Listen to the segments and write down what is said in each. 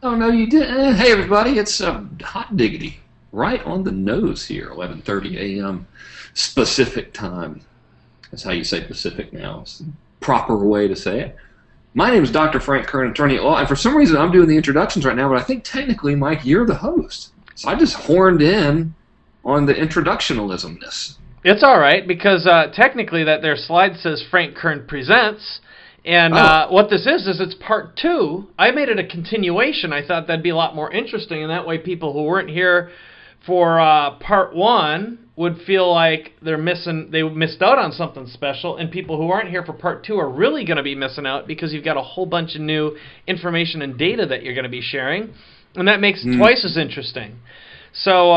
Oh, no, you didn't. Hey, everybody, it's hot diggity. Right on the nose here, 11:30 a.m. Pacific time. That's how you say Pacific now. It's the proper way to say it. My name is Dr. Frank Kern, attorney at law, and for some reason I'm doing the introductions right now, but I think technically, Mike, you're the host. So I just horned in on the introductionalismness. It's all right because technically that their slide says Frank Kern presents, and Oh, what this is it's part two. I made it a continuation. I thought that'd be a lot more interesting, and that way people who weren't here for part one would feel like they missed out on something special, and people who aren't here for part two are really going to be missing out because you've got a whole bunch of new information and data that you're going to be sharing, and that makes it twice as interesting. So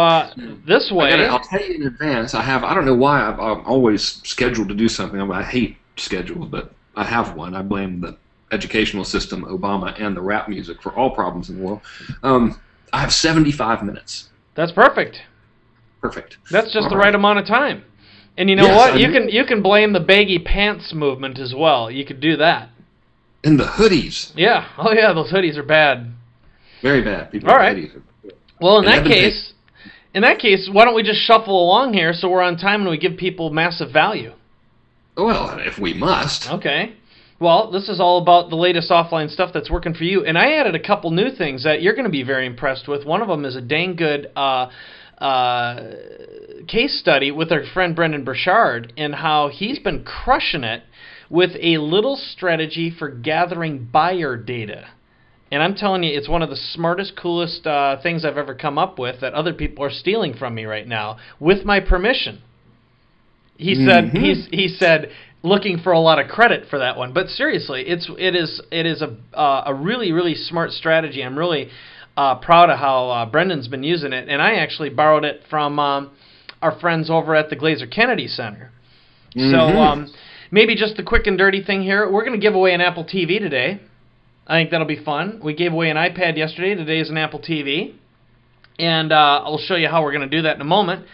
this way, I'll tell you in advance. I don't know why I'm always scheduled to do something. I hate schedules, but I have one. I blame the educational system, Obama, and the rap music for all problems in the world. I have 75 minutes. that's perfect. Perfect. That's just All the right amount of time. And you know Yes, what? I You can blame the baggy pants movement as well. You could do that. And the hoodies. Yeah. Oh yeah, those hoodies are bad. Very bad. People All with right. hoodies. Well, And in that case, why don't we just shuffle along here so we're on time and we give people massive value? Well, if we must. Okay. Well, this is all about the latest offline stuff that's working for you. And I added a couple new things that you're going to be very impressed with. One of them is a dang good case study with our friend Brendan Burchard and how he's been crushing it with a little strategy for gathering buyer data. And I'm telling you, it's one of the smartest, coolest things I've ever come up with that other people are stealing from me right now with my permission. He said he said looking for a lot of credit for that one, but seriously, it is a really really smart strategy. I'm really proud of how Brendan's been using it, and I actually borrowed it from our friends over at the Glazer Kennedy Center. So maybe just the quick and dirty thing here. We're going to give away an Apple TV today. I think that'll be fun. We gave away an iPad yesterday. Today is an Apple TV, and I'll show you how we're going to do that in a moment.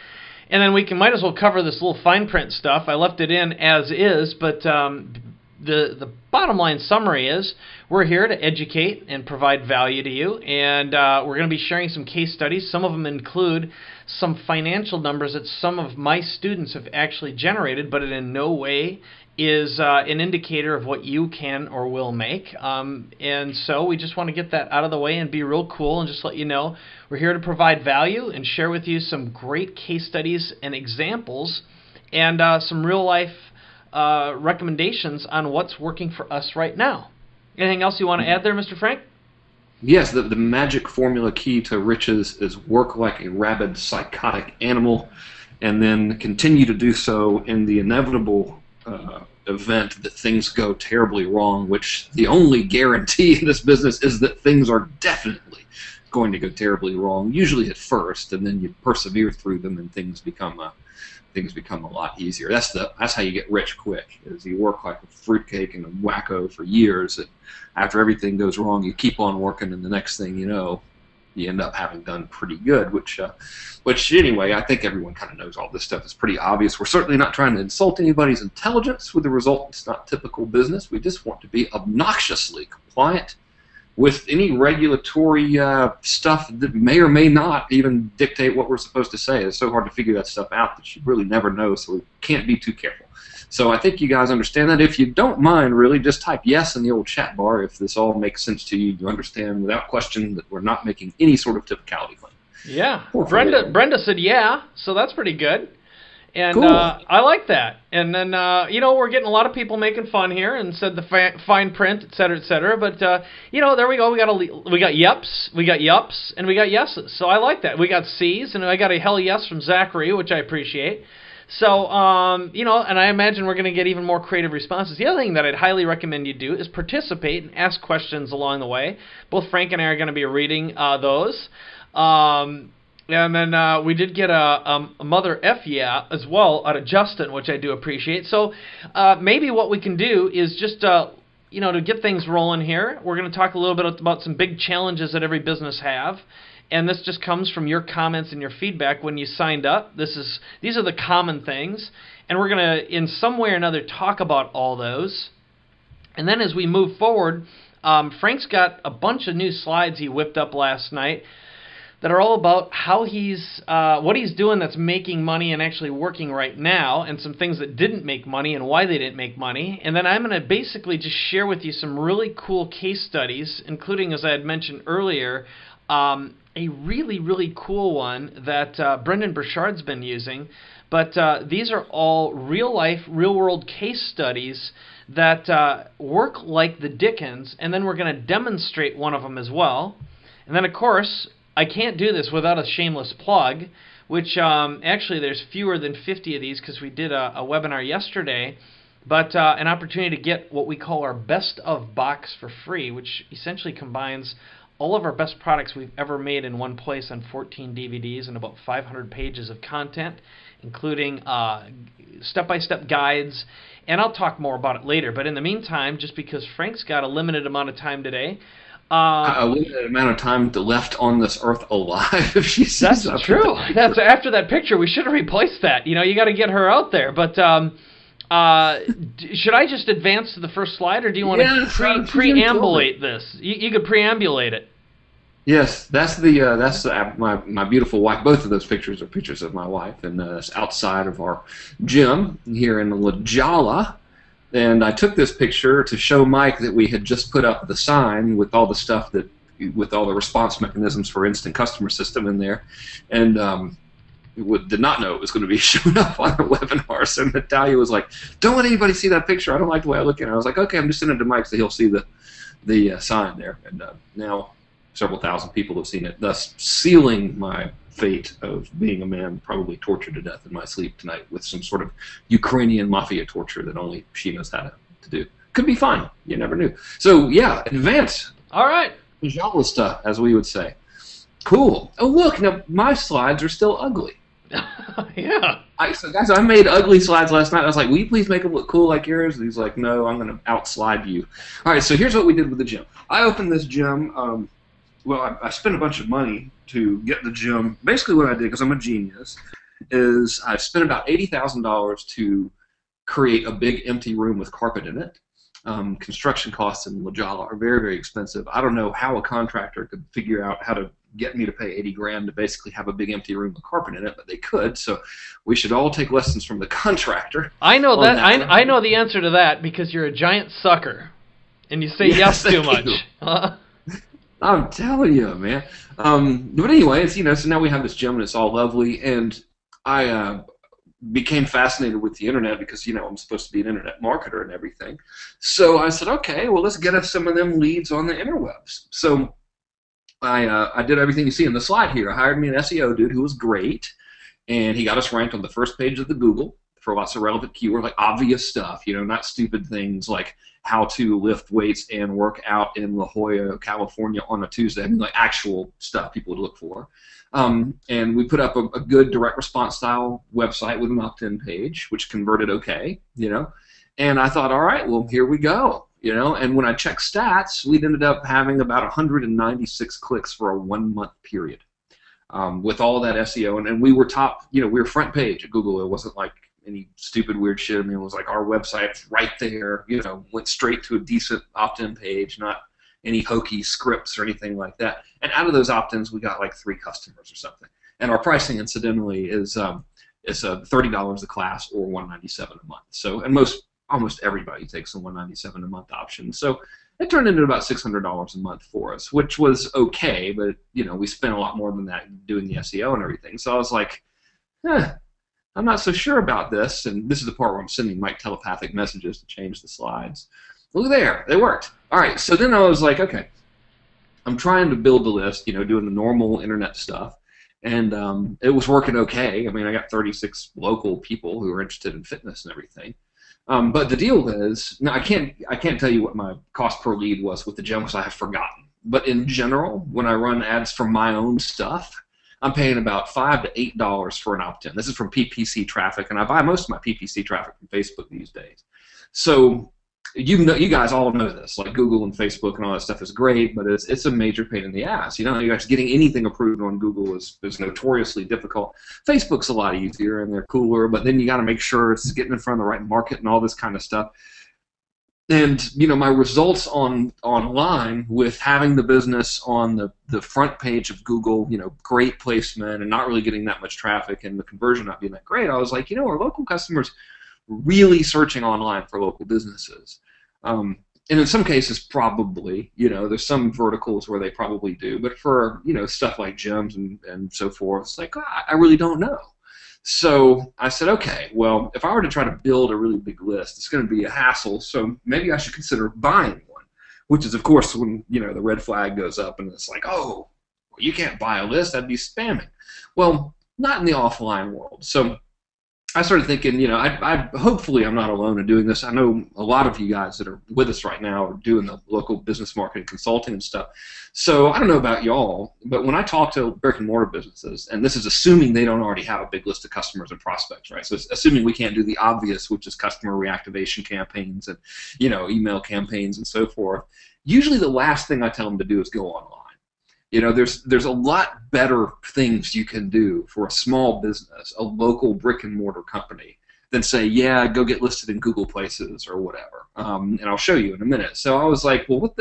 And then might as well cover this little fine print stuff. I left it in as is, but the bottom line summary is we're here to educate and provide value to you, and we're going to be sharing some case studies. Some of them include some financial numbers that some of my students have actually generated, but it in no way is an indicator of what you can or will make. And so we just want to get that out of the way and be real cool and just let you know we're here to provide value and share with you some great case studies and examples and some real life recommendations on what's working for us right now. Anything else you want to add there, Mr. Frank? Yes, the magic formula key to riches is work like a rabid, psychotic animal, and then continue to do so in the inevitable event that things go terribly wrong, which the only guarantee in this business is that things are definitely going to go terribly wrong, usually at first, and then you persevere through them and things become a lot easier. That's how you get rich quick, is you work like a fruitcake and a wacko for years, and after everything goes wrong, you keep on working, and the next thing you know, you end up having done pretty good, which anyway, I think everyone kind of knows all this stuff is pretty obvious. We're certainly not trying to insult anybody's intelligence with the result. It's not typical business. We just want to be obnoxiously compliant with any regulatory stuff that may or may not even dictate what we're supposed to say. It's so hard to figure that stuff out that you really never know, so we can't be too careful. So I think you guys understand that. If you don't mind, really, just type yes in the old chat bar if this all makes sense to you. You understand without question that we're not making any sort of typicality claim. Yeah. Brenda said yeah, so that's pretty good. And cool. I like that. And then, we're getting a lot of people making fun here and said the fine print, et cetera, et cetera. But, there we go. We got yeps, we got yups, and we got yeses. So I like that. We got C's, and I got a hell yes from Zachary, which I appreciate. So, and I imagine we're going to get even more creative responses. The other thing that I'd highly recommend you do is participate and ask questions along the way. Both Frank and I are going to be reading those. And then we did get a mother F yeah as well out of Justin, which I do appreciate. So maybe what we can do is just, to get things rolling here, we're going to talk a little bit about some big challenges that every business have. And this just comes from your comments and your feedback when you signed up. These are the common things. And we're going to, in some way or another, talk about all those. And then as we move forward, Frank's got a bunch of new slides he whipped up last night that are all about how what he's doing that's making money and actually working right now, and some things that didn't make money and why they didn't make money. And then I'm going to basically just share with you some really cool case studies, including, as I had mentioned earlier, a really, really cool one that Brendan Burchard's been using. But these are all real-life, real-world case studies that work like the dickens, and then we're going to demonstrate one of them as well. And then, of course, I can't do this without a shameless plug, which actually there's fewer than 50 of these because we did a webinar yesterday, but an opportunity to get what we call our best of box for free, which essentially combines all of our best products we've ever made in one place on 14 DVDs and about 500 pages of content, including step-by-step guides, and I'll talk more about it later. But in the meantime, just because Frank's got a limited amount of time today, a limited amount of time left on this earth alive. If she sees that's true. That's after that picture. We should have replaced that. You got to get her out there. But should I just advance to the first slide, or do you want to preambulate this? You could preambulate it. Yes, that's my beautiful wife. Both of those pictures are pictures of my wife, and it's outside of our gym here in La Jolla. And I took this picture to show Mike that we had just put up the sign with all the stuff with all the response mechanisms for instant customer system in there, and did not know it was going to be showing up on our webinar. So Natalia was like, "Don't let anybody see that picture. I don't like the way I look at it." I was like, "Okay, I'm just sending it to Mike so he'll see the sign there." And now several thousand people have seen it, thus sealing my fate of being a man probably tortured to death in my sleep tonight with some sort of Ukrainian mafia torture that only she knows how to do. Could be fun. You never knew. So, yeah, advance. All right. Jalista, as we would say. Cool. Oh, look, now my slides are still ugly. Yeah. So, guys, I made ugly slides last night. I was like, will you please make them look cool like yours? And he's like, no, I'm going to outslide you. All right, so here's what we did with the gym. I opened this gym. Well, I spent a bunch of money to get the gym. Basically what I did, because I'm a genius, is I spent about $80,000 to create a big empty room with carpet in it. Construction costs in La Jolla are very, very expensive. I don't know how a contractor could figure out how to get me to pay 80 grand to basically have a big empty room with carpet in it, but they could, so we should all take lessons from the contractor. I know that. I know the answer to that because you're a giant sucker, and you say yes too much. I'm telling you, man. But anyway, it's, so now we have this gym and it's all lovely, and I became fascinated with the internet because, I'm supposed to be an internet marketer and everything. So I said, okay, well, let's get us some of them leads on the interwebs. So I did everything you see in the slide here. I hired me an SEO dude who was great, and he got us ranked on the first page of the Google for lots of relevant keywords, like obvious stuff, not stupid things like how to lift weights and work out in La Jolla, California on a Tuesday. I mean, like actual stuff people would look for. And we put up a good direct response style website with an opt-in page, which converted okay, And I thought, all right, well, here we go, And when I checked stats, we ended up having about 196 clicks for a 1 month period with all that SEO. And we were top, we were front page at Google. It wasn't like any stupid weird shit. I mean, it was like our website's right there, went straight to a decent opt-in page, not any hokey scripts or anything like that. And out of those opt-ins, we got like 3 customers or something. And our pricing, incidentally, is $30 a class or $197 a month. So, and almost everybody takes a $197 a month option. So it turned into about $600 a month for us, which was okay, but we spent a lot more than that doing the SEO and everything. So I was like, I'm not so sure about this, and this is the part where I'm sending Mike telepathic messages to change the slides. Look there, they worked. All right, so then I was like, okay, I'm trying to build the list, doing the normal internet stuff, and it was working okay. I mean, I got 36 local people who are interested in fitness and everything. But the deal is, now I can't tell you what my cost per lead was with the gym because I have forgotten. But in general, when I run ads for my own stuff, I'm paying about $5 to $8 for an opt-in. This is from PPC traffic, and I buy most of my PPC traffic from Facebook these days. So you guys all know this. Like Google and Facebook and all that stuff is great, but it's a major pain in the ass. You guys getting anything approved on Google is notoriously difficult. Facebook's a lot easier and they're cooler, but then you got to make sure it's getting in front of the right market and all this kind of stuff. And my results online with having the business on the front page of Google, great placement and not really getting that much traffic and the conversion not being that great, I was like, our local customers really searching online for local businesses. And in some cases, probably, there's some verticals where they probably do, but for, stuff like gyms and so forth, it's like, I really don't know. So I said, okay, well, if I were to try to build a really big list, it's going to be a hassle, so maybe I should consider buying one, which is, of course, when, the red flag goes up and it's like, oh, well, you can't buy a list, that'd be spamming. Well, not in the offline world. So I started thinking, hopefully I'm not alone in doing this. I know a lot of you guys that are with us right now are doing the local business marketing consulting and stuff. So I don't know about y'all, but when I talk to brick and mortar businesses, and this is assuming they don't already have a big list of customers and prospects, right? So it's assuming we can't do the obvious, which is customer reactivation campaigns and, email campaigns and so forth. Usually the last thing I tell them to do is go online. There's a lot better things you can do for a small business, a local brick and mortar company, than say, yeah, go get listed in Google Places or whatever. And I'll show you in a minute. So I was like, well,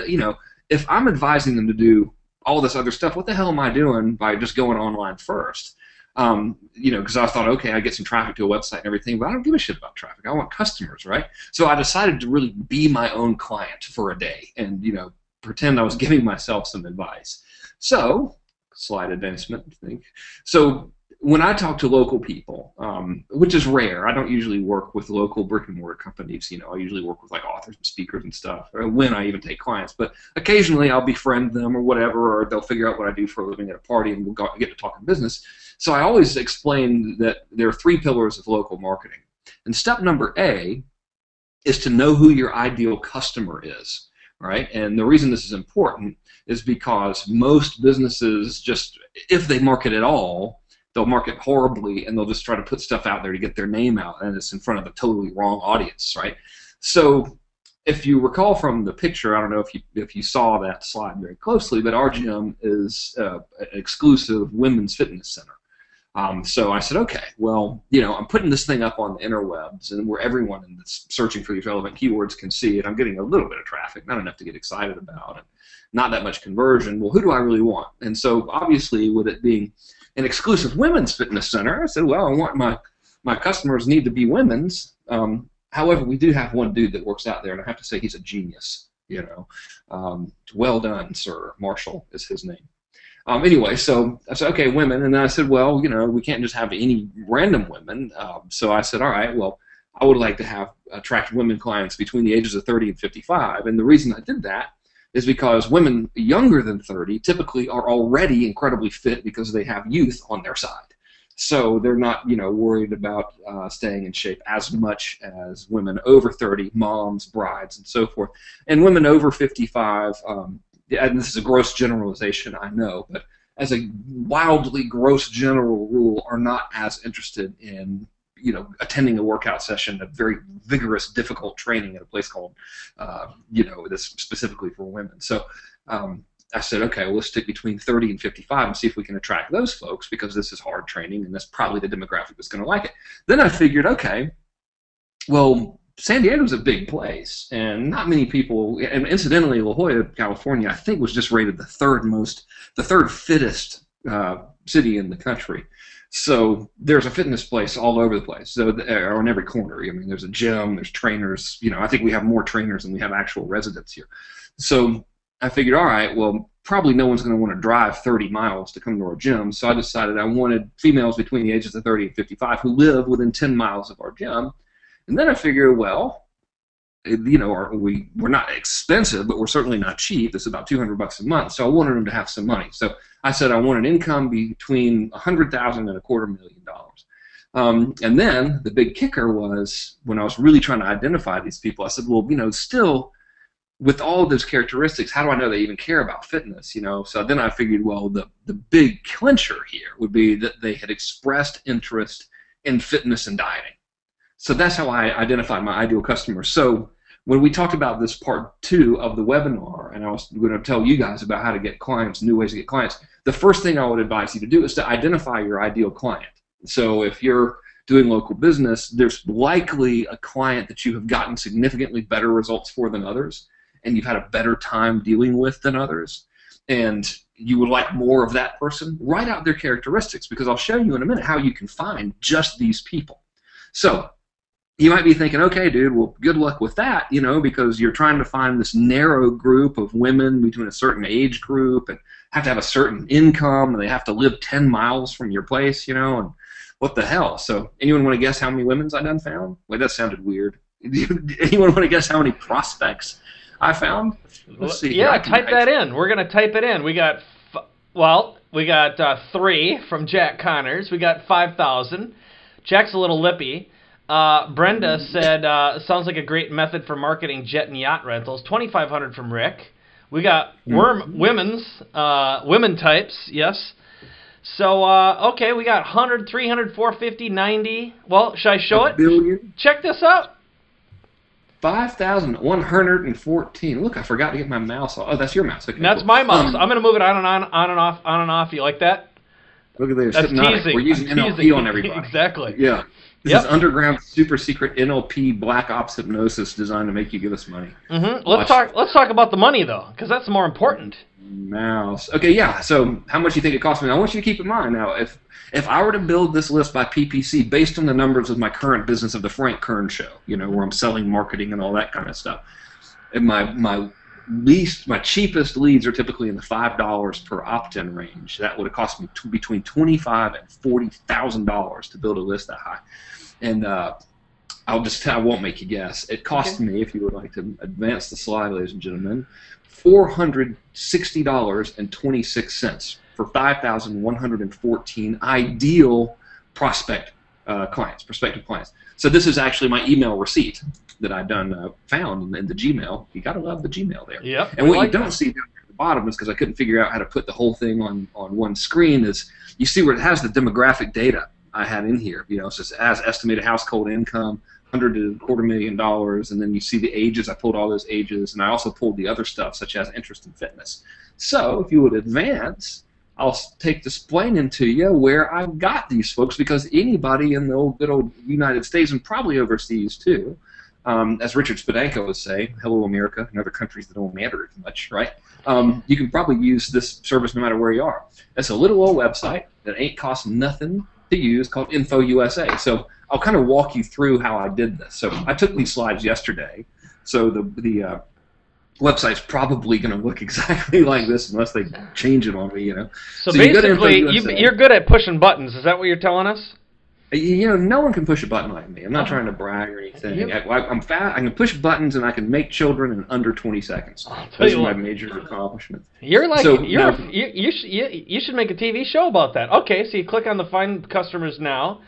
if I'm advising them to do all this other stuff, what the hell am I doing by just going online first? Because I thought, okay, I get some traffic to a website and everything, but I don't give a shit about traffic. I want customers, right? So I decided to really be my own client for a day and, pretend I was giving myself some advice. So, slide advancement, I think. So, when I talk to local people, which is rare, I don't usually work with local brick and mortar companies. I usually work with like authors and speakers and stuff, or when I even take clients. But occasionally I'll befriend them or whatever, or they'll figure out what I do for a living at a party and we'll get to talking business. So I always explain that there are 3 pillars of local marketing. And step number A is to know who your ideal customer is. Right? And the reason this is important is because most businesses just, if they market at all, they'll market horribly and they'll just try to put stuff out there to get their name out, and it's in front of a totally wrong audience, right? So if you recall from the picture, I don't know if you saw that slide very closely, but our gym is an exclusive women's fitness center. So I said, okay, well, I'm putting this thing up on the interwebs and where everyone that's searching for these relevant keywords can see it. I'm getting a little bit of traffic, not enough to get excited about, and not that much conversion. Well, who do I really want? And so obviously with it being an exclusive women's fitness center, I said, well, I want my customers need to be women's. However, we do have one dude that works out there, and I have to say he's a genius. Well done, sir. Marshall is his name. Anyway, so I said, okay, women, and then I said, well, we can't just have any random women. So I said, all right, well, I would like to attract women clients between the ages of 30 and 55, and the reason I did that is because women younger than 30 typically are already incredibly fit because they have youth on their side. So they're not, worried about staying in shape as much as women over 30, moms, brides, and so forth. And women over 55, and this is a gross generalization, I know, but as a wildly gross general rule, are not as interested in, attending a workout session, a very vigorous, difficult training at a place called, this specifically for women. So I said, okay, well, let's stick between 30 and 55 and see if we can attract those folks, because this is hard training and that's probably the demographic that's going to like it. Then I figured, okay, well, San Diego's a big place, and not many people, and incidentally, La Jolla, California, I think was just rated the third fittest city in the country. So there's a fitness place all over the place, so on every corner. I mean, there's a gym, there's trainers. I think we have more trainers than we have actual residents here. So I figured, all right, well, probably no one's going to want to drive 30 miles to come to our gym, so I decided I wanted females between the ages of 30 and 55 who live within 10 miles of our gym. And then I figured, well, we're not expensive, but we're certainly not cheap. It's about $200 a month, so I wanted them to have some money. So I said I want an income between $100,000 and $250,000. And then the big kicker was when I was really trying to identify these people, I said, well, still, with all of those characteristics, how do I know they even care about fitness? So then I figured, well, the big clincher here would be that they had expressed interest in fitness and dieting. So that's how I identified my ideal customer. So when we talked about this part 2 of the webinar, and I was going to tell you guys about how to get clients, new ways to get clients, the first thing I would advise you to do is to identify your ideal client. So if you're doing local business, there's likely a client that you have gotten significantly better results for than others, and you've had a better time dealing with than others, and you would like more of that person. Write out their characteristics, because I'll show you in a minute how you can find just these people. So you might be thinking, okay, dude, well, good luck with that, because you're trying to find this narrow group of women between a certain age group and have to have a certain income, and they have to live 10 miles from your place, and what the hell? So anyone want to guess how many women's I done found? Wait, that sounded weird. Anyone want to guess how many prospects I found? Let's see. Yeah, type that in. We're going to type it in. We got 3 from Jack Connors. We got 5,000. Jack's a little lippy. Brenda said, sounds like a great method for marketing jet and yacht rentals. 2,500 from Rick. We got women types, yes. So, okay, we got 100, 300, 450, 90. Well, should I show it? Billion. Check this out. 5,114. Look, I forgot to get my mouse off. Oh, that's your mouse. Okay, that's cool. my mouse. I'm going to move it on and off. You like that? Look at this. That's teasing. We're using NLP on everybody. Exactly. Yeah. This is underground, super secret NLP black ops hypnosis designed to make you give us money. Let's talk about the money, though, because that's more important. Mouse. Okay, yeah. So how much do you think it cost me? I want you to keep in mind now, if I were to build this list by PPC based on the numbers of my current business of the Frank Kern Show, where I'm selling marketing and all that kind of stuff, and my cheapest leads are typically in the $5 per opt-in range. That would have cost me between $25,000 and $40,000 to build a list that high. And I won't make you guess. It cost me, if you would like to advance the slide, ladies and gentlemen, $460.26 for 5,114 ideal prospective clients. So this is actually my email receipt that I've found in the Gmail. You gotta love the Gmail there. Yep. And what you don't see down at the bottom is, because I couldn't figure out how to put the whole thing on one screen, is you see where it has the demographic data I had in here. It says as estimated household income, $100 to $250,000, and then you see the ages. I pulled all those ages, and I also pulled the other stuff such as interest in fitness. So if you would advance, I'll take displaying to you where I've got these folks, because anybody in the good old United States, and probably overseas too, as Richard Spadenko would say, hello America, and other countries that don't matter as much, right? You can probably use this service no matter where you are. It's a little old website that ain't cost nothing to use, called Info USA. So I'll kind of walk you through how I did this. So I took these slides yesterday, so the website's probably going to look exactly like this unless they change it on me, So basically, you're good at pushing buttons. Is that what you're telling us? No one can push a button like me. I'm not trying to brag or anything. I'm fast. I can push buttons, and I can make children in under 20 seconds. Those are my major accomplishments. You're like you should make a TV show about that. Okay, so you click on the Find Customers Now,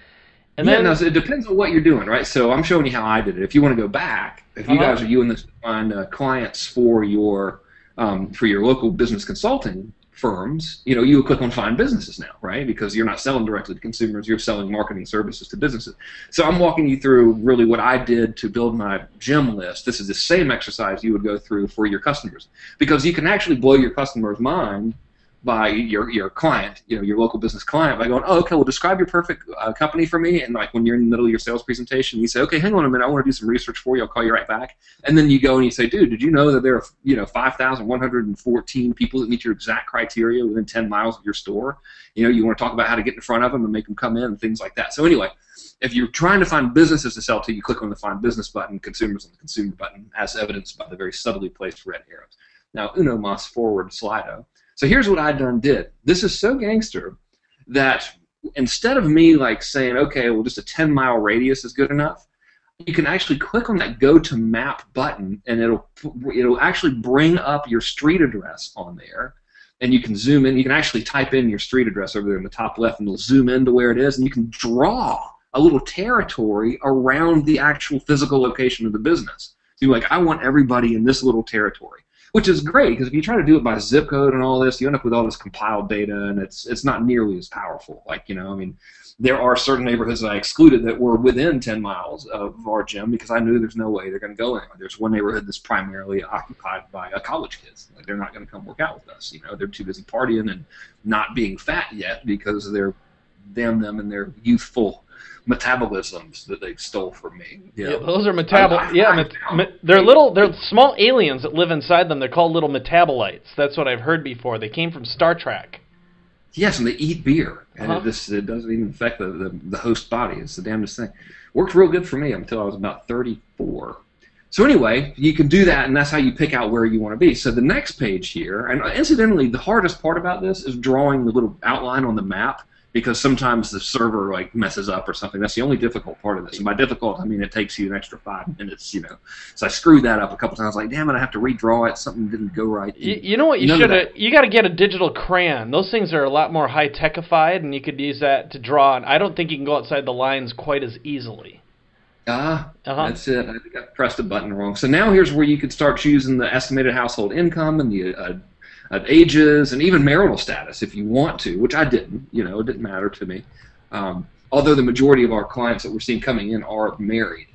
and then so it depends on what you're doing, right? So I'm showing you how I did it. If you want to go back, if you guys are using this to find clients for your local business consulting firms, you would click on Find Businesses Now, right? Because you're not selling directly to consumers, you're selling marketing services to businesses. So I'm walking you through really what I did to build my gem list. This is the same exercise you would go through for your customers, because you can actually blow your customer's mind by your client, your local business client, by going, oh, okay, well, describe your perfect company for me. And like when you're in the middle of your sales presentation, you say, okay, hang on a minute, I want to do some research for you. I'll call you right back. And then you go and you say, dude, did you know that there are 5,114 people that meet your exact criteria within 10 miles of your store? You want to talk about how to get in front of them and make them come in and things like that. So anyway, if you're trying to find businesses to sell to, you click on the Find Business button, consumers on the Consumer button, as evidenced by the very subtly placed red arrows. Now, uno mas forward Slido. So here's what I did. This is so gangster that instead of me like saying, okay, well, just a 10-mile radius is good enough, you can actually click on that Go to Map button, and it'll actually bring up your street address on there, and you can zoom in. You can actually type in your street address over there in the top left, and it'll zoom into where it is, and you can draw a little territory around the actual physical location of the business. So you're like, I want everybody in this little territory. Which is great, because if you try to do it by zip code and all this, you end up with all this compiled data, and it's not nearly as powerful. There are certain neighborhoods that I excluded that were within 10 miles of our gym, because I knew there's no way they're going to go anywhere. There's one neighborhood that's primarily occupied by college kids. They're not going to come work out with us. They're too busy partying and not being fat yet, because they're damn them and their youthful metabolisms that they stole from me. Yeah, those are they're small aliens that live inside them. They're called little metabolites. That's what I've heard before. They came from Star Trek. Yes, and they eat beer, and it doesn't even affect the host body. It's the damnedest thing. Worked real good for me until I was about 34. So anyway, you can do that, and that's how you pick out where you want to be. So the next page here, and incidentally, the hardest part about this is drawing the little outline on the map, because sometimes the server like messes up or something. That's the only difficult part of this. And by difficult, I mean it takes you an extra 5 minutes, you know. So I screwed that up a couple times. Like, damn it, I have to redraw it. Something didn't go right. You know what? You got to get a digital crayon. Those things are a lot more high-techified, and you could use that to draw. And I don't think you can go outside the lines quite as easily. That's it. I think I pressed a button wrong. So now here's where you could start choosing the estimated household income and the ages and even marital status if you want to, which I didn't. You know, it didn't matter to me. Although the majority of our clients that we're seeing coming in are married.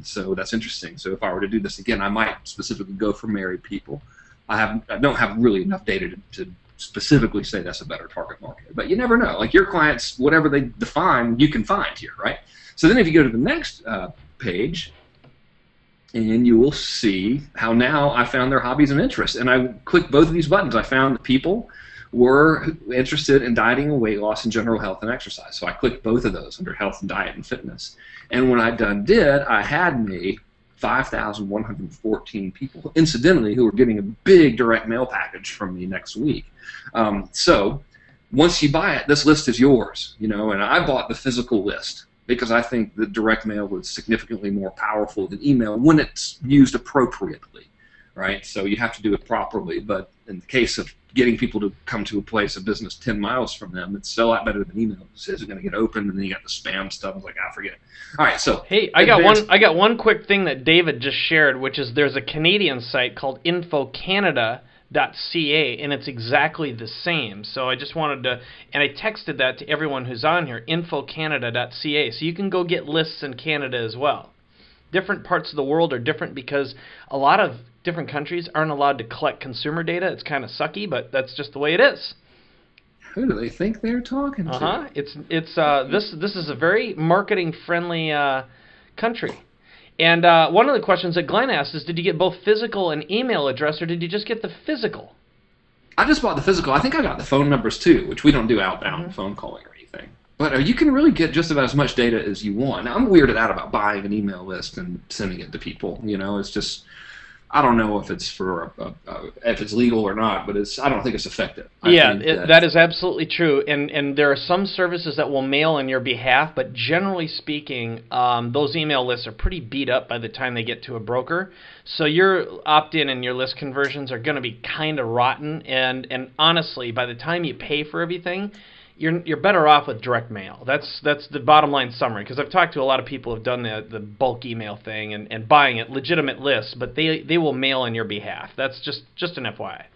So that's interesting. So if I were to do this again, I might specifically go for married people. I don't have really enough data to specifically say that's a better target market. But you never know. Like your clients, whatever they define, you can find here, right? So then if you go to the next page, and you will see how now I found their hobbies and interests. And I clicked both of these buttons. I found that people were interested in dieting and weight loss and general health and exercise. So I clicked both of those under health and diet and fitness. And when I I had me 5,114 people, incidentally, who were getting a big direct mail package from me next week. So once you buy it, this list is yours, you know, and I bought the physical list, because I think that direct mail was significantly more powerful than email when it's used appropriately, right? So you have to do it properly, but in the case of getting people to come to a place of business 10 miles from them, it's a lot better than email. It isn't going to get open, and then you got the spam stuff. I was like, forget it. All right, so hey, I got one quick thing that David just shared, which is there's a Canadian site called InfoCanada.ca, and it's exactly the same. So I just wanted to, and I texted that to everyone who's on here, InfoCanada.ca, so you can go get lists in Canada as well. Different parts of the world are different because a lot of different countries aren't allowed to collect consumer data. It's kind of sucky, but that's just the way it is. Who do they think they're talking to? This is a very marketing friendly country. And one of the questions that Glenn asked is, did you get both physical and email address, or did you just get the physical? I just bought the physical. I think I got the phone numbers too, which we don't do outbound phone calling or anything. But you can really get just about as much data as you want. Now, I'm weirded out about buying an email list and sending it to people. You know, it's just, I don't know if it's for if it's legal or not, but I don't think it's effective. That is absolutely true. And there are some services that will mail on your behalf, but generally speaking, those email lists are pretty beat up by the time they get to a broker. So your opt-in and your list conversions are going to be kind of rotten. And honestly, by the time you pay for everything, you're better off with direct mail. That's the bottom line summary, because I've talked to a lot of people who have done the bulk email thing and buying it, legitimate lists, but they will mail on your behalf. That's just an FYI.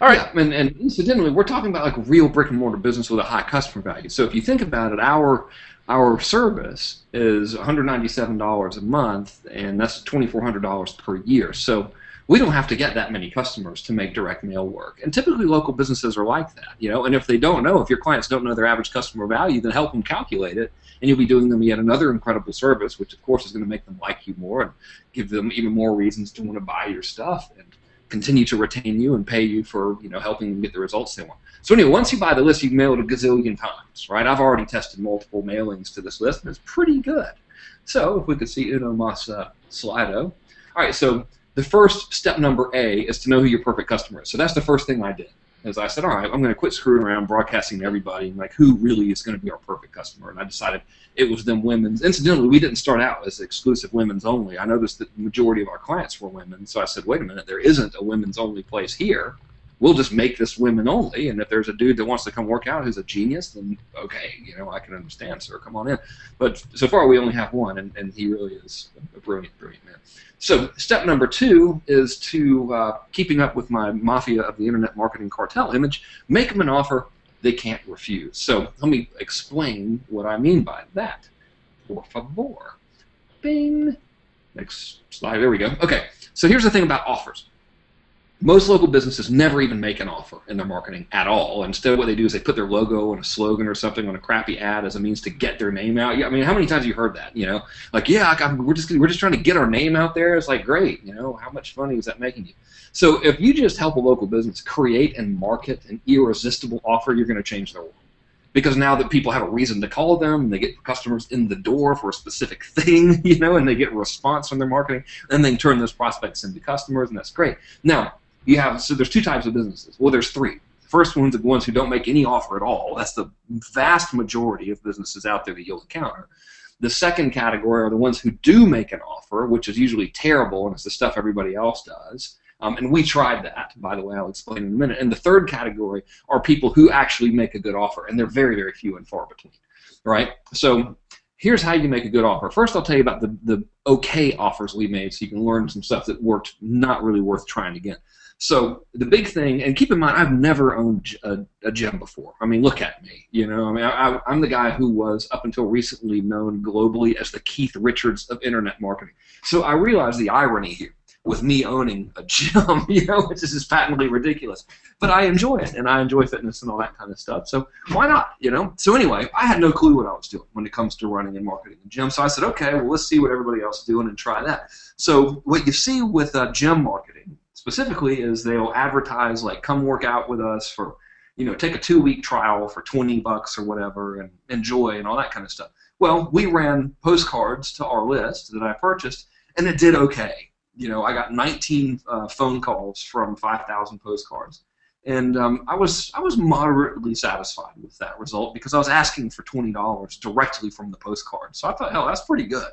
All right. Yeah, and incidentally, we're talking about like real brick and mortar business with a high customer value. So if you think about it, our service is $197 a month, and that's $2,400 per year. So we don't have to get that many customers to make direct mail work. And typically local businesses are like that, you know, and if they don't know, if your clients don't know their average customer value, then help them calculate it, and you'll be doing them yet another incredible service, which of course is going to make them like you more and give them even more reasons to want to buy your stuff and continue to retain you and pay you for, you know, helping them get the results they want. So anyway, once you buy the list, you can mail it a gazillion times, right? I've already tested multiple mailings to this list, and it's pretty good. So if we could see Uno Mas Slido. All right, so the first step, number A, is to know who your perfect customer is. So that's the first thing I did. Is I said, all right, I'm going to quit screwing around broadcasting to everybody, and like, who really is going to be our perfect customer? And I decided it was them women's. Incidentally, we didn't start out as exclusive women's only. I noticed that the majority of our clients were women, so I said, wait a minute, there isn't a women's only place here. We'll just make this women only, and if there's a dude that wants to come work out who's a genius, then okay, you know, I can understand, sir, come on in. But so far we only have one, and he really is a brilliant, brilliant man. So step number 2 is to, keeping up with my mafia of the internet marketing cartel image, make them an offer they can't refuse. So let me explain what I mean by that. Por favor. Bing. Next slide, there we go. Okay, so here's the thing about offers. Most local businesses never even make an offer in their marketing at all. Instead, what they do is they put their logo and a slogan or something on a crappy ad as a means to get their name out. I mean, how many times have you heard that? Like, yeah, we're just trying to get our name out there. It's like, great. How much money is that making you? So if you just help a local business create and market an irresistible offer, you're going to change their world. Because now that people have a reason to call them, and they get customers in the door for a specific thing, and they get a response from their marketing, and they turn those prospects into customers, and that's great. Now, so there's two types of businesses. Well, there's three. The first one's the ones who don't make any offer at all. That's the vast majority of businesses out there that you'll encounter. The second category are the ones who do make an offer, which is usually terrible, and it's the stuff everybody else does. And we tried that, by the way, I'll explain in a minute. And the third category are people who actually make a good offer, and they're very, very few and far between, right? So here's how you make a good offer. First, I'll tell you about the okay offers we made so you can learn some stuff that worked, not really worth trying again. So the big thing, and keep in mind, I've never owned a gym before. I mean, look at me. I'm the guy who was, up until recently, known globally as the Keith Richards of internet marketing. So I realize the irony here with me owning a gym, which is just patently ridiculous. But I enjoy it, and I enjoy fitness and all that kind of stuff. So why not, So anyway, I had no clue what I was doing when it comes to running and marketing a gym. So I said, okay, well, let's see what everybody else is doing and try that. So what you see with gym marketing specifically is they'll advertise, like, come work out with us for, take a 2-week trial for $20 or whatever and enjoy and all that kind of stuff. Well, we ran postcards to our list that I purchased, and it did okay. I got 19 phone calls from 5,000 postcards, and I was moderately satisfied with that result because I was asking for $20 directly from the postcard. So I thought, hell, that's pretty good,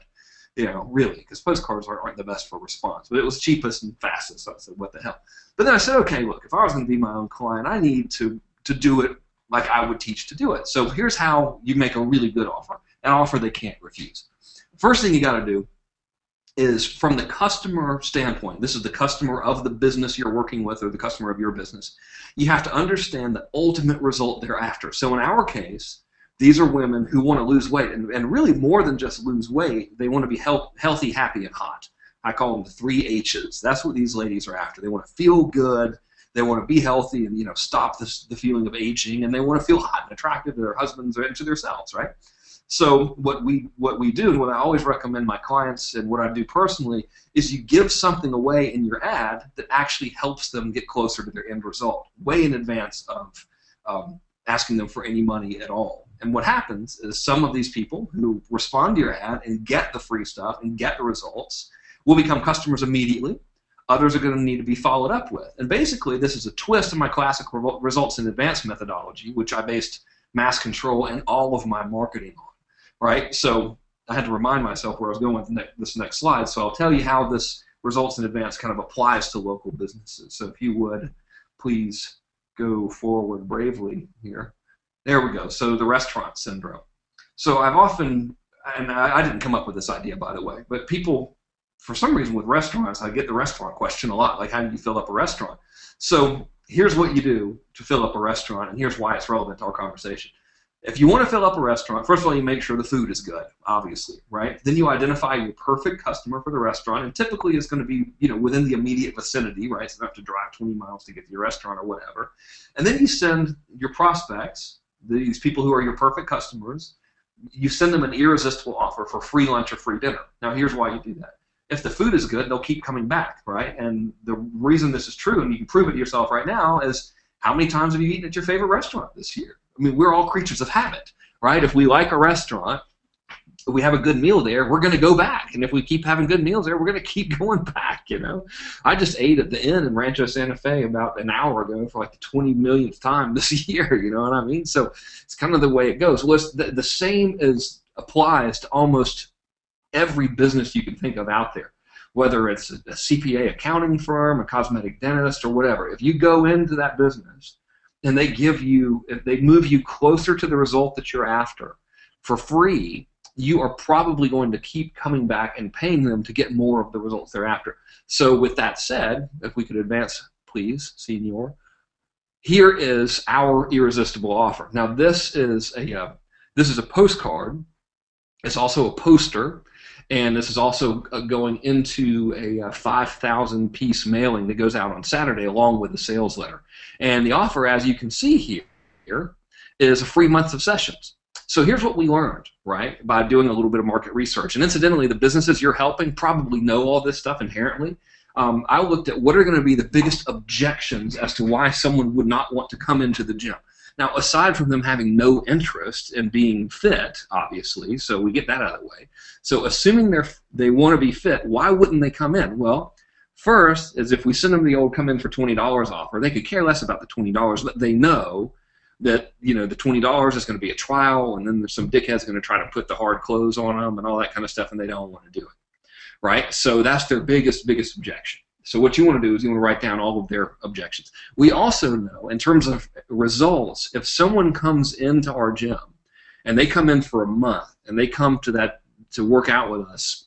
really, because postcards aren't the best for response. But it was cheapest and fastest, so I said, what the hell? But then I said, okay, look, if I was going to be my own client, I need to do it like I would teach to do it. So here's how you make a really good offer, an offer they can't refuse. First thing you got to do is, from the customer standpoint, this is the customer of the business you're working with or the customer of your business, you have to understand the ultimate result they're after. So in our case, these are women who want to lose weight, and really more than just lose weight, they want to be healthy, happy, and hot. I call them the 3 H's. That's what these ladies are after. They want to feel good, they want to be healthy and stop the feeling of aging, and they want to feel hot and attractive to their husbands or to themselves, right? So what we do, and what I always recommend my clients and what I do personally, is you give something away in your ad that actually helps them get closer to their end result, way in advance of asking them for any money at all. And what happens is some of these people who respond to your ad and get the free stuff and get the results will become customers immediately. Others are going to need to be followed up with. And basically, this is a twist in my classic results in advance methodology, which I based mass control and all of my marketing on. Right, so I had to remind myself where I was going with this next slide, so I'll tell you how this results in advance kind of applies to local businesses. So if you would, please go forward bravely here. There we go, so the restaurant syndrome. So I've often, and I didn't come up with this idea, by the way, but people, for some reason with restaurants, I get the restaurant question a lot, like how do you fill up a restaurant? So here's what you do to fill up a restaurant, and here's why it's relevant to our conversation. If you want to fill up a restaurant, first of all, you make sure the food is good, obviously, right? Then you identify your perfect customer for the restaurant, and typically it's going to be, within the immediate vicinity, right? So you don't have to drive 20 miles to get to your restaurant or whatever. And then you send your prospects, these people who are your perfect customers, you send them an irresistible offer for free lunch or free dinner. Now, here's why you do that. If the food is good, they'll keep coming back, right? And the reason this is true, and you can prove it to yourself right now, is how many times have you eaten at your favorite restaurant this year? I mean, we're all creatures of habit, right? If we like a restaurant, if we have a good meal there, we're going to go back. And if we keep having good meals there, we're going to keep going back, I just ate at the Inn in Rancho Santa Fe about an hour ago for like the 20 millionth time this year, you know what I mean? So it's kind of the way it goes. Well, the same applies to almost every business you can think of out there, whether it's a CPA accounting firm, a cosmetic dentist, or whatever. If you go into that business, and if they move you closer to the result that you're after for free, you are probably going to keep coming back and paying them to get more of the results they're after. So with that said, if we could advance, please, Senior, here is our irresistible offer. Now this is a postcard. It's also a poster, And this is also going into a 5,000-piece mailing that goes out on Saturday along with the sales letter. And the offer, as you can see here, is a free month of sessions. So here's what we learned, right, by doing a little bit of market research. And incidentally, the businesses you're helping probably know all this stuff inherently. I looked at what are going to be the biggest objections as to why someone would not want to come into the gym. Now, aside from them having no interest in being fit, obviously, so we get that out of the way. So assuming they want to be fit, why wouldn't they come in? Well, first is if we send them the old come in for $20 offer, they could care less about the $20, but they know that, you know, the $20 is going to be a trial, and then there's some dickhead's going to try to put the hard clothes on them and all that kind of stuff, and they don't want to do it, right? So that's their biggest objection. So what you want to do is you want to write down all of their objections. We also know, in terms of results, if someone comes into our gym and they come in for a month and they come to work out with us,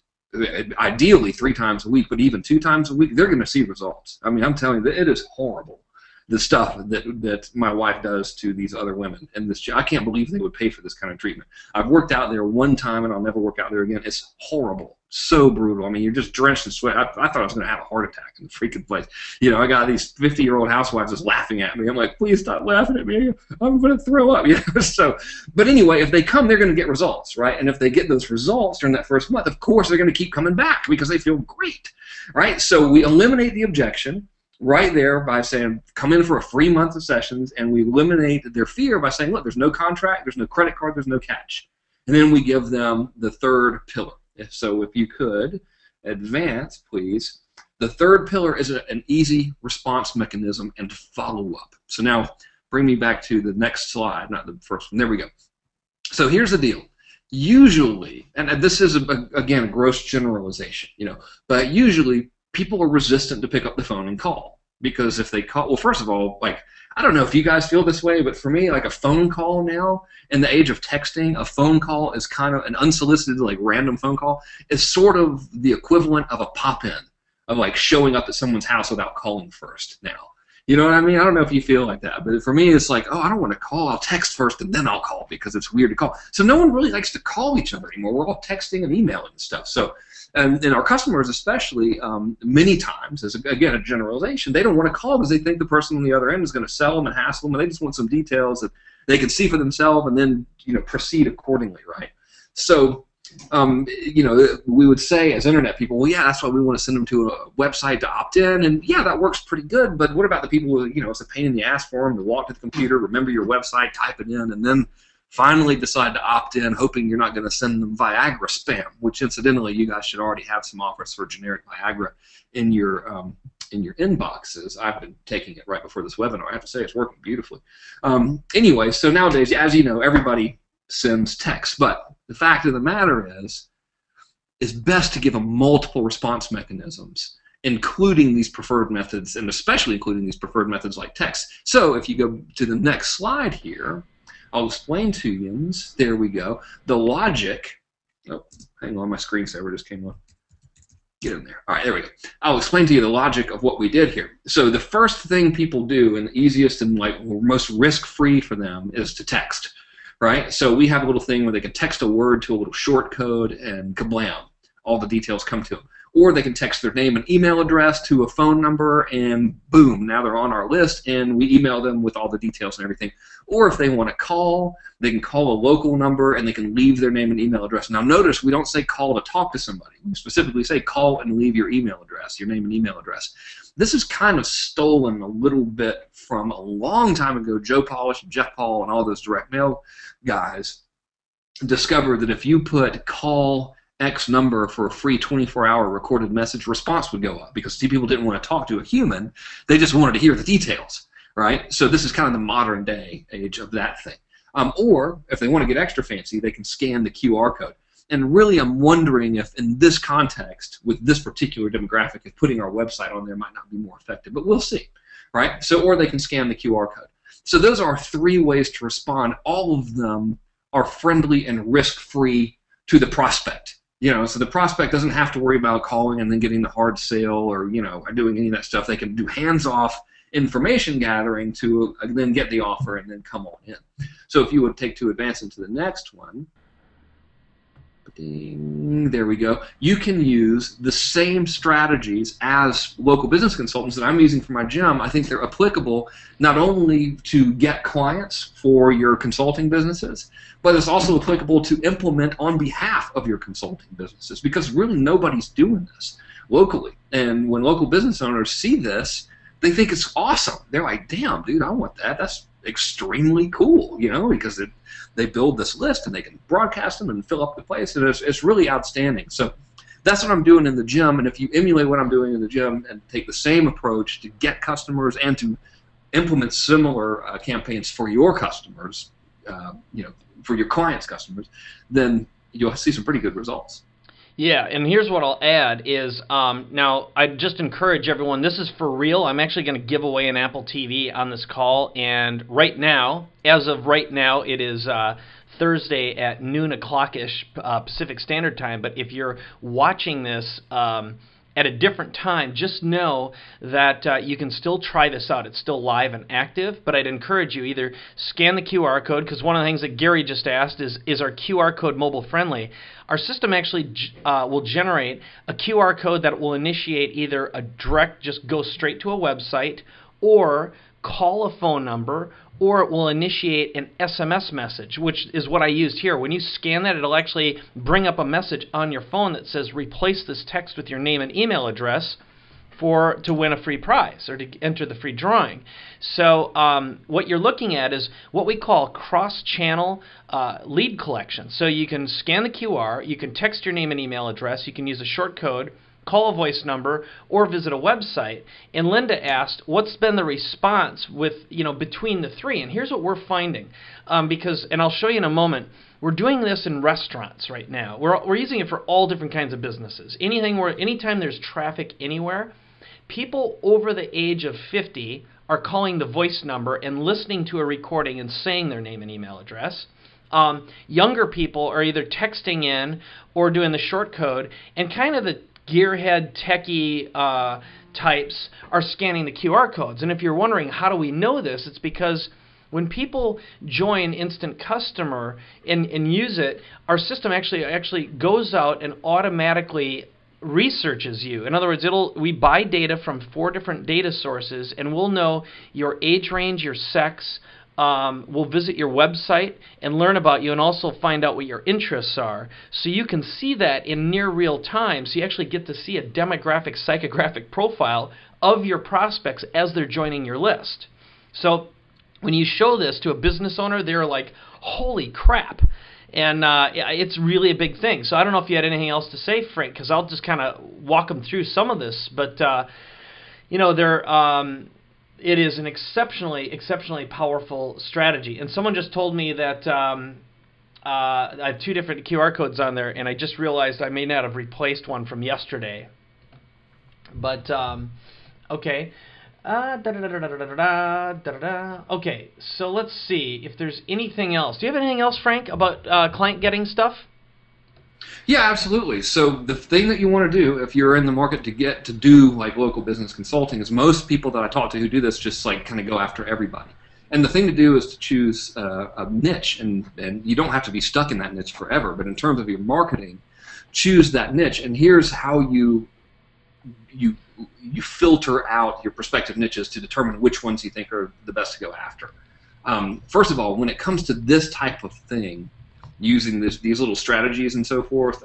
ideally 3 times a week, but even 2 times a week, they're going to see results. I mean, I'm telling you, it is horrible, the stuff that my wife does to these other women. And this, I can't believe they would pay for this kind of treatment. I've worked out there one time, and I'll never work out there again. It's horrible. So brutal. I mean, you're just drenched in sweat. I thought I was going to have a heart attack in the freaking place. You know, I got these 50-year-old housewives just laughing at me. I'm like, please stop laughing at me. I'm going to throw up. You know? So, but anyway, if they come, they're going to get results, right? And if they get those results during that first month, of course, they're going to keep coming back because they feel great, right? So we eliminate the objection right there by saying, come in for a free month of sessions, and we eliminate their fear by saying, look, there's no contract, there's no credit card, there's no catch. And then we give them the third pillar. So if you could advance, please. The third pillar is an easy response mechanism and follow-up. So now bring me back to the next slide, not the first one. There we go. So here's the deal. Usually, and this is, again, a gross generalization, you know, but usually people are resistant to pick up the phone and call. Because if they call, well, first of all, like, I don't know if you guys feel this way, but for me, like a phone call now, in the age of texting, a phone call is kind of an unsolicited, like random phone call, is sort of the equivalent of a pop-in, of like showing up at someone's house without calling first now. You know what I mean? I don't know if you feel like that, but for me, it's like, oh, I don't want to call. I'll text first and then I'll call because it's weird to call. So no one really likes to call each other anymore. We're all texting and emailing and stuff. So, and our customers especially, many times, as again a generalization, they don't want to call because they think the person on the other end is going to sell them and hassle them, and they just want some details that they can see for themselves and then, you know, proceed accordingly, right? So, you know, we would say as internet people, well, yeah, that's why we want to send them to a website to opt in, and yeah, that works pretty good. But what about the people who, you know, it's a pain in the ass for them to walk to the computer, remember your website, type it in, and then finally decide to opt in, hoping you're not going to send them Viagra spam, which incidentally, you guys should already have some offers for generic Viagra in your inboxes. I've been taking it right before this webinar. I have to say it's working beautifully. Anyway, so nowadays, as you know, everybody sends text, but the fact of the matter is it's best to give them multiple response mechanisms, including these preferred methods, and especially including these preferred methods like text. So if you go to the next slide here, I'll explain to you, there we go, the logic. Oh, hang on, my screensaver just came on. Get in there. All right, there we go. I'll explain to you the logic of what we did here. So the first thing people do, and the easiest and like most risk-free for them, is to text, right? So we have a little thing where they can text a word to a little short code, and kablam, all the details come to them. Or they can text their name and email address to a phone number, and boom, now they're on our list, and we email them with all the details and everything. Or if they want to call, they can call a local number, and they can leave their name and email address. Now notice we don't say call to talk to somebody. We specifically say call and leave your email address, your name and email address. This is kind of stolen a little bit from a long time ago. Joe Polish, Jeff Paul, and all those direct mail guys discovered that if you put call X number for a free 24-hour recorded message, response would go up because people didn't want to talk to a human. They just wanted to hear the details, right? So this is kind of the modern day age of that thing. Or if they want to get extra fancy, they can scan the QR code. And really, I'm wondering if in this context, with this particular demographic, if putting our website on there might not be more effective, but we'll see, right? So, or they can scan the QR code. So those are 3 ways to respond. All of them are friendly and risk-free to the prospect. You know, so the prospect doesn't have to worry about calling and then getting the hard sale or, you know, doing any of that stuff. They can do hands-off information gathering to then get the offer and then come on in. So if you would take to advance into the next one, Ding, there we go. You can use the same strategies as local business consultants that I'm using for my gym. I think they're applicable not only to get clients for your consulting businesses, but it's also applicable to implement on behalf of your consulting businesses, because really nobody's doing this locally. And when local business owners see this, they think it's awesome. They're like, damn, dude, I want that. That's extremely cool, you know, because they build this list and they can broadcast them and fill up the place, and it's really outstanding. So that's what I'm doing in the gym, and if you emulate what I'm doing in the gym and take the same approach to get customers and to implement similar campaigns for your customers, you know, for your clients' customers, then you'll see some pretty good results. Yeah, and here's what I'll add is, now I just encourage everyone, this is for real. I'm actually going to give away an Apple TV on this call, and right now, as of right now, it is Thursday at noon o'clock-ish Pacific Standard Time, but if you're watching this at a different time, just know that you can still try this out. It's still live and active, but I'd encourage you either scan the QR code, because one of the things that Gary just asked is our QR code mobile friendly? Our system actually will generate a QR code that will initiate either a direct, just go straight to a website, or call a phone number, or it will initiate an SMS message, which is what I used here. When you scan that, it'll actually bring up a message on your phone that says, replace this text with your name and email address to win a free prize or to enter the free drawing. So what you're looking at is what we call cross-channel lead collection. So you can scan the QR, you can text your name and email address, you can use a short code, call a voice number, or visit a website. And Linda asked, what's been the response with, you know, between the three? And here's what we're finding, because, and I'll show you in a moment, we're doing this in restaurants right now. We're using it for all different kinds of businesses. Anytime there's traffic anywhere, people over the age of 50 are calling the voice number and listening to a recording and saying their name and email address. Younger people are either texting in or doing the short code, and kind of the gearhead techie types are scanning the QR codes. And if you're wondering how do we know this, it's because when people join Instant Customer and use it, our system actually goes out and automatically researches you. In other words, we buy data from 4 different data sources, and we'll know your age range, your sex. We'll visit your website and learn about you, and also find out what your interests are. So you can see that in near real time. So you actually get to see a demographic, psychographic profile of your prospects as they're joining your list. So when you show this to a business owner, they're like, holy crap. And it's really a big thing. So I don't know if you had anything else to say, Frank, because I'll just kind of walk them through some of this. But, you know, it is an exceptionally powerful strategy. And someone just told me that I have 2 different QR codes on there, and I just realized I may not have replaced one from yesterday. But, okay. Okay, so let's see if there's anything else. Do you have anything else, Frank, about client getting stuff? Yeah, absolutely. So the thing that you want to do if you're in the market to do like local business consulting is, most people that I talk to who do this just like kind of go after everybody. And the thing to do is to choose a niche, and you don't have to be stuck in that niche forever, but in terms of your marketing, choose that niche. And here's how you filter out your prospective niches to determine which ones you think are the best to go after. First of all, when it comes to this type of thing, using these little strategies and so forth,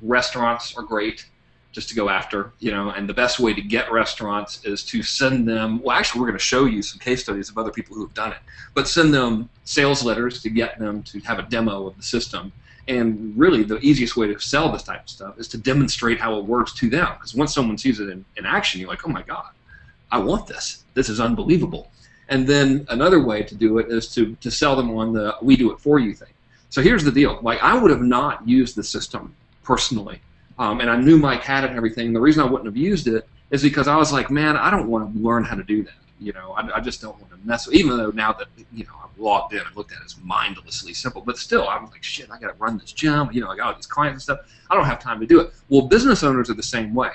restaurants are great just to go after, you know, and the best way to get restaurants is to send them, well, actually we're going to show you some case studies of other people who have done it, but send them sales letters to get them to have a demo of the system. And really the easiest way to sell this type of stuff is to demonstrate how it works to them, because once someone sees it in action, you're like, oh my God, I want this. This is unbelievable. And then another way to do it is to sell them on the we do it for you thing. So here's the deal. Like, I would have not used the system personally, and I knew my cat and everything. The reason I wouldn't have used it is because I was like, man, I don't want to learn how to do that. You know, I just don't want to mess with it. Even though now that, you know, I've logged in and looked at it, it's mindlessly simple. But still, I was like, shit, I got to run this gym. You know, I got all these clients and stuff. I don't have time to do it. Well, business owners are the same way.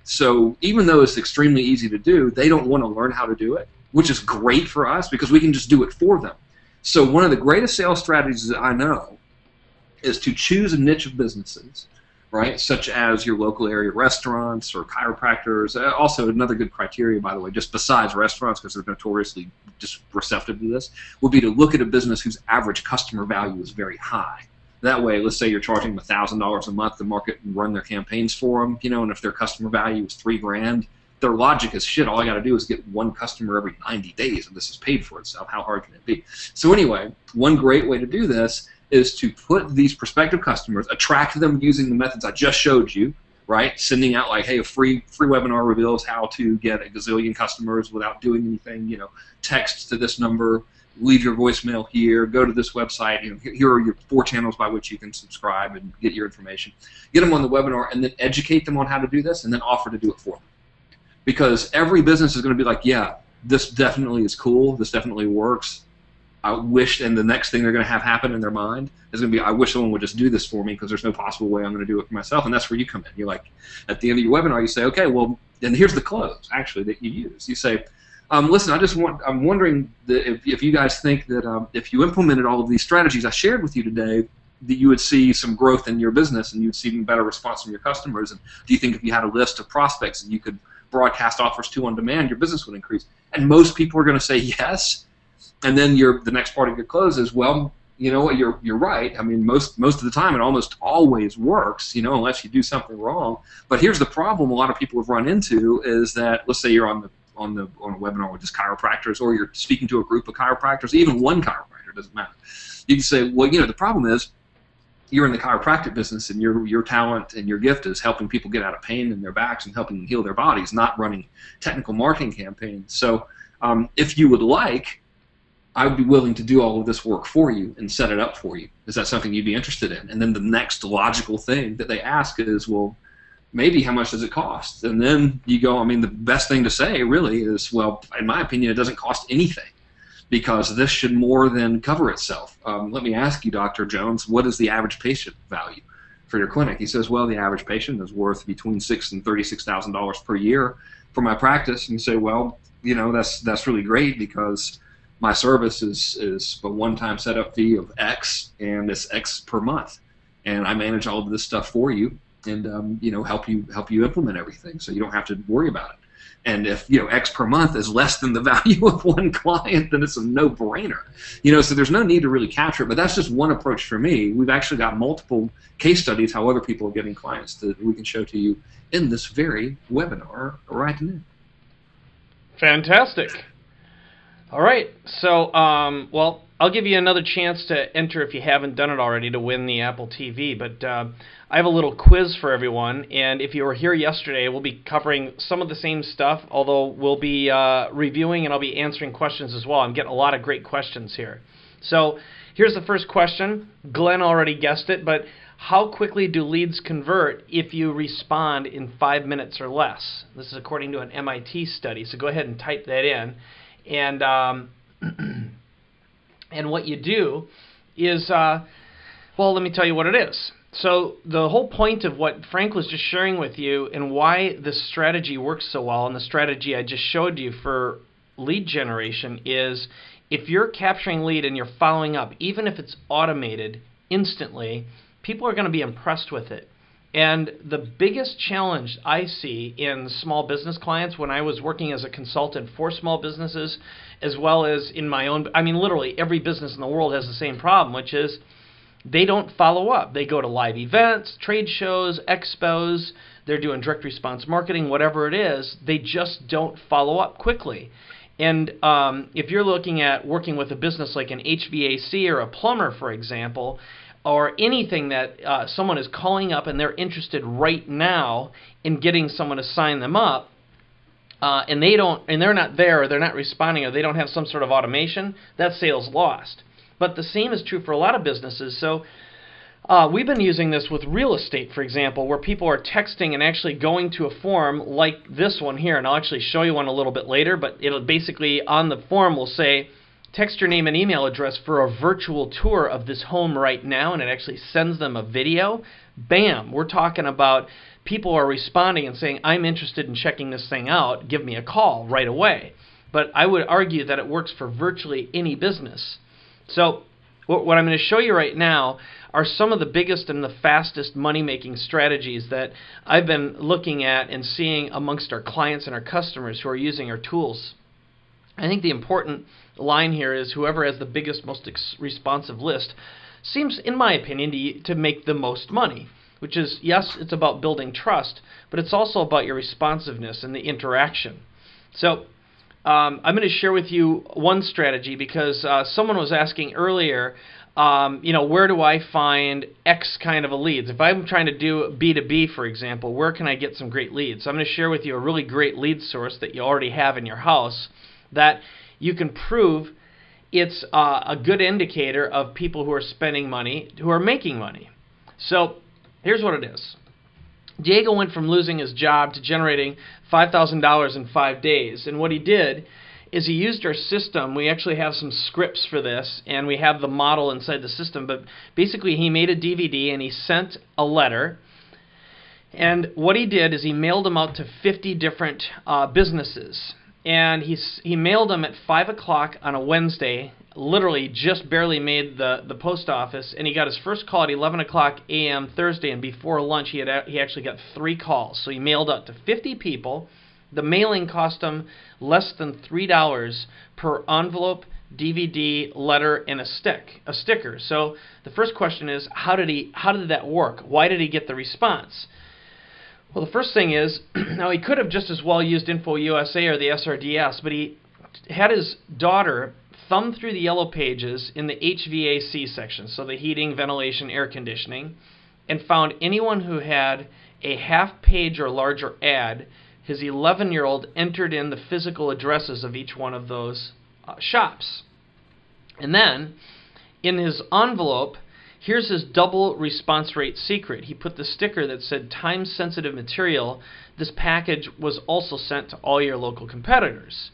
So even though it's extremely easy to do, they don't want to learn how to do it, which is great for us because we can just do it for them. So one of the greatest sales strategies that I know is to choose a niche of businesses, right, such as your local area restaurants or chiropractors. Also, another good criteria, by the way, just besides restaurants, because they're notoriously just receptive to this, would be to look at a business whose average customer value is very high. That way, let's say you're charging them $1,000 a month to market and run their campaigns for them, and if their customer value is $3,000, their logic is, shit, all I got to do is get one customer every 90 days, and this is paid for itself. How hard can it be? So anyway, one great way to do this is to put these prospective customers, attract them using the methods I just showed you, right? Sending out like, hey, a free webinar reveals how to get a gazillion customers without doing anything, text to this number, leave your voicemail here, go to this website, here are your 4 channels by which you can subscribe and get your information. Get them on the webinar and then educate them on how to do this and then offer to do it for them. Because every business is going to be like, yeah, this definitely is cool, this definitely works. I wish, and the next thing they're going to have happen in their mind is going to be, I wish someone would just do this for me because there's no possible way I'm going to do it for myself. And that's where you come in. You're like, at the end of your webinar, you say, okay, well, and here's the close, actually, that you use. You say, listen, I'm wondering that if you guys think that if you implemented all of these strategies I shared with you today, that you would see some growth in your business and you'd see even better response from your customers. And do you think if you had a list of prospects and you could broadcast offers to on demand, your business would increase? And most people are going to say yes. And then the next part of your close is, well, you know what, you're right. I mean, most of the time it almost always works, unless you do something wrong. But here's the problem a lot of people have run into is that, let's say you're on a webinar with just chiropractors, or you're speaking to a group of chiropractors, even one chiropractor, doesn't matter. You can say, well, the problem is you're in the chiropractic business and your talent and your gift is helping people get out of pain in their backs and helping them heal their bodies, not running technical marketing campaigns. So if you would like, I would be willing to do all of this work for you and set it up for you. Is that something you'd be interested in? And then the next logical thing that they ask is, well, maybe how much does it cost? And then you go, I mean, the best thing to say really is, well, in my opinion, it doesn't cost anything because this should more than cover itself. Let me ask you, Dr. Jones, what is the average patient value for your clinic? He says, well, the average patient is worth between $6,000 and $36,000 per year for my practice. And you say, well, that's really great because my service is a one-time setup fee of X, and it's X per month, and I manage all of this stuff for you, and help you implement everything, so you don't have to worry about it. And if X per month is less than the value of one client, then it's a no-brainer. So there's no need to really capture it. But that's just one approach for me. We've actually got multiple case studies how other people are getting clients that we can show to you in this very webinar right now. Fantastic. All right, so, well, I'll give you another chance to enter if you haven't done it already to win the Apple TV, but I have a little quiz for everyone, and if you were here yesterday, we'll be covering some of the same stuff, although we'll be reviewing and I'll be answering questions as well. I'm getting a lot of great questions here. So here's the first question. Glenn already guessed it, but how quickly do leads convert if you respond in 5 minutes or less? This is according to an MIT study, so go ahead and type that in. And and what you do is, well, let me tell you what it is. So the whole point of what Frank was just sharing with you and why this strategy works so well, and the strategy I just showed you for lead generation, is if you're capturing lead and you're following up, even if it's automated instantly, people are going to be impressed with it. And the biggest challenge I see in small business clients when I was working as a consultant for small businesses, as well as in my own, I mean, literally every business in the world has the same problem, which is they don't follow up. They go to live events, trade shows, expos, they're doing direct response marketing, whatever it is, they just don't follow up quickly. And if you're looking at working with a business like an HVAC or a plumber, for example, or anything that someone is calling up and they're interested right now in getting someone to sign them up, and they're not there, or they're not responding, or they don't have some sort of automation, that sale's lost. But the same is true for a lot of businesses. So we've been using this with real estate, for example, where people are texting and actually going to a form like this one here, and I'll actually show you one a little bit later, but it'll basically, on the form, will say, text your name and email address for a virtual tour of this home right now, and it actually sends them a video. Bam! We're talking about people are responding and saying, I'm interested in checking this thing out. Give me a call right away. But I would argue that it works for virtually any business. So what I'm going to show you right now are some of the biggest and the fastest money-making strategies that I've been looking at and seeing amongst our clients and our customers who are using our tools. I think the important line here is whoever has the biggest, most responsive list seems, in my opinion, to make the most money, which is, yes, it's about building trust, but it's also about your responsiveness and the interaction. So I'm going to share with you one strategy because someone was asking earlier, where do I find X kind of a leads? If I'm trying to do B2B, for example, where can I get some great leads? So I'm going to share with you a really great lead source that you already have in your house that you can prove it's a good indicator of people who are spending money, who are making money. So here's what it is. Diego went from losing his job to generating $5,000 in 5 days. And what he did is he used our system. We actually have some scripts for this, and we have the model inside the system. But basically, he made a DVD, and he sent a letter. And what he did is he mailed them out to 50 different businesses. And he mailed them at 5 o'clock on a Wednesday, literally just barely made the post office, and he got his first call at 11 o'clock a.m. Thursday, and before lunch he actually got 3 calls. So he mailed out to 50 people. The mailing cost him less than $3 per envelope, DVD, letter, and a sticker. So the first question is, how did that work? Why did he get the response? Well, the first thing is, now he could have just as well used Info USA or the SRDS, but he had his daughter thumb through the yellow pages in the HVAC section, so the heating, ventilation, air conditioning, and found anyone who had a half-page or larger ad. His 11-year-old entered in the physical addresses of each one of those shops. And then, in his envelope, here's his double response rate secret. He put the sticker that said time-sensitive material. This package was also sent to all your local competitors.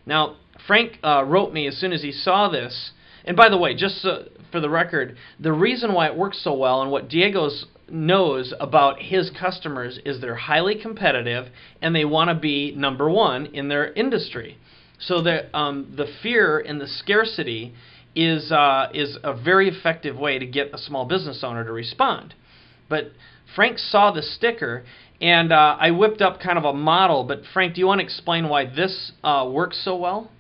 Now, Frank wrote me as soon as he saw this. And by the way, just for the record, the reason why it works so well and what Diego knows about his customers is they're highly competitive and they want to be number one in their industry. So the fear and the scarcity is a very effective way to get a small business owner to respond. But Frank saw the sticker, and I whipped up kind of a model. But Frank, do you want to explain why this works so well?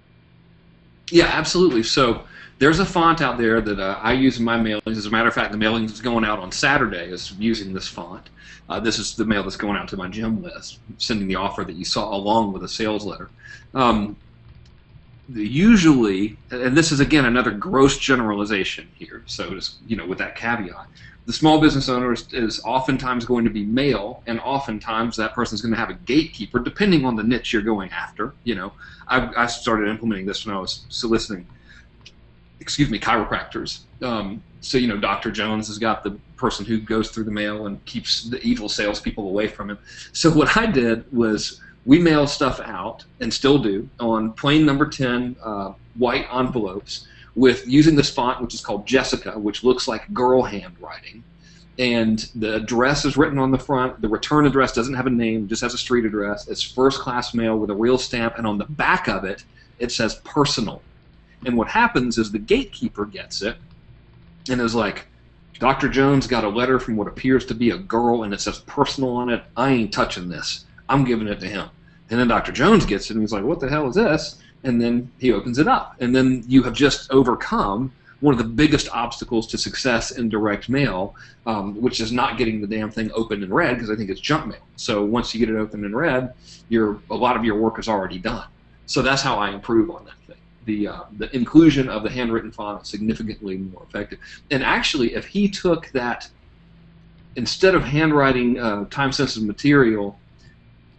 Yeah, absolutely. So there's a font out there that I use in my mailings. As a matter of fact, the mailing that's going out on Saturday is using this font. This is the mail that's going out to my gym list, sending the offer that you saw along with a sales letter. Usually, and this is again another gross generalization here, so just, with that caveat, the small business owner is oftentimes going to be male, and oftentimes that person is going to have a gatekeeper, depending on the niche you're going after. I started implementing this when I was soliciting, chiropractors. So Dr. Jones has got the person who goes through the mail and keeps the evil salespeople away from him. So what I did was, we mail stuff out, and still do, on plain number 10 white envelopes with using this font, which is called Jessica, which looks like girl handwriting. And the address is written on the front. The return address doesn't have a name, just has a street address. It's first-class mail with a real stamp, and on the back of it, it says personal. And what happens is the gatekeeper gets it and is like, Dr. Jones got a letter from what appears to be a girl, and it says personal on it. I ain't touching this. I'm giving it to him. And then Dr. Jones gets it, and he's like, what the hell is this? And then he opens it up. And then you have just overcome one of the biggest obstacles to success in direct mail, which is not getting the damn thing opened and read, because I think it's junk mail. So once you get it opened and read, a lot of your work is already done. So that's how I improve on that thing. The inclusion of the handwritten font is significantly more effective. And actually, if he took that, instead of handwriting time-sensitive material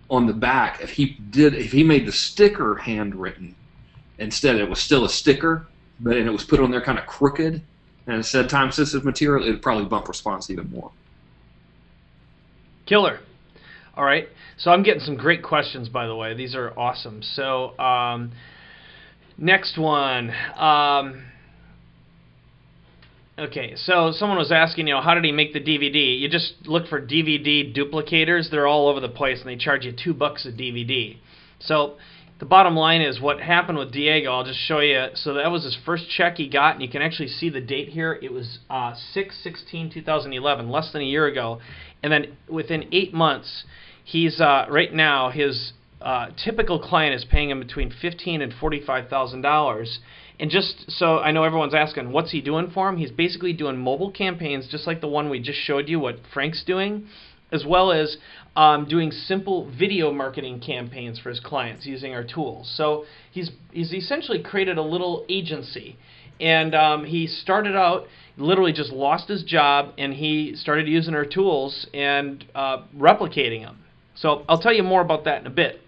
on the back, if he made the sticker handwritten instead, it was still a sticker, and it was put on there kind of crooked, and it said time-sensitive material, it would probably bump response even more. Killer. All right. So I'm getting some great questions, by the way. These are awesome. So next one. Okay, so someone was asking, how did he make the DVD? You just look for DVD duplicators. They're all over the place, and they charge you $2 a DVD. So the bottom line is what happened with Diego. I'll just show you. So that was his first check he got, and you can actually see the date here. It was 6/16/2011, less than a year ago. And then within 8 months, he's right now his typical client is paying him between $15,000 and $45,000. And just so I know everyone's asking, what's he doing for him? He's basically doing mobile campaigns, just like the one we just showed you, what Frank's doing, as well as doing simple video marketing campaigns for his clients using our tools. So he's essentially created a little agency. And he started out, literally just lost his job, and he started using our tools and replicating them. So I'll tell you more about that in a bit.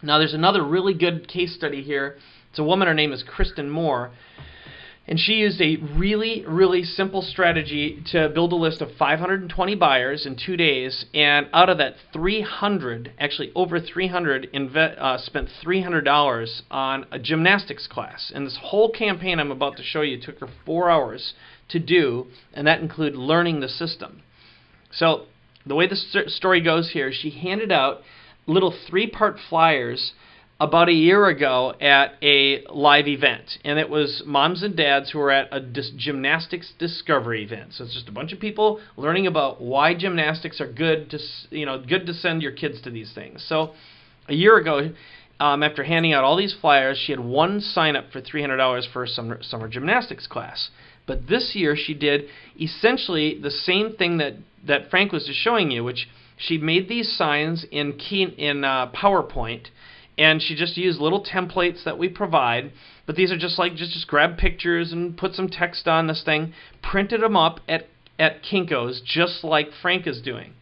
Now there's another really good case study here. It's a woman, her name is Kristen Moore, and she used a really, really simple strategy to build a list of 520 buyers in 2 days, and out of that 300, actually over 300, spent $300 on a gymnastics class. And this whole campaign I'm about to show you took her 4 hours to do, and that included learning the system. So the way the story goes here, she handed out little 3-part flyers about a year ago at a live event, and it was moms and dads who were at a gymnastics discovery event. So it's just a bunch of people learning about why gymnastics are good to send your kids to these things. So a year ago, after handing out all these flyers, she had one sign up for $300 for a summer gymnastics class. But this year she did essentially the same thing that Frank was just showing you, which she made these signs in PowerPoint. And she just used little templates that we provide, but these are just like just grab pictures and put some text on this thing, printed them up at Kinko's just like Frank is doing.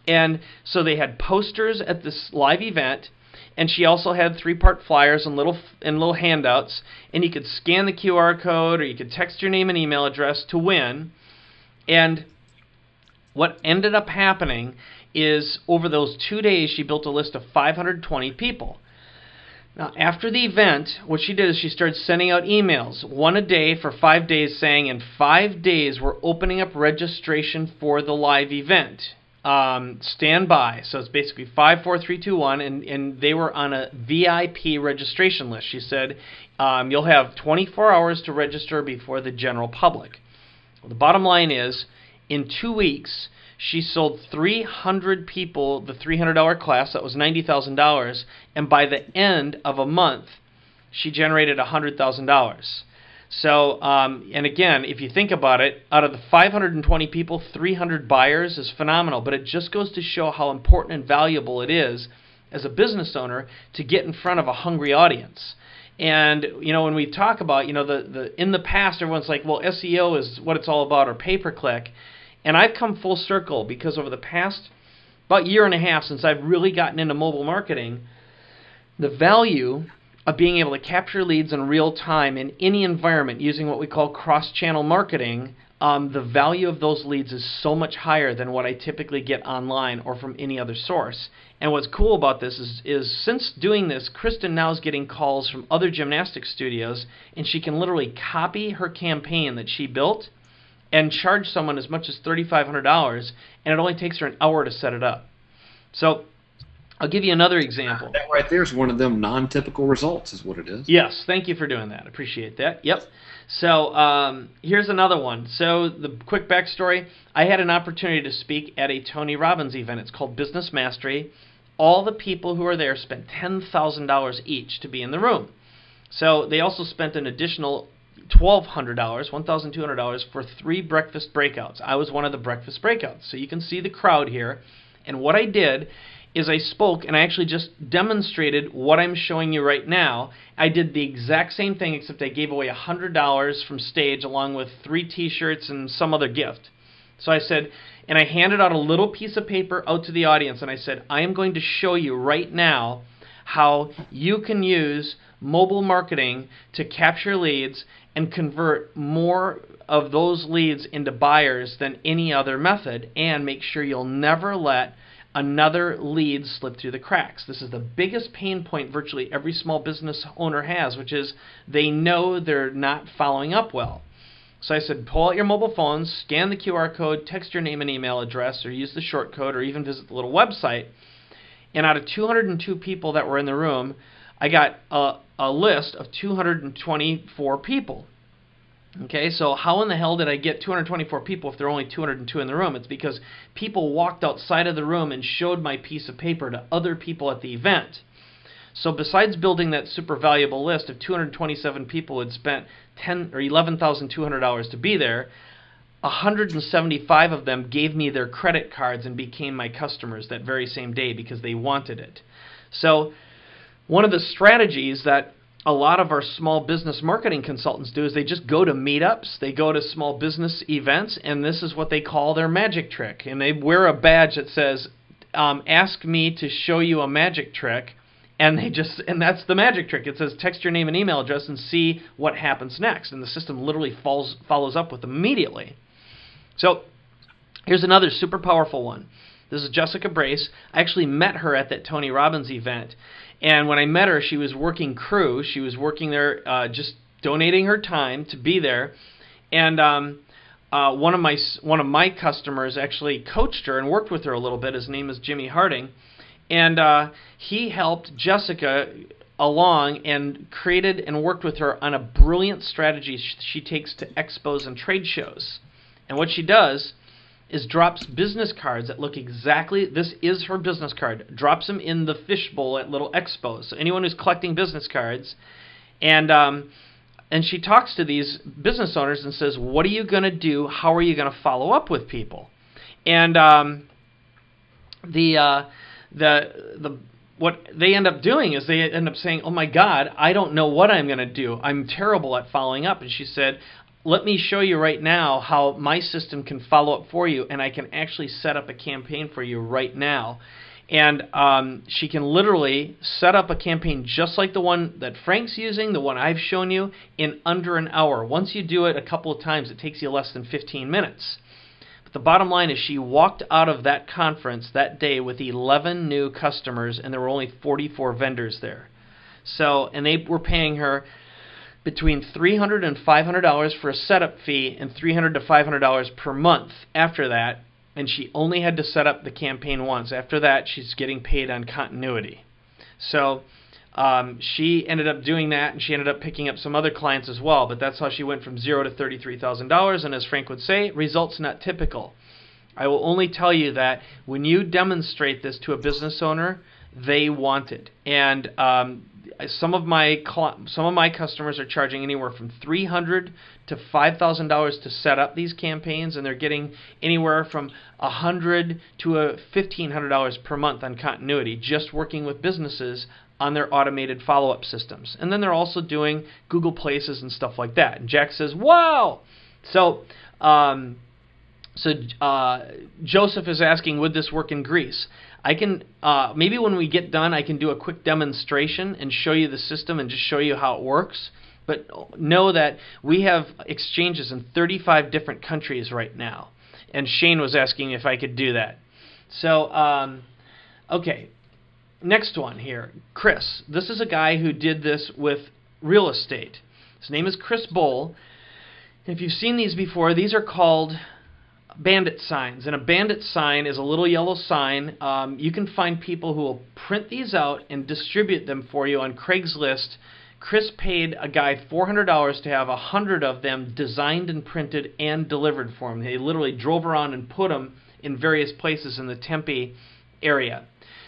And so they had posters at this live event, and she also had 3-part flyers and little handouts, and you could scan the QR code or you could text your name and email address to win. And what ended up happening is over those 2 days she built a list of 520 people. Now, after the event, what she did is she started sending out emails, one a day for 5 days, saying in 5 days we're opening up registration for the live event. Stand by. So it's basically 5, 4, 3, 2, 1, and they were on a VIP registration list. She said you'll have 24 hours to register before the general public. Well, the bottom line is, in 2 weeks, she sold 300 people the $300 class. That was $90,000. And by the end of a month, she generated $100,000. So, and again, if you think about it, out of the 520 people, 300 buyers is phenomenal. But it just goes to show how important and valuable it is as a business owner to get in front of a hungry audience. And, when we talk about, in the past, everyone's like, well, SEO is what it's all about, or pay-per-click. And I've come full circle because over the past about year and a half since I've really gotten into mobile marketing, the value of being able to capture leads in real time in any environment using what we call cross-channel marketing, the value of those leads is so much higher than what I typically get online or from any other source. And what's cool about this is since doing this, Kristen now is getting calls from other gymnastics studios, and she can literally copy her campaign that she built and charge someone as much as $3,500, and it only takes her an hour to set it up. So I'll give you another example. That right there is one of them non-typical results is what it is. Yes, thank you for doing that. I appreciate that. Yep. So here's another one. So the quick backstory, I had an opportunity to speak at a Tony Robbins event. It's called Business Mastery. All the people who were there spent $10,000 each to be in the room. So they also spent an additional $1,200, $1,200 for 3 breakfast breakouts. I was one of the breakfast breakouts. So you can see the crowd here. And what I did is I spoke, and I actually just demonstrated what I'm showing you right now. I did the exact same thing, except I gave away $100 from stage along with 3 t-shirts and some other gift. So I said, and I handed out a little piece of paper out to the audience, and I said, I am going to show you right now how you can use mobile marketing to capture leads and convert more of those leads into buyers than any other method, and make sure you'll never let another lead slip through the cracks. This is the biggest pain point virtually every small business owner has, which is they know they're not following up well. So I said, pull out your mobile phones, scan the QR code, text your name and email address, or use the short code, or even visit the little website. And out of 202 people that were in the room, I got a list of 224 people. Okay, so how in the hell did I get 224 people if there are only 202 in the room? It's because people walked outside of the room and showed my piece of paper to other people at the event. So besides building that super valuable list of 227 people who had spent $11,200 to be there, 175 of them gave me their credit cards and became my customers that very same day because they wanted it. So one of the strategies that a lot of our small business marketing consultants do is they just go to meetups, they go to small business events, and this is what they call their magic trick. And they wear a badge that says, ask me to show you a magic trick. And that's the magic trick. It says text your name and email address and see what happens next. And the system literally follows up with them immediately. So here's another super powerful one. This is Jessica Brace. I actually met her at that Tony Robbins event. And when I met her, she was working crew. She was working there, just donating her time to be there. And one of my customers actually coached her and worked with her a little bit. His name is Jimmy Harding. And he helped Jessica along and created and worked with her on a brilliant strategy she takes to expos and trade shows. And what she does is drops business cards that look exactly, this is her business card, drops them in the fishbowl at little expos. So anyone who's collecting business cards, and she talks to these business owners and says, what are you going to do? How are you going to follow up with people? And what they end up doing is they end up saying, oh my God, I don't know what I'm going to do. I'm terrible at following up. And she said, let me show you right now how my system can follow up for you, and I can actually set up a campaign for you right now. And she can literally set up a campaign just like the one that Frank's using, the one I've shown you, in under an hour. Once you do it a couple of times, it takes you less than 15 minutes. But the bottom line is she walked out of that conference that day with 11 new customers, and there were only 44 vendors there. So, and they were paying her between $300 and $500 for a setup fee and $300 to $500 per month after that, and she only had to set up the campaign once. After that, she's getting paid on continuity. So she ended up doing that, and she ended up picking up some other clients as well, but that's how she went from $0 to $33,000, and as Frank would say, results not typical. I will only tell you that when you demonstrate this to a business owner, they want it. And some of my customers are charging anywhere from $300 to $5,000 to set up these campaigns, and they're getting anywhere from $100 to $1,500 per month on continuity, just working with businesses on their automated follow-up systems. And then they're also doing Google Places and stuff like that. And Jack says, "Wow!" So, Joseph is asking, would this work in Greece? I can, maybe when we get done, I can do a quick demonstration and show you the system and just show you how it works. But know that we have exchanges in 35 different countries right now. And Shane was asking if I could do that. So, okay, next one here. Chris. This is a guy who did this with real estate. His name is Chris Bole. If you've seen these before, these are called bandit signs, and a bandit sign is a little yellow sign. You can find people who will print these out and distribute them for you on Craigslist. Chris paid a guy $400 to have 100 of them designed and printed and delivered for him. They literally drove around and put them in various places in the Tempe area.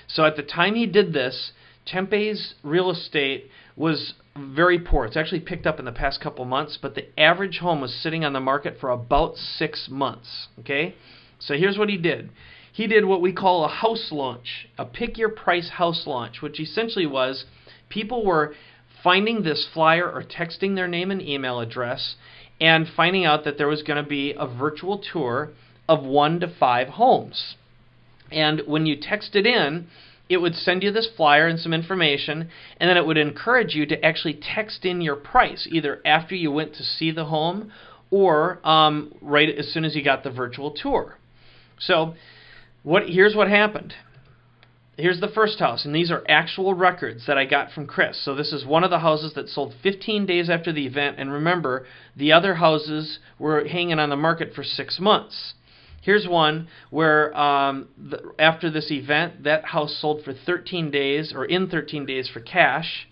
So at the time he did this, Tempe's real estate was very poor. It's actually picked up in the past couple months, but the average home was sitting on the market for about 6 months. Okay? So here's what he did. He did what we call a house launch, a pick your price house launch, which essentially was people were finding this flyer or texting their name and email address and finding out that there was going to be a virtual tour of 1 to 5 homes. And when you text it in, it would send you this flyer and some information, and then it would encourage you to actually text in your price, either after you went to see the home or right as soon as you got the virtual tour. So here's what happened. Here's the first house, and these are actual records that I got from Chris. So this is one of the houses that sold 15 days after the event, and remember, the other houses were hanging on the market for 6 months. Here's one where after this event, that house sold for 13 days, or in 13 days for cash.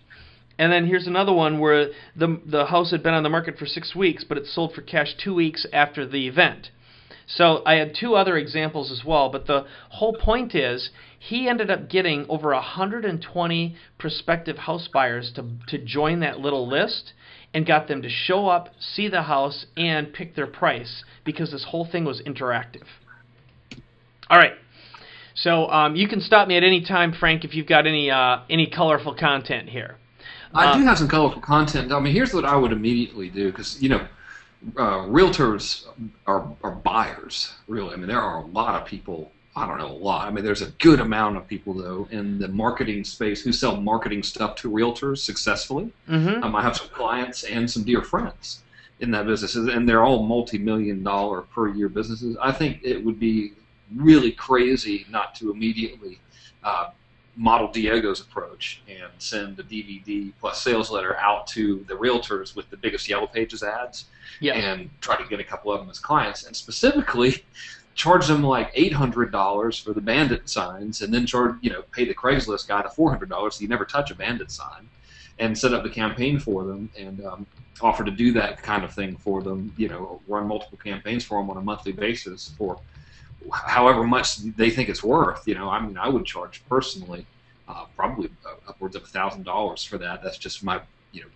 And then here's another one where the house had been on the market for 6 weeks, but it sold for cash 2 weeks after the event. So I had 2 other examples as well, but the whole point is he ended up getting over 120 prospective house buyers to join that little list, and got them to show up, see the house, and pick their price, because this whole thing was interactive. All right. So you can stop me at any time, Frank, if you've got any colorful content here. I do have some colorful content. I mean, here's what I would immediately do, because, realtors are buyers, really. I mean, there are a lot of people, I don't know, a lot. I mean, there's a good amount of people, though, in the marketing space who sell marketing stuff to realtors successfully. Mm-hmm. I have some clients and some dear friends in that business, and they're all multi-million-dollar per year businesses. I think it would be really crazy not to immediately model Diego's approach and send a DVD plus sales letter out to the realtors with the biggest Yellow Pages ads, yes, and try to get a couple of them as clients, and specifically charge them like $800 for the bandit signs, and then pay the Craigslist guy the $400 so you never touch a bandit sign, and set up the campaign for them, and offer to do that kind of thing for them, run multiple campaigns for them on a monthly basis for however much they think it's worth. I would charge personally probably upwards of $1,000 for that. That's just my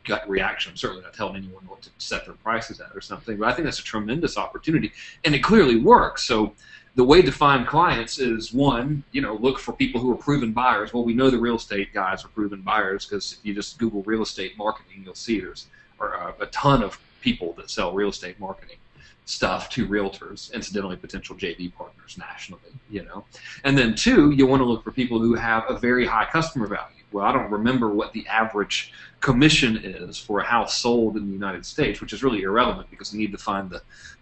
gut reaction. I'm certainly not telling anyone what to set their prices at or something, but I think that's a tremendous opportunity, and it clearly works. So the way to find clients is, one, look for people who are proven buyers. Well, we know the real estate guys are proven buyers, because if you just Google real estate marketing, you'll see there's a ton of people that sell real estate marketing stuff to realtors, incidentally potential JV partners nationally, And then 2, you want to look for people who have a very high customer value. Well, I don't remember what the average commission is for a house sold in the United States, which is really irrelevant because you need to find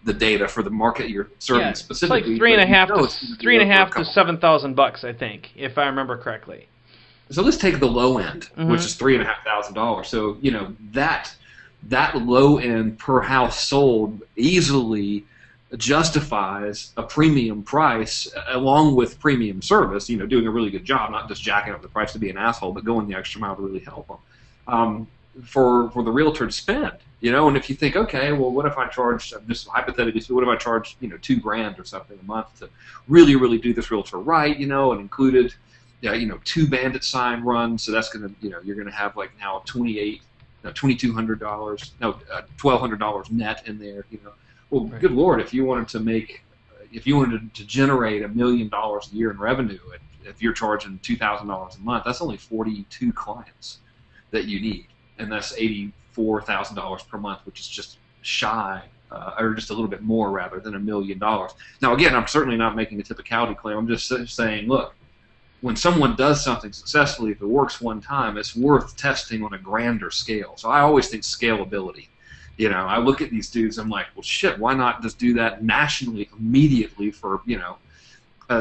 the data for the market you're serving specifically. It's like $3,500 to $7,000, I think, if I remember correctly. So let's take the low end, mm-hmm, which is $3,500. So that low end per house sold easily justifies a premium price along with premium service, doing a really good job, not just jacking up the price to be an asshole, but going the extra mile to really help them, for the realtor to spend, and if you think, okay, well, what if I charge, just hypothetically, what if I charge, $2,000 or something a month to really, really do this realtor right, and included, 2 bandit sign runs, so that's going to, you're going to have like now $2,200, $1,200 net in there, Well, right. Good Lord, if you wanted to generate $1 million a year in revenue, if you're charging $2,000 a month, that's only 42 clients that you need, and that's $84,000 per month, which is just shy, or just a little bit more rather than $1 million. Now, again, I'm certainly not making a typicality claim. I'm just saying, look, when someone does something successfully, if it works one time, it's worth testing on a grander scale. So I always think scalability. I look at these dudes, I'm like, well, shit, why not just do that nationally immediately for,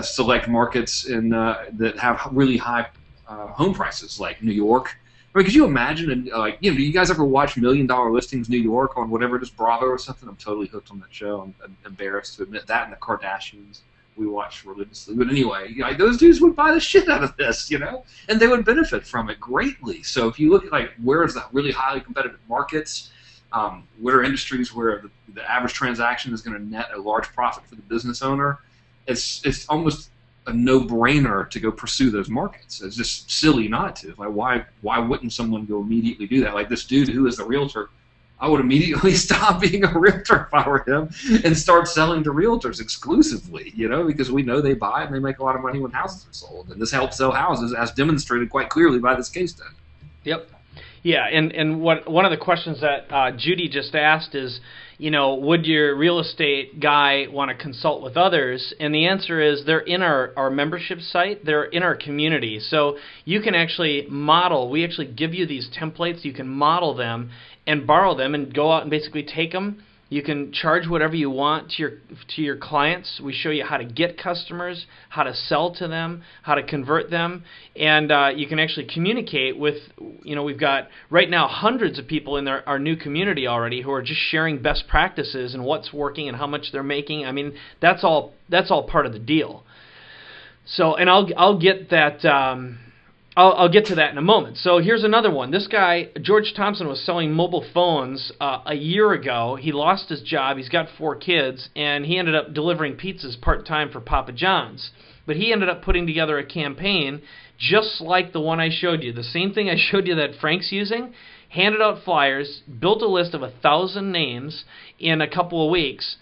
select markets that have really high home prices, like New York. I mean, could you imagine, do you guys ever watch $1 Million Listings New York on whatever it is, Bravo or something? I'm totally hooked on that show. I'm embarrassed to admit that, and the Kardashians we watch religiously. But anyway, those dudes would buy the shit out of this, and they would benefit from it greatly. So if you look at, where is the really highly competitive markets, what are industries where the average transaction is going to net a large profit for the business owner, it's almost a no-brainer to go pursue those markets. It's just silly not to. Why wouldn't someone go immediately do that? Like this dude who is the realtor, I would immediately stop being a realtor if I were him and start selling to realtors exclusively, because we know they buy and they make a lot of money when houses are sold. And this helps sell houses, as demonstrated quite clearly by this case study. Yep. Yeah, and one of the questions that Judy just asked is, would your real estate guy want to consult with others? And the answer is they're in our membership site. They're in our community. So you can actually model. We actually give you these templates. You can model them and borrow them and go out and basically take them. You can charge whatever you want to your clients. We show you how to get customers, how to sell to them, how to convert them, and you can actually communicate with, we've got right now hundreds of people in our new community already who are just sharing best practices and what's working and how much they're making. I mean, that's all part of the deal. So, and I'll get that. I'll get to that in a moment. So here's another one. This guy, George Thompson, was selling mobile phones a year ago. He lost his job. He's got 4 kids, and he ended up delivering pizzas part-time for Papa John's. But he ended up putting together a campaign just like the one I showed you. The same thing I showed you that Frank's using. Handed out flyers, built a list of 1,000 names in a couple of weeks,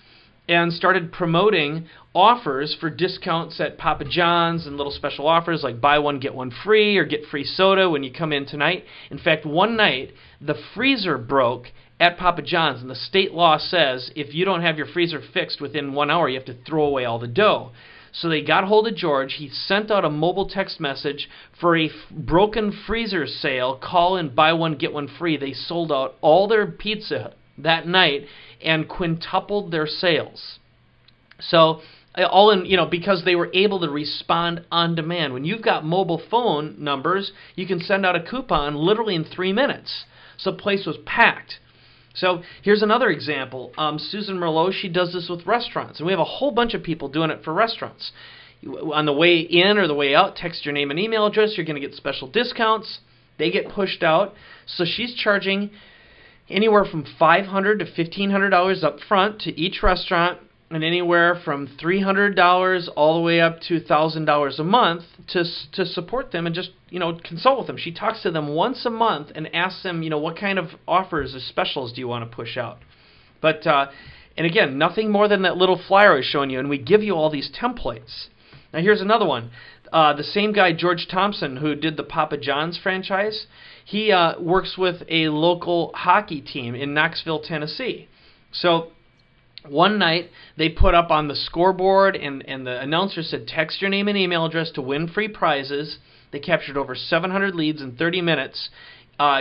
and started promoting offers for discounts at Papa John's and little special offers like buy one, get one free, or get free soda when you come in tonight. In fact, one night, the freezer broke at Papa John's, and the state law says if you don't have your freezer fixed within 1 hour, you have to throw away all the dough. So they got hold of George. He sent out a mobile text message for a broken freezer sale. Call and buy one, get one free. They sold out all their pizza that night and quintupled their sales. So all in, because they were able to respond on demand. When you've got mobile phone numbers, you can send out a coupon literally in 3 minutes. So the place was packed. So here's another example. Susan Merlot, she does this with restaurants. And we have a whole bunch of people doing it for restaurants. On the way in or the way out, text your name and email address. You're going to get special discounts. They get pushed out. So she's charging anywhere from $500 to $1,500 up front to each restaurant, and anywhere from $300 all the way up to $1,000 a month to support them and just consult with them. She talks to them once a month and asks them what kind of offers or specials do you want to push out. But and again, nothing more than that little flyer I was showing you, and we give you all these templates. Now here's another one. The same guy, George Thompson, who did the Papa John's franchise, he works with a local hockey team in Knoxville, Tennessee. So one night, they put up on the scoreboard, and the announcer said, text your name and email address to win free prizes. They captured over 700 leads in 30 minutes,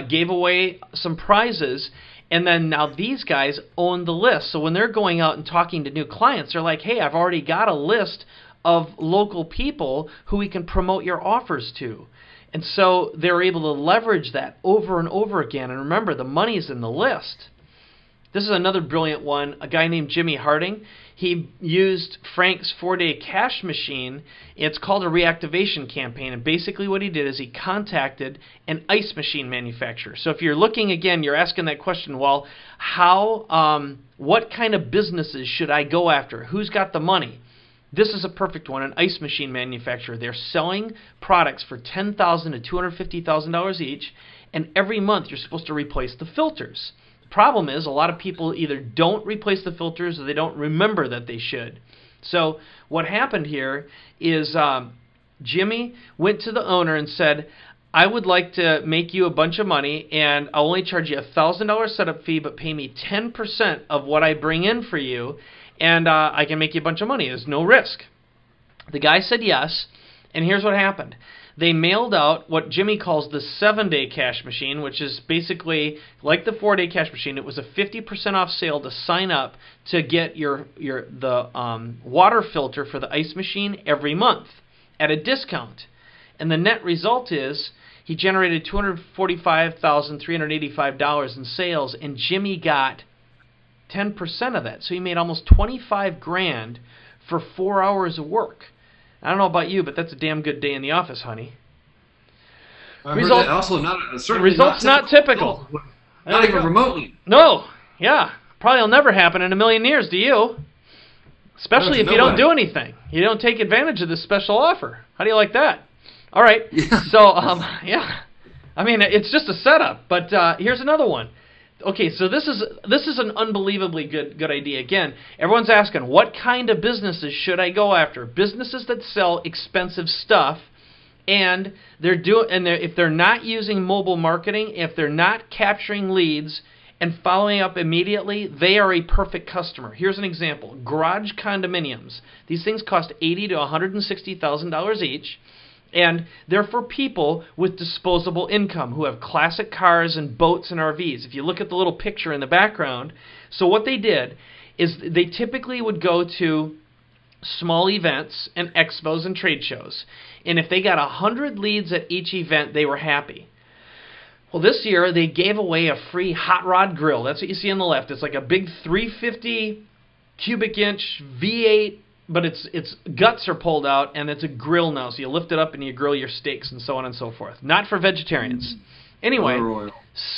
gave away some prizes, and then now these guys own the list. So when they're going out and talking to new clients, they're like, hey, I've already got a list of local people who we can promote your offers to. And so they're able to leverage that over and over again. And remember, the money's in the list. This is another brilliant one. A guy named Jimmy Harding. He used Frank's 4-day cash machine. It's called a reactivation campaign. And basically what he did is he contacted an ice machine manufacturer. So if you're looking, again, you're asking that question, well, what kind of businesses should I go after? Who's got the money? This is a perfect one, an ice machine manufacturer. They're selling products for $10,000 to $250,000 each, and every month you're supposed to replace the filters. The problem is a lot of people either don't replace the filters or they don't remember that they should. So what happened here is Jimmy went to the owner and said, I would like to make you a bunch of money, and I'll only charge you a $1,000 setup fee, but pay me 10% of what I bring in for you, and I can make you a bunch of money. There's no risk. The guy said yes, and here's what happened. They mailed out what Jimmy calls the 7-day cash machine, which is basically like the 4-day cash machine. It was a 50% off sale to sign up to get the water filter for the ice machine every month at a discount. And the net result is he generated $245,385 in sales, and Jimmy got 10% of that. So he made almost $25,000 for 4 hours of work. I don't know about you, but that's a damn good day in the office, honey. Results not typical. Not even remotely. No. Yeah. Probably will never happen in a million years to you. Especially if you don't do anything. You don't take advantage of this special offer. How do you like that? All right. Yeah. So, yeah. I mean, it's just a setup. But here's another one. Okay, so this is an unbelievably good idea. Again, everyone's asking, what kind of businesses should I go after? Businesses that sell expensive stuff, and if they're not using mobile marketing, if they're not capturing leads and following up immediately, they are a perfect customer. Here's an example: garage condominiums. These things cost $80,000 to $160,000 each. And they're for people with disposable income who have classic cars and boats and RVs. If you look at the little picture in the background, so what they did is they typically would go to small events and expos and trade shows. And if they got 100 leads at each event, they were happy. Well, this year they gave away a free hot rod grill. That's what you see on the left. It's like a big 350 cubic inch V8 but its guts are pulled out, and it's a grill now. So you lift it up and you grill your steaks and so on and so forth. Not for vegetarians. Anyway,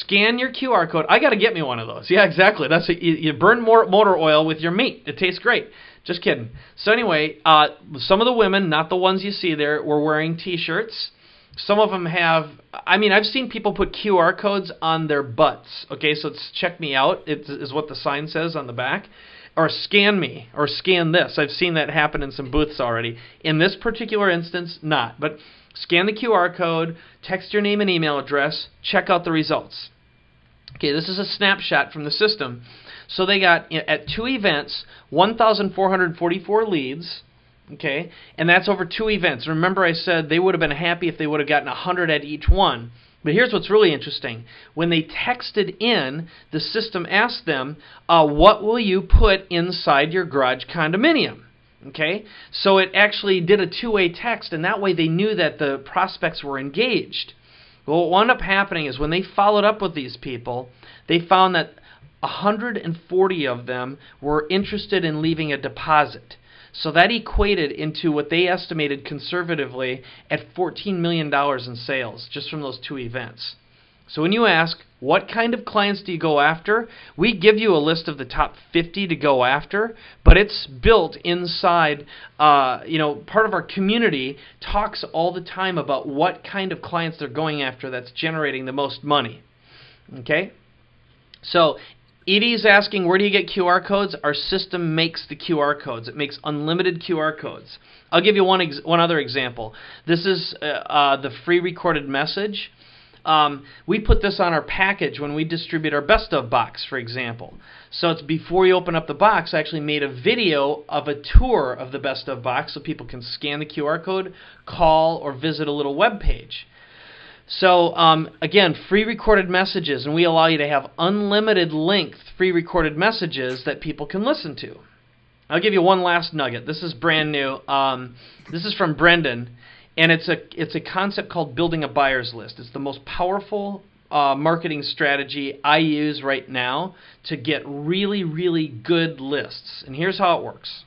scan your QR code. I got to get me one of those. Yeah, exactly. That's you burn more motor oil with your meat. It tastes great. Just kidding. So anyway, some of the women, not the ones you see there, were wearing T-shirts. Some of them have, I mean, I've seen people put QR codes on their butts. Okay, so it's check me out, is what the sign says on the back. Or scan me, or scan this. I've seen that happen in some booths already. In this particular instance, not. But scan the QR code, text your name and email address, check out the results. Okay, this is a snapshot from the system. So they got, at 2 events, 1,444 leads. Okay, and that's over 2 events. Remember I said they would have been happy if they would have gotten 100 at each one. But here's what's really interesting. When they texted in, the system asked them, what will you put inside your garage condominium? Okay, so it actually did a 2-way text, and that way they knew that the prospects were engaged. Well, what wound up happening is when they followed up with these people, they found that 140 of them were interested in leaving a deposit. So that equated into what they estimated conservatively at $14 million in sales just from those 2 events. So when you ask, what kind of clients do you go after? We give you a list of the top 50 to go after, but it's built inside, part of our community talks all the time about what kind of clients they're going after that's generating the most money. Okay? So Edie's asking, where do you get QR codes? Our system makes the QR codes. It makes unlimited QR codes. I'll give you one other example. This is the free recorded message. We put this on our package when we distribute our Best Of box, for example. So it's before you open up the box, I actually made a video of a tour of the Best Of box so people can scan the QR code, call, or visit a little web page. So, again, free recorded messages, and we allow you to have unlimited length free recorded messages that people can listen to. I'll give you one last nugget. This is brand new. This is from Brendan, and it's a concept called building a buyer's list. It's the most powerful marketing strategy I use right now to get really, really good lists. And here's how it works.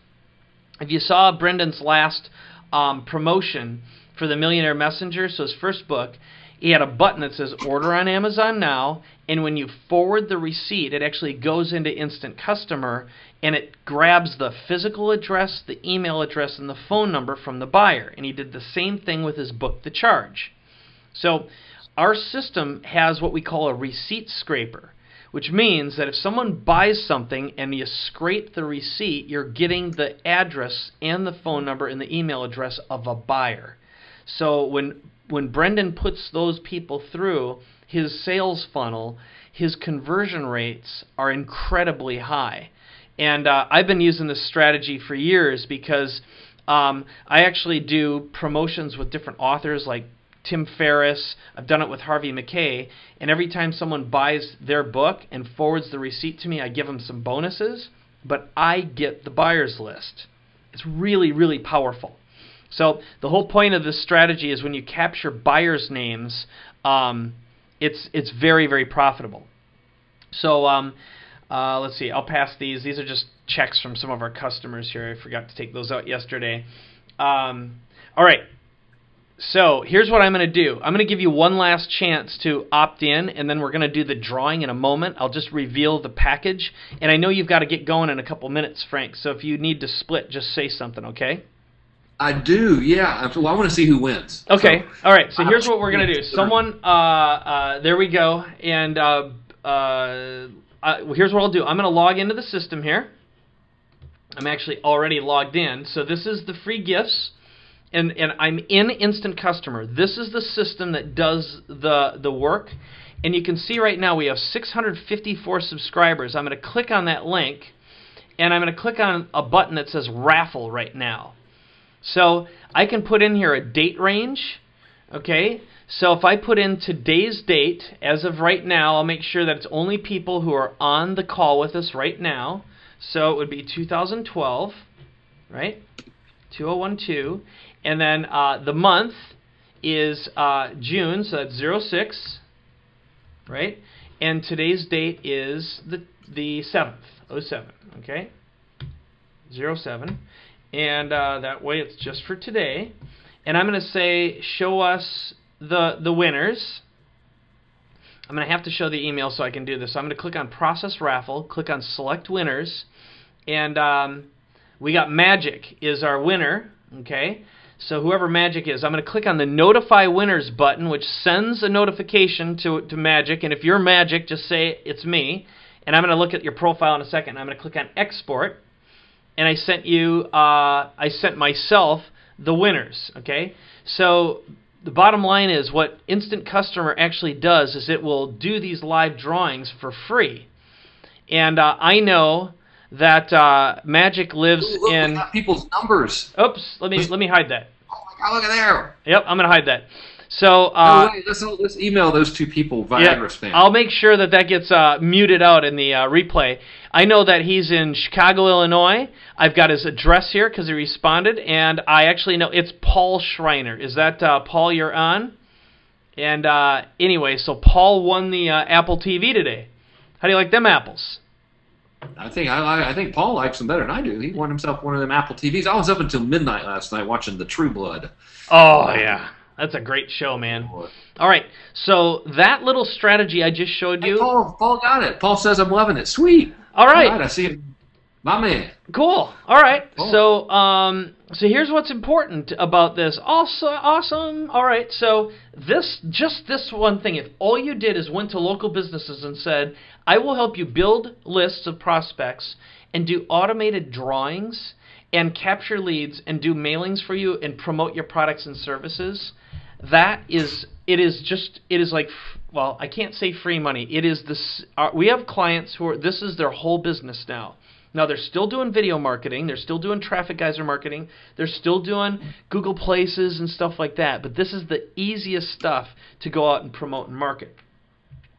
If you saw Brendan's last promotion for the Millionaire Messenger, so his first book, he had a button that says order on Amazon now, and when you forward the receipt, it actually goes into Instant Customer, and it grabs the physical address, the email address, and the phone number from the buyer. And he did the same thing with his book, The Charge. So our system has what we call a receipt scraper, which means that if someone buys something and you scrape the receipt, you're getting the address and the phone number and the email address of a buyer. So when Brendan puts those people through his sales funnel, his conversion rates are incredibly high. And I've been using this strategy for years because I actually do promotions with different authors like Tim Ferriss. I've done it with Harvey Mackay. And every time someone buys their book and forwards the receipt to me, I give them some bonuses. But I get the buyer's list. It's really, really powerful. So the whole point of this strategy is when you capture buyers' names, it's very, very profitable. So let's see. I'll pass these. These are just checks from some of our customers here. I forgot to take those out yesterday. All right. So here's what I'm going to do. I'm going to give you one last chance to opt in, and then we're going to do the drawing in a moment. I'll just reveal the package. And I know you've got to get going in a couple minutes, Frank. So if you need to split, just say something, okay? I do, yeah. Well, I want to see who wins. Okay, so, all right. So here's what we're going to do. Someone, there we go. And here's what I'll do. I'm going to log into the system here. I'm actually already logged in. So this is the free gifts, and I'm in Instant Customer. This is the system that does the work. And you can see right now we have 654 subscribers. I'm going to click on that link, and I'm going to click on a button that says Raffle right now. So I can put in here a date range, okay? So if I put in today's date, as of right now, I'll make sure that it's only people who are on the call with us right now. So it would be 2012, right? 2012. And then the month is June, so that's 06, right? And today's date is the 7th, 07, okay? 07. And that way it's just for today. And I'm going to say, show us the winners. I'm going to have to show the email so I can do this. So I'm going to click on Process Raffle, click on Select Winners, and we got Magic is our winner. Okay, so whoever Magic is, I'm going to click on the Notify Winners button, which sends a notification to Magic. And if you're Magic, just say it's me. And I'm going to look at your profile in a second. I'm going to click on Export, and I sent myself the winners. Okay, so the bottom line is what Instant Customer actually does is it will do these live drawings for free. And I know that Magic lives in... We got people's numbers. Oops, let me hide that. Oh my God, look at there. Yep, I'm going to hide that. So let's email those two people Viagra spam. I'll make sure that gets muted out in the replay. I know that he's in Chicago, Illinois. I've got his address here because he responded, and I actually know it's Paul Schreiner. Is that Paul you're on? And anyway, so Paul won the Apple TV today. How do you like them apples? I think Paul likes them better than I do. He won himself one of them Apple TVs. I was up until midnight last night watching The True Blood. Oh, yeah. That's a great show, man. All right, so that little strategy I just showed you. Hey, Paul got it. Paul says I'm loving it. Sweet. All right. I see it. My man. Cool. All right. Cool. So here's what's important about this. Also, awesome. All right. So this one thing. If all you did is went to local businesses and said, "I will help you build lists of prospects and do automated drawings and capture leads and do mailings for you and promote your products and services," it is like, well, I can't say free money. It is this. We have clients this is their whole business now. Now, they're still doing video marketing. They're still doing traffic geyser marketing. They're still doing Google Places and stuff like that. But this is the easiest stuff to go out and promote and market.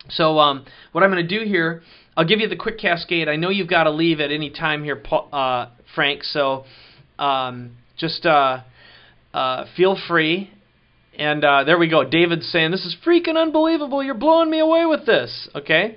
So what I'm going to do here, I'll give you the quick cascade. I know you've got to leave at any time here, Frank, so just feel free. And there we go. David's saying, "This is freaking unbelievable. You're blowing me away with this." Okay?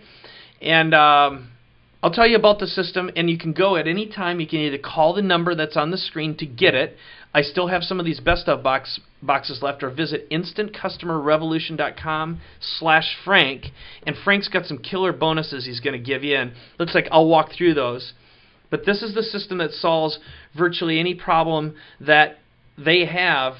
And I'll tell you about the system, and you can go at any time. You can either call the number that's on the screen to get it. I still have some of these best of boxes left, or visit instantcustomerrevolution.com/Frank, and Frank's got some killer bonuses he's going to give you, and looks like I'll walk through those. But this is the system that solves virtually any problem that they have,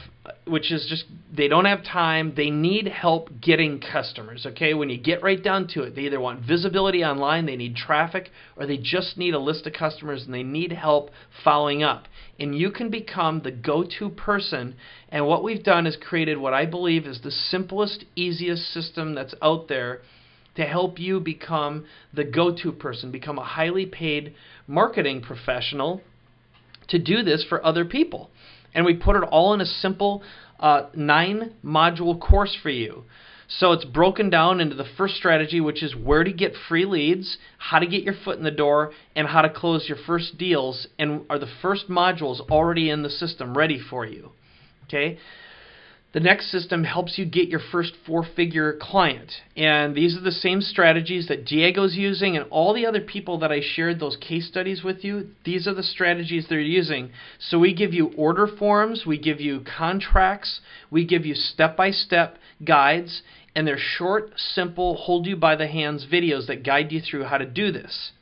which is just they don't have time. They need help getting customers, okay? When you get right down to it, they either want visibility online, they need traffic, or they just need a list of customers and they need help following up. And you can become the go-to person, and what we've done is created what I believe is the simplest, easiest system that's out there to help you become the go-to person, become a highly paid marketing professional to do this for other people. And we put it all in a simple 9-module course for you. So it's broken down into the first strategy, which is where to get free leads, how to get your foot in the door, and how to close your first deals, and are the first modules already in the system ready for you. Okay? The next system helps you get your first 4-figure client. And these are the same strategies that Diego's using and all the other people that I shared those case studies with you. These are the strategies they're using. So we give you order forms, we give you contracts, we give you step-by-step guides, and they're short, simple, hold-you-by-the-hands videos that guide you through how to do this.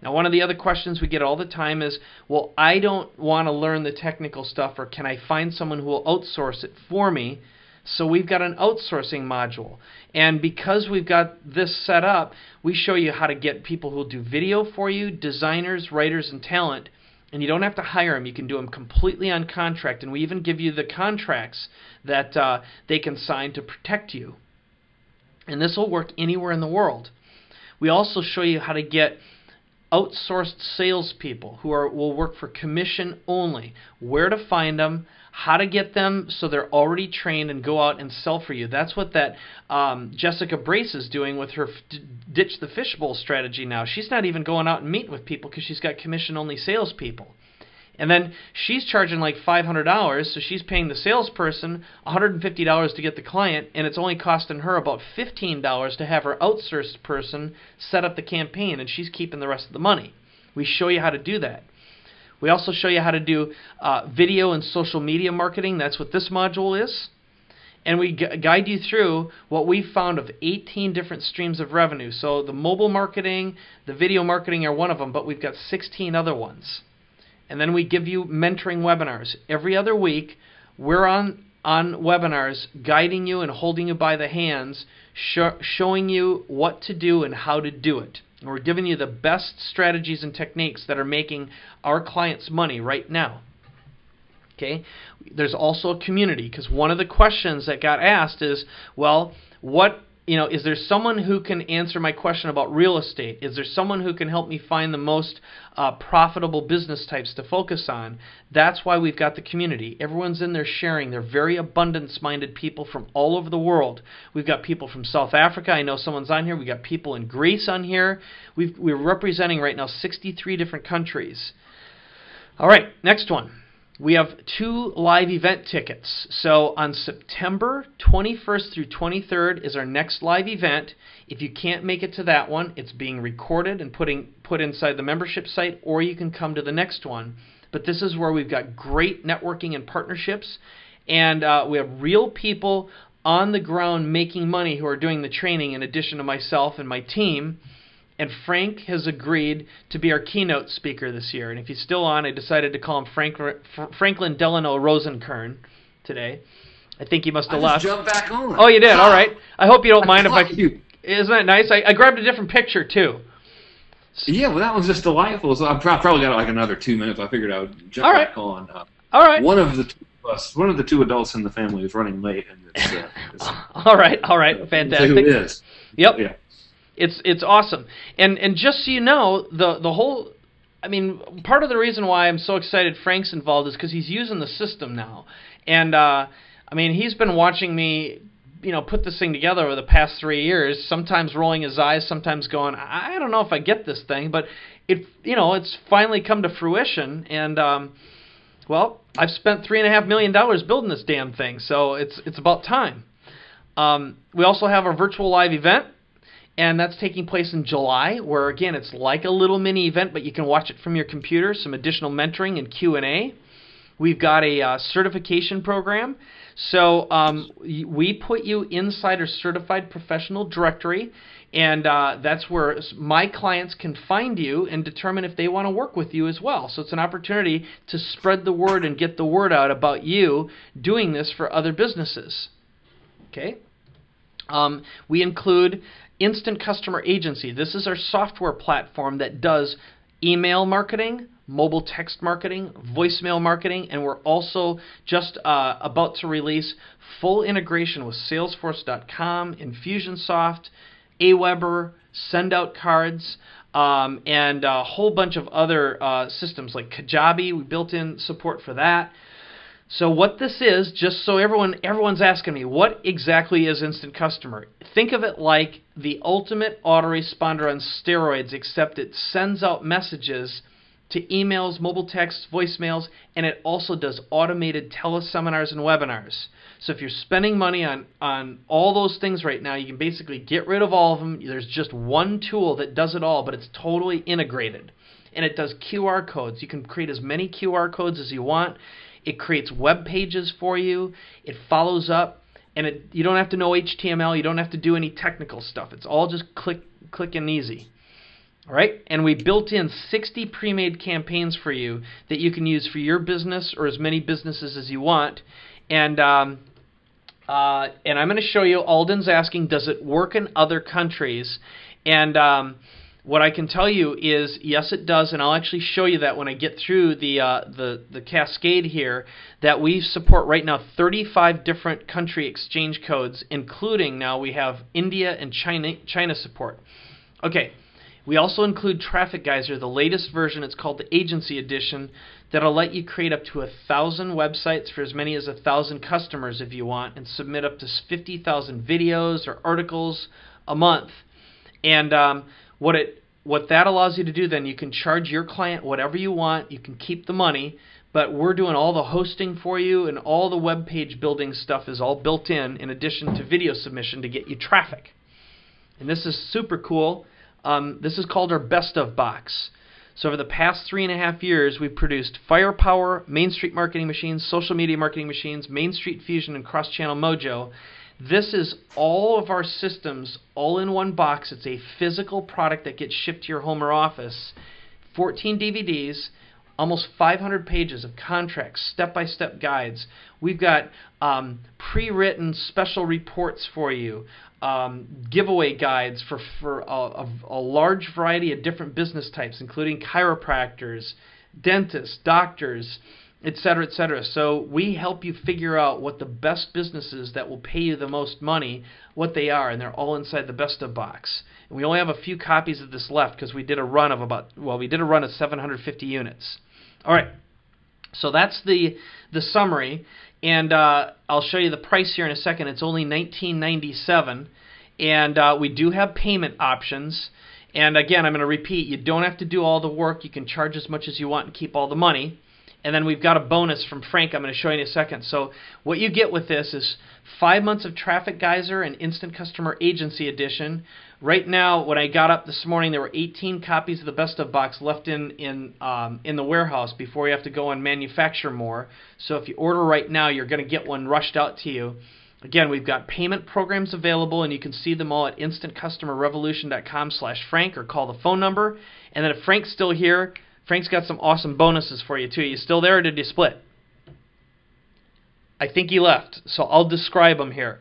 Now, one of the other questions we get all the time is, well, I don't want to learn the technical stuff, or can I find someone who will outsource it for me? So we've got an outsourcing module. And because we've got this set up, we show you how to get people who will do video for you, designers, writers, and talent. And you don't have to hire them. You can do them completely on contract. And we even give you the contracts that they can sign to protect you. And this will work anywhere in the world. We also show you how to get outsourced salespeople who will work for commission only, where to find them, how to get them so they're already trained and go out and sell for you. That's what that Jessica Brace is doing with her Ditch the Fishbowl strategy now. She's not even going out and meeting with people because she's got commission-only salespeople. And then she's charging like $500, so she's paying the salesperson $150 to get the client, and it's only costing her about $15 to have her outsourced person set up the campaign, and she's keeping the rest of the money. We show you how to do that. We also show you how to do video and social media marketing. That's what this module is. And we guide you through what we found of 18 different streams of revenue. So the mobile marketing, the video marketing are one of them, but we've got 16 other ones. And then we give you mentoring webinars. Every other week, we're on webinars guiding you and holding you by the hands, showing you what to do and how to do it. And we're giving you the best strategies and techniques that are making our clients money right now. Okay? There's also a community, because one of the questions that got asked is, well, is there someone who can answer my question about real estate? Is there someone who can help me find the most profitable business types to focus on? That's why we've got the community. Everyone's in there sharing. They're very abundance-minded people from all over the world. We've got people from South Africa. I know someone's on here. We've got people in Greece on here. We're representing right now 63 different countries. All right, next one. We have 2 live event tickets. So on September 21st through 23rd is our next live event. If you can't make it to that one, it's being recorded and put inside the membership site, or you can come to the next one. But this is where we've got great networking and partnerships, and we have real people on the ground making money who are doing the training in addition to myself and my team. And Frank has agreed to be our keynote speaker this year. And if he's still on, I decided to call him Franklin Delano Rosenkern today. I think he must have left. I just jumped back on. Oh, you did? All right. I hope you don't mind if I... You. Isn't that nice? I grabbed a different picture, too. Yeah, well, that was just delightful. So I've probably got like another 2 minutes. I figured I would jump back on. All right. One of the 2 adults in the family is running late. And it's all right. Fantastic. Who it is. Yep. Yeah. It's awesome. And just so you know, the whole, I mean, part of the reason why I'm so excited Frank's involved is because he's using the system now. And, I mean, he's been watching me, put this thing together over the past 3 years, sometimes rolling his eyes, sometimes going, I don't know if I get this thing, but it's finally come to fruition. And, well, I've spent $3.5 million building this damn thing, so it's about time. We also have our virtual live event. And that's taking place in July, where, again, it's like a little mini event, but you can watch it from your computer, some additional mentoring and Q&A. We've got a certification program. So we put you inside our certified professional directory, and that's where my clients can find you and determine if they want to work with you as well. So it's an opportunity to spread the word and get the word out about you doing this for other businesses. Okay? We include Instant Customer Agency. This is our software platform that does email marketing, mobile text marketing, voicemail marketing, and we're also just about to release full integration with Salesforce.com, Infusionsoft, Aweber, Sendout Cards, and a whole bunch of other systems like Kajabi. We built in support for that. So what this is, just so everyone's asking me, what exactly is Instant Customer? Think of it like the ultimate autoresponder on steroids, except it sends out messages to emails, mobile texts, voicemails, and it also does automated teleseminars and webinars. So if you're spending money on all those things right now, you can basically get rid of all of them. There's just one tool that does it all, but it's totally integrated. And it does QR codes. You can create as many QR codes as you want. It creates web pages for you. It follows up, and you don't have to know HTML. You don't have to do any technical stuff. It's all just click and easy. All right? And we built in 60 pre-made campaigns for you that you can use for your business or as many businesses as you want. And I'm going to show you. Alden's asking, does it work in other countries? And what I can tell you is, yes, it does, and I'll actually show you that when I get through the cascade here, that we support right now 35 different country exchange codes, including now we have India and China support. Okay, we also include Traffic Geyser, the latest version. It's called the Agency Edition, that'll let you create up to 1,000 websites for as many as 1,000 customers if you want, and submit up to 50,000 videos or articles a month. And what that allows you to do then, you can charge your client whatever you want, you can keep the money, but we're doing all the hosting for you, and all the web page building stuff is all built in addition to video submission to get you traffic. And this is super cool. This is called our Best of box. So over the past 3.5 years, we've produced Firepower, Main Street Marketing Machines, Social Media Marketing Machines, Main Street Fusion, and Cross-Channel Mojo. This is all of our systems all in one box. It's a physical product that gets shipped to your home or office. 14 DVDs, almost 500 pages of contracts, step-by-step guides. We've got pre-written special reports for you, giveaway guides for a large variety of different business types, including chiropractors, dentists, doctors, etc., etc. So we help you figure out what the best businesses that will pay you the most money, what they are, and they're all inside the Best of box. And we only have a few copies of this left because we did a run of 750 units. All right, so that's the summary, and I'll show you the price here in a second. It's only $19.97, and we do have payment options. And again, I'm going to repeat, you don't have to do all the work. You can charge as much as you want and keep all the money. And then we've got a bonus from Frank I'm going to show you in a second. So what you get with this is 5 months of Traffic Geyser and Instant Customer Agency Edition. Right now, when I got up this morning, there were 18 copies of the Best of box left in the warehouse before you have to go and manufacture more. So if you order right now, you're going to get one rushed out to you. Again, we've got payment programs available, and you can see them all at instantcustomerrevolution.com/Frank or call the phone number. And then if Frank's still here, Frank's got some awesome bonuses for you, too. You still there, or did you split? I think he left, so I'll describe them here.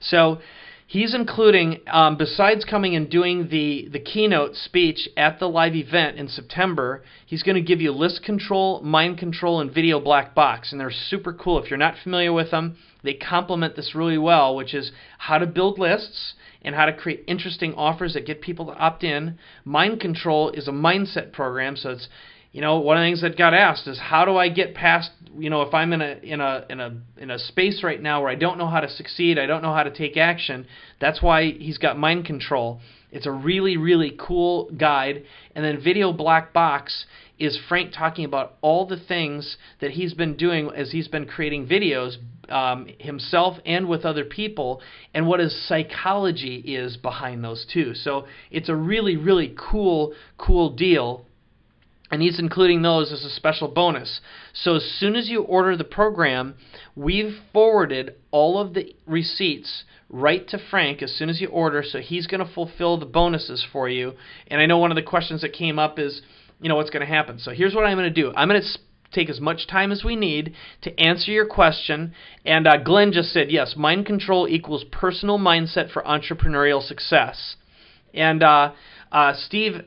So he's including, besides coming and doing the keynote speech at the live event in September, he's going to give you list control, mind control, and video black box. And they're super cool. If you're not familiar with them, they complement this really well, which is how to build lists and how to create interesting offers that get people to opt in. Mind Control is a mindset program, so it's, one of the things that got asked is how do I get past, if I'm in a space right now where I don't know how to succeed, I don't know how to take action. That's why he's got Mind Control. It's a really, really cool guide. And then Video Black Box is Frank talking about all the things that he's been doing as he's been creating videos himself and with other people, and what his psychology is behind those too. So it's a really, really cool deal. And he's including those as a special bonus. So as soon as you order the program, we've forwarded all of the receipts right to Frank as soon as you order, so he's going to fulfill the bonuses for you. And I know one of the questions that came up is, what's going to happen. So here's what I'm going to do. I'm going to take as much time as we need to answer your question. And Glenn just said, yes, Mind Control equals personal mindset for entrepreneurial success. And Stu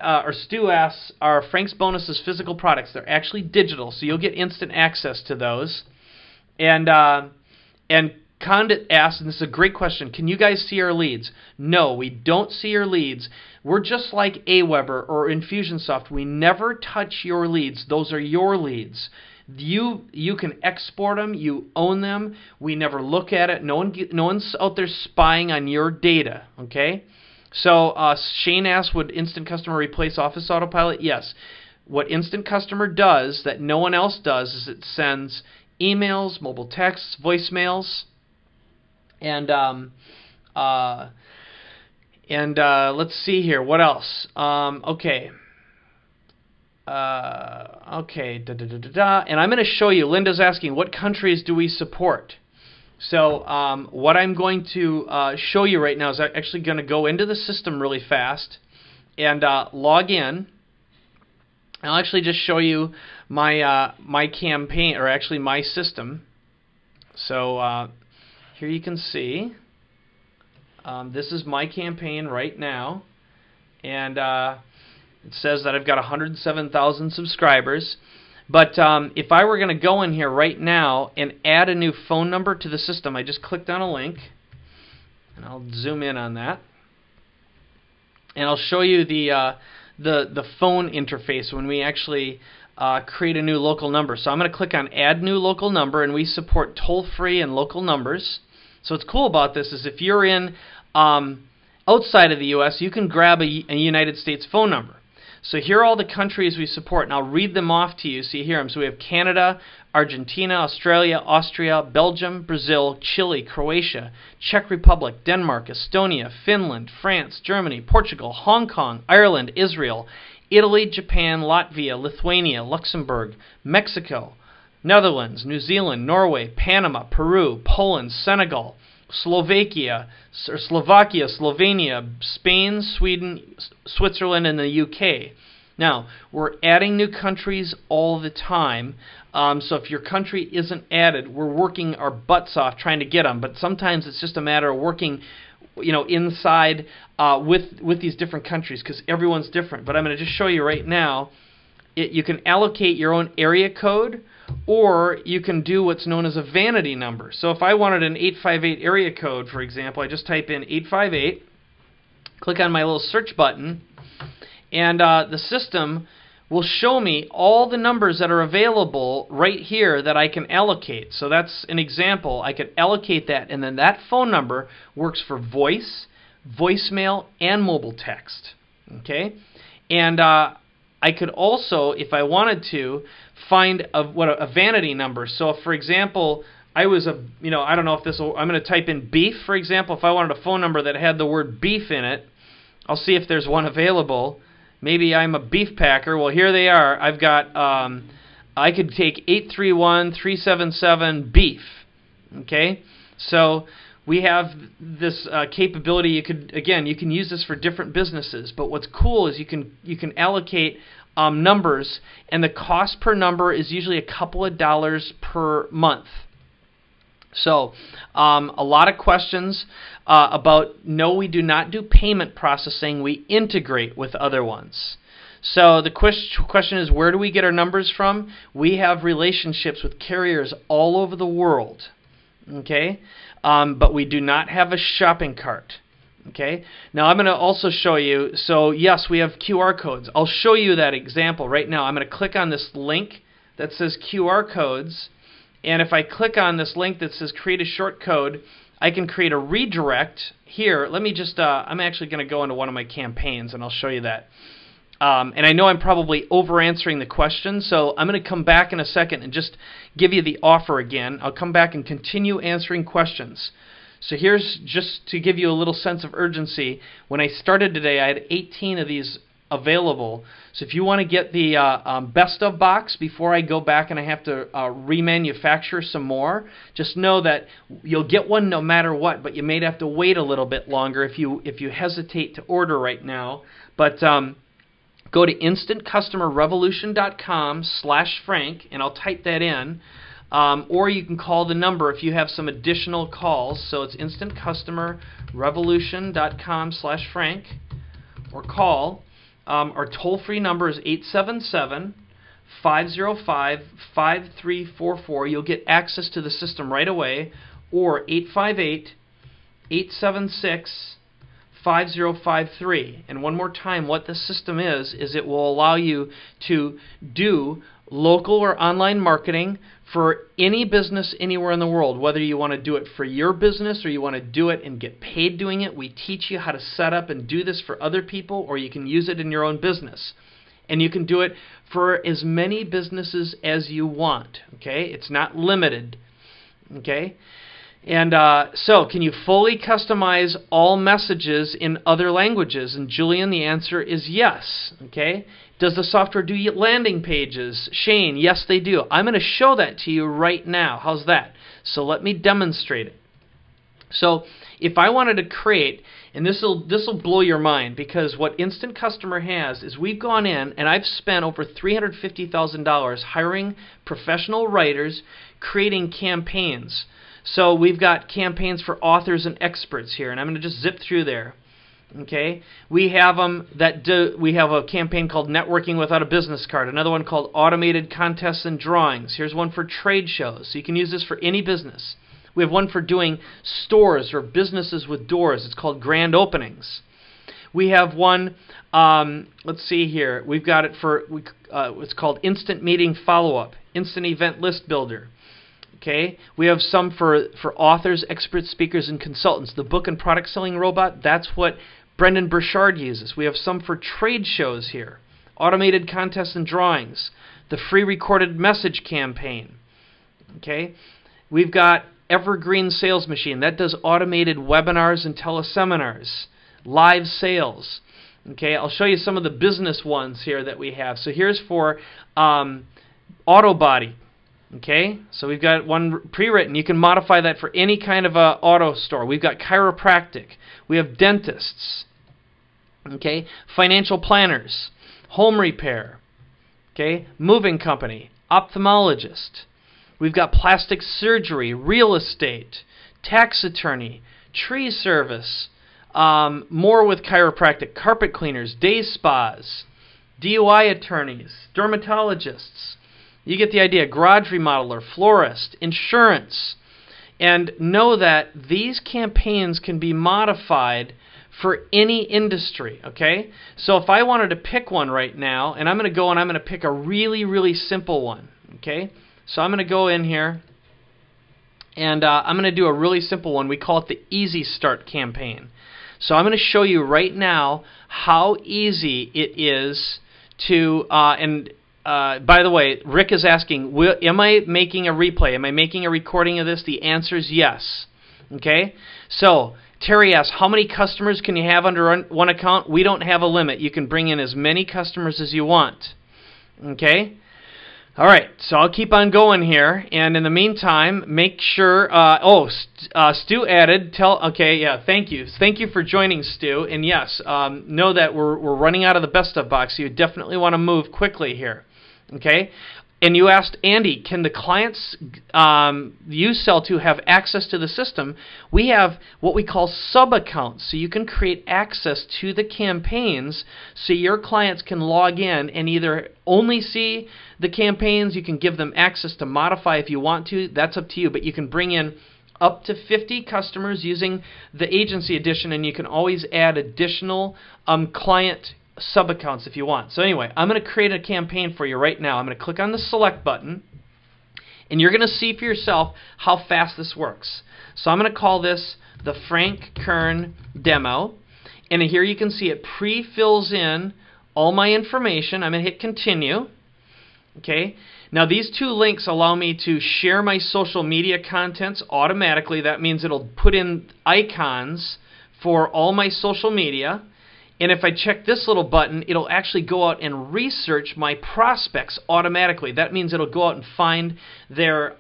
asks, are Frank's bonuses physical products? They're actually digital, so you'll get instant access to those. And Condit asks, and this is a great question, can you guys see our leads? No, we don't see your leads. We're just like Aweber or Infusionsoft. We never touch your leads. Those are your leads. You can export them. You own them. We never look at it. No one's out there spying on your data, okay? So Shane asked, would Instant Customer replace Office Autopilot? Yes. What Instant Customer does that no one else does is it sends emails, mobile texts, voicemails, and let's see here. What else? Okay. And I'm going to show you. Linda's asking, what countries do we support? So what I'm going to show you right now is I'm actually going to go into the system really fast and log in. I'll actually just show you my campaign, or actually my system. So here you can see this is my campaign right now, and it says that I've got 107,000 subscribers. But if I were going to go in here right now and add a new phone number to the system, I just clicked on a link, and I'll zoom in on that, and I'll show you the phone interface when we actually create a new local number. So I'm going to click on Add New Local Number, and we support toll-free and local numbers. So what's cool about this is if you're in outside of the U.S., you can grab a United States phone number. So here are all the countries we support, and I'll read them off to you so you hear them. So we have Canada, Argentina, Australia, Austria, Belgium, Brazil, Chile, Croatia, Czech Republic, Denmark, Estonia, Finland, France, Germany, Portugal, Hong Kong, Ireland, Israel, Italy, Japan, Latvia, Lithuania, Luxembourg, Mexico, Netherlands, New Zealand, Norway, Panama, Peru, Poland, Senegal, Slovakia, Slovenia, Spain, Sweden, Switzerland, and the UK. Now, we're adding new countries all the time, so if your country isn't added, we're working our butts off trying to get them, but sometimes it's just a matter of working inside with these different countries because everyone's different. But I'm going to just show you right now, you can allocate your own area code, or you can do what's known as a vanity number. So if I wanted an 858 area code, for example, I just type in 858, click on my little search button, and the system will show me all the numbers that are available right here that I can allocate. So that's an example. I could allocate that, and then that phone number works for voice, voicemail, and mobile text. Okay? And I could also, if I wanted to, find a vanity number. So if, for example, I don't know if this will, I'm going to type in beef, for example. If I wanted a phone number that had the word beef in it, I'll see if there's one available. Maybe I'm a beef packer. Well, here they are. I've got, I could take 831-377 beef. Okay? So we have this capability. You can use this for different businesses. But what's cool is you can allocate numbers, and the cost per number is usually a couple of dollars per month. So a lot of questions about, no, we do not do payment processing. We integrate with other ones. So the question is, where do we get our numbers from? We have relationships with carriers all over the world. Okay? But we do not have a shopping cart. Okay? Now I'm going to also show you, so yes, we have QR codes. I'll show you that example right now. I'm going to click on this link that says QR codes, and if I click on this link that says create a short code, I can create a redirect here. Let me just, I'm actually going to go into one of my campaigns and I'll show you that. And I know I'm probably over answering the question, so I'm going to come back in a second and just give you the offer again. I'll come back and continue answering questions. So here's just to give you a little sense of urgency. When I started today, I had 18 of these available. So if you want to get the best of box before I go back and I have to remanufacture some more, just know that you'll get one no matter what, but you may have to wait a little bit longer if you hesitate to order right now. But go to instantcustomerrevolution.com/Frank, and I'll type that in. Or you can call the number if you have some additional calls. So it's instantcustomerrevolution.com/Frank, or call. Our toll-free number is 877-505-5344. You'll get access to the system right away. Or 858-876-5053. And one more time, what the system is it will allow you to do local or online marketing for any business anywhere in the world, whether you want to do it for your business or you want to do it and get paid doing it. We teach you how to set up and do this for other people, or you can use it in your own business. And you can do it for as many businesses as you want. Okay? It's not limited. Okay? And so, can you fully customize all messages in other languages? And Julian, the answer is yes. Okay? Does the software do landing pages? Shane, yes, they do. I'm going to show that to you right now. How's that? So let me demonstrate it. So if I wanted to create, and this will blow your mind, because what Instant Customer has is we've gone in and I've spent over $350,000 hiring professional writers, creating campaigns. So we've got campaigns for authors and experts here, and I'm going to just zip through there. Okay, we have we have a campaign called Networking Without a Business Card, another one called Automated Contests and Drawings. Here's one for trade shows, so you can use this for any business. We have one for doing stores or businesses with doors. It's called Grand Openings. We have one, let's see here, we've got it for, it's called Instant Meeting Follow-Up, Instant Event List Builder. Okay, we have some for authors, experts, speakers, and consultants. The book and product selling robot, that's what Brendan Burchard uses. We have some for trade shows here. Automated contests and drawings. The free recorded message campaign. Okay, we've got Evergreen Sales Machine. That does automated webinars and teleseminars. Live sales. Okay, I'll show you some of the business ones here that we have. So here's for auto body. Okay, so we've got one pre-written. You can modify that for any kind of a auto store. We've got chiropractic. We have dentists. Okay, financial planners, home repair. Okay, moving company, ophthalmologist. We've got plastic surgery, real estate, tax attorney, tree service. More with chiropractic, carpet cleaners, day spas, DUI attorneys, dermatologists. You get the idea. Garage remodeler, florist, insurance. And know that these campaigns can be modified for any industry, okay? So if I wanted to pick one right now, and I'm going to go and I'm going to pick a really, really simple one, okay? So I'm going to go in here, and I'm going to do a really simple one. We call it the Easy Start campaign. So I'm going to show you right now how easy it is to, by the way, Rick is asking, am I making a replay? Am I making a recording of this? The answer is yes. Okay? So Terry asks, how many customers can you have under one account? We don't have a limit. You can bring in as many customers as you want. Okay? All right, so I'll keep on going here, and in the meantime, make sure. Stu added. Thank you. Thank you for joining, Stu. And yes, know that we're running out of the best of box. So you definitely want to move quickly here. Okay. And you asked Andy, can the clients you sell to have access to the system? We have what we call sub-accounts. So you can create access to the campaigns so your clients can log in and either only see the campaigns, you can give them access to modify if you want to. That's up to you. But you can bring in up to 50 customers using the agency edition, and you can always add additional client sub-accounts if you want. So anyway, I'm going to create a campaign for you right now. I'm going to click on the select button, and you're going to see for yourself how fast this works. So I'm going to call this the Frank Kern demo, and here you can see it pre-fills in all my information. I'm going to hit continue. Okay. Now these two links allow me to share my social media contents automatically. That means it'll put in icons for all my social media. And if I check this little button, it'll actually go out and research my prospects automatically. That means it'll go out and find their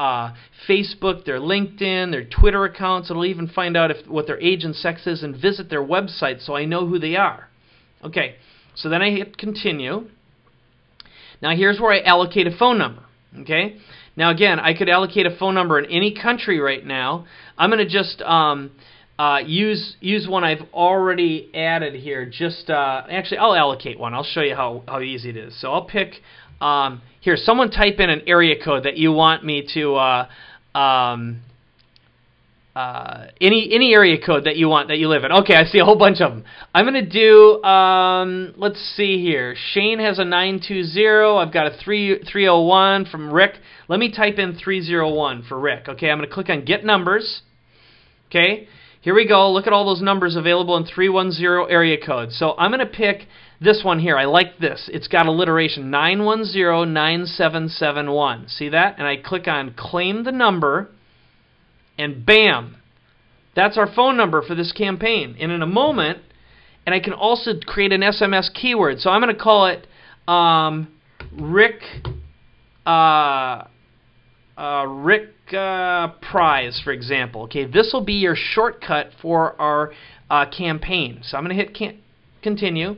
Facebook, their LinkedIn, their Twitter accounts. It'll even find out what their age and sex is and visit their website so I know who they are. Okay, so then I hit continue. Now here's where I allocate a phone number. Okay. Now again, I could allocate a phone number in any country right now. I'm going to just use one I've already added here. Actually, I'll allocate one. I'll show you how easy it is. So I'll pick here. Someone type in an area code that you want me to any area code that you want that you live in. Okay, I see a whole bunch of them. I'm going to do, let's see here. Shane has a 920. I've got a 301 from Rick. Let me type in 301 for Rick. Okay, I'm going to click on Get Numbers. Okay, here we go. Look at all those numbers available in 310 area code. So I'm going to pick this one here. I like this. It's got alliteration, 910-9771. See that? And I click on Claim the Number. And bam, that's our phone number for this campaign. And in a moment, and I can also create an SMS keyword. So I'm going to call it Rick Prize, for example. Okay, this will be your shortcut for our campaign. So I'm going to hit continue.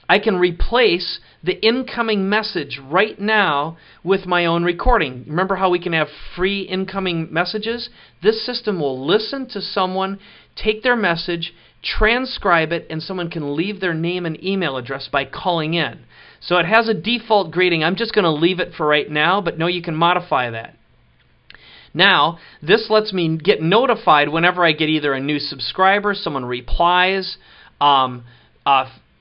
I can replace the incoming message right now with my own recording. Remember how we can have free incoming messages? This system will listen to someone, take their message, transcribe it, and someone can leave their name and email address by calling in. So it has a default greeting. I'm just going to leave it for right now, but no, you can modify that. Now, this lets me get notified whenever I get either a new subscriber, someone replies,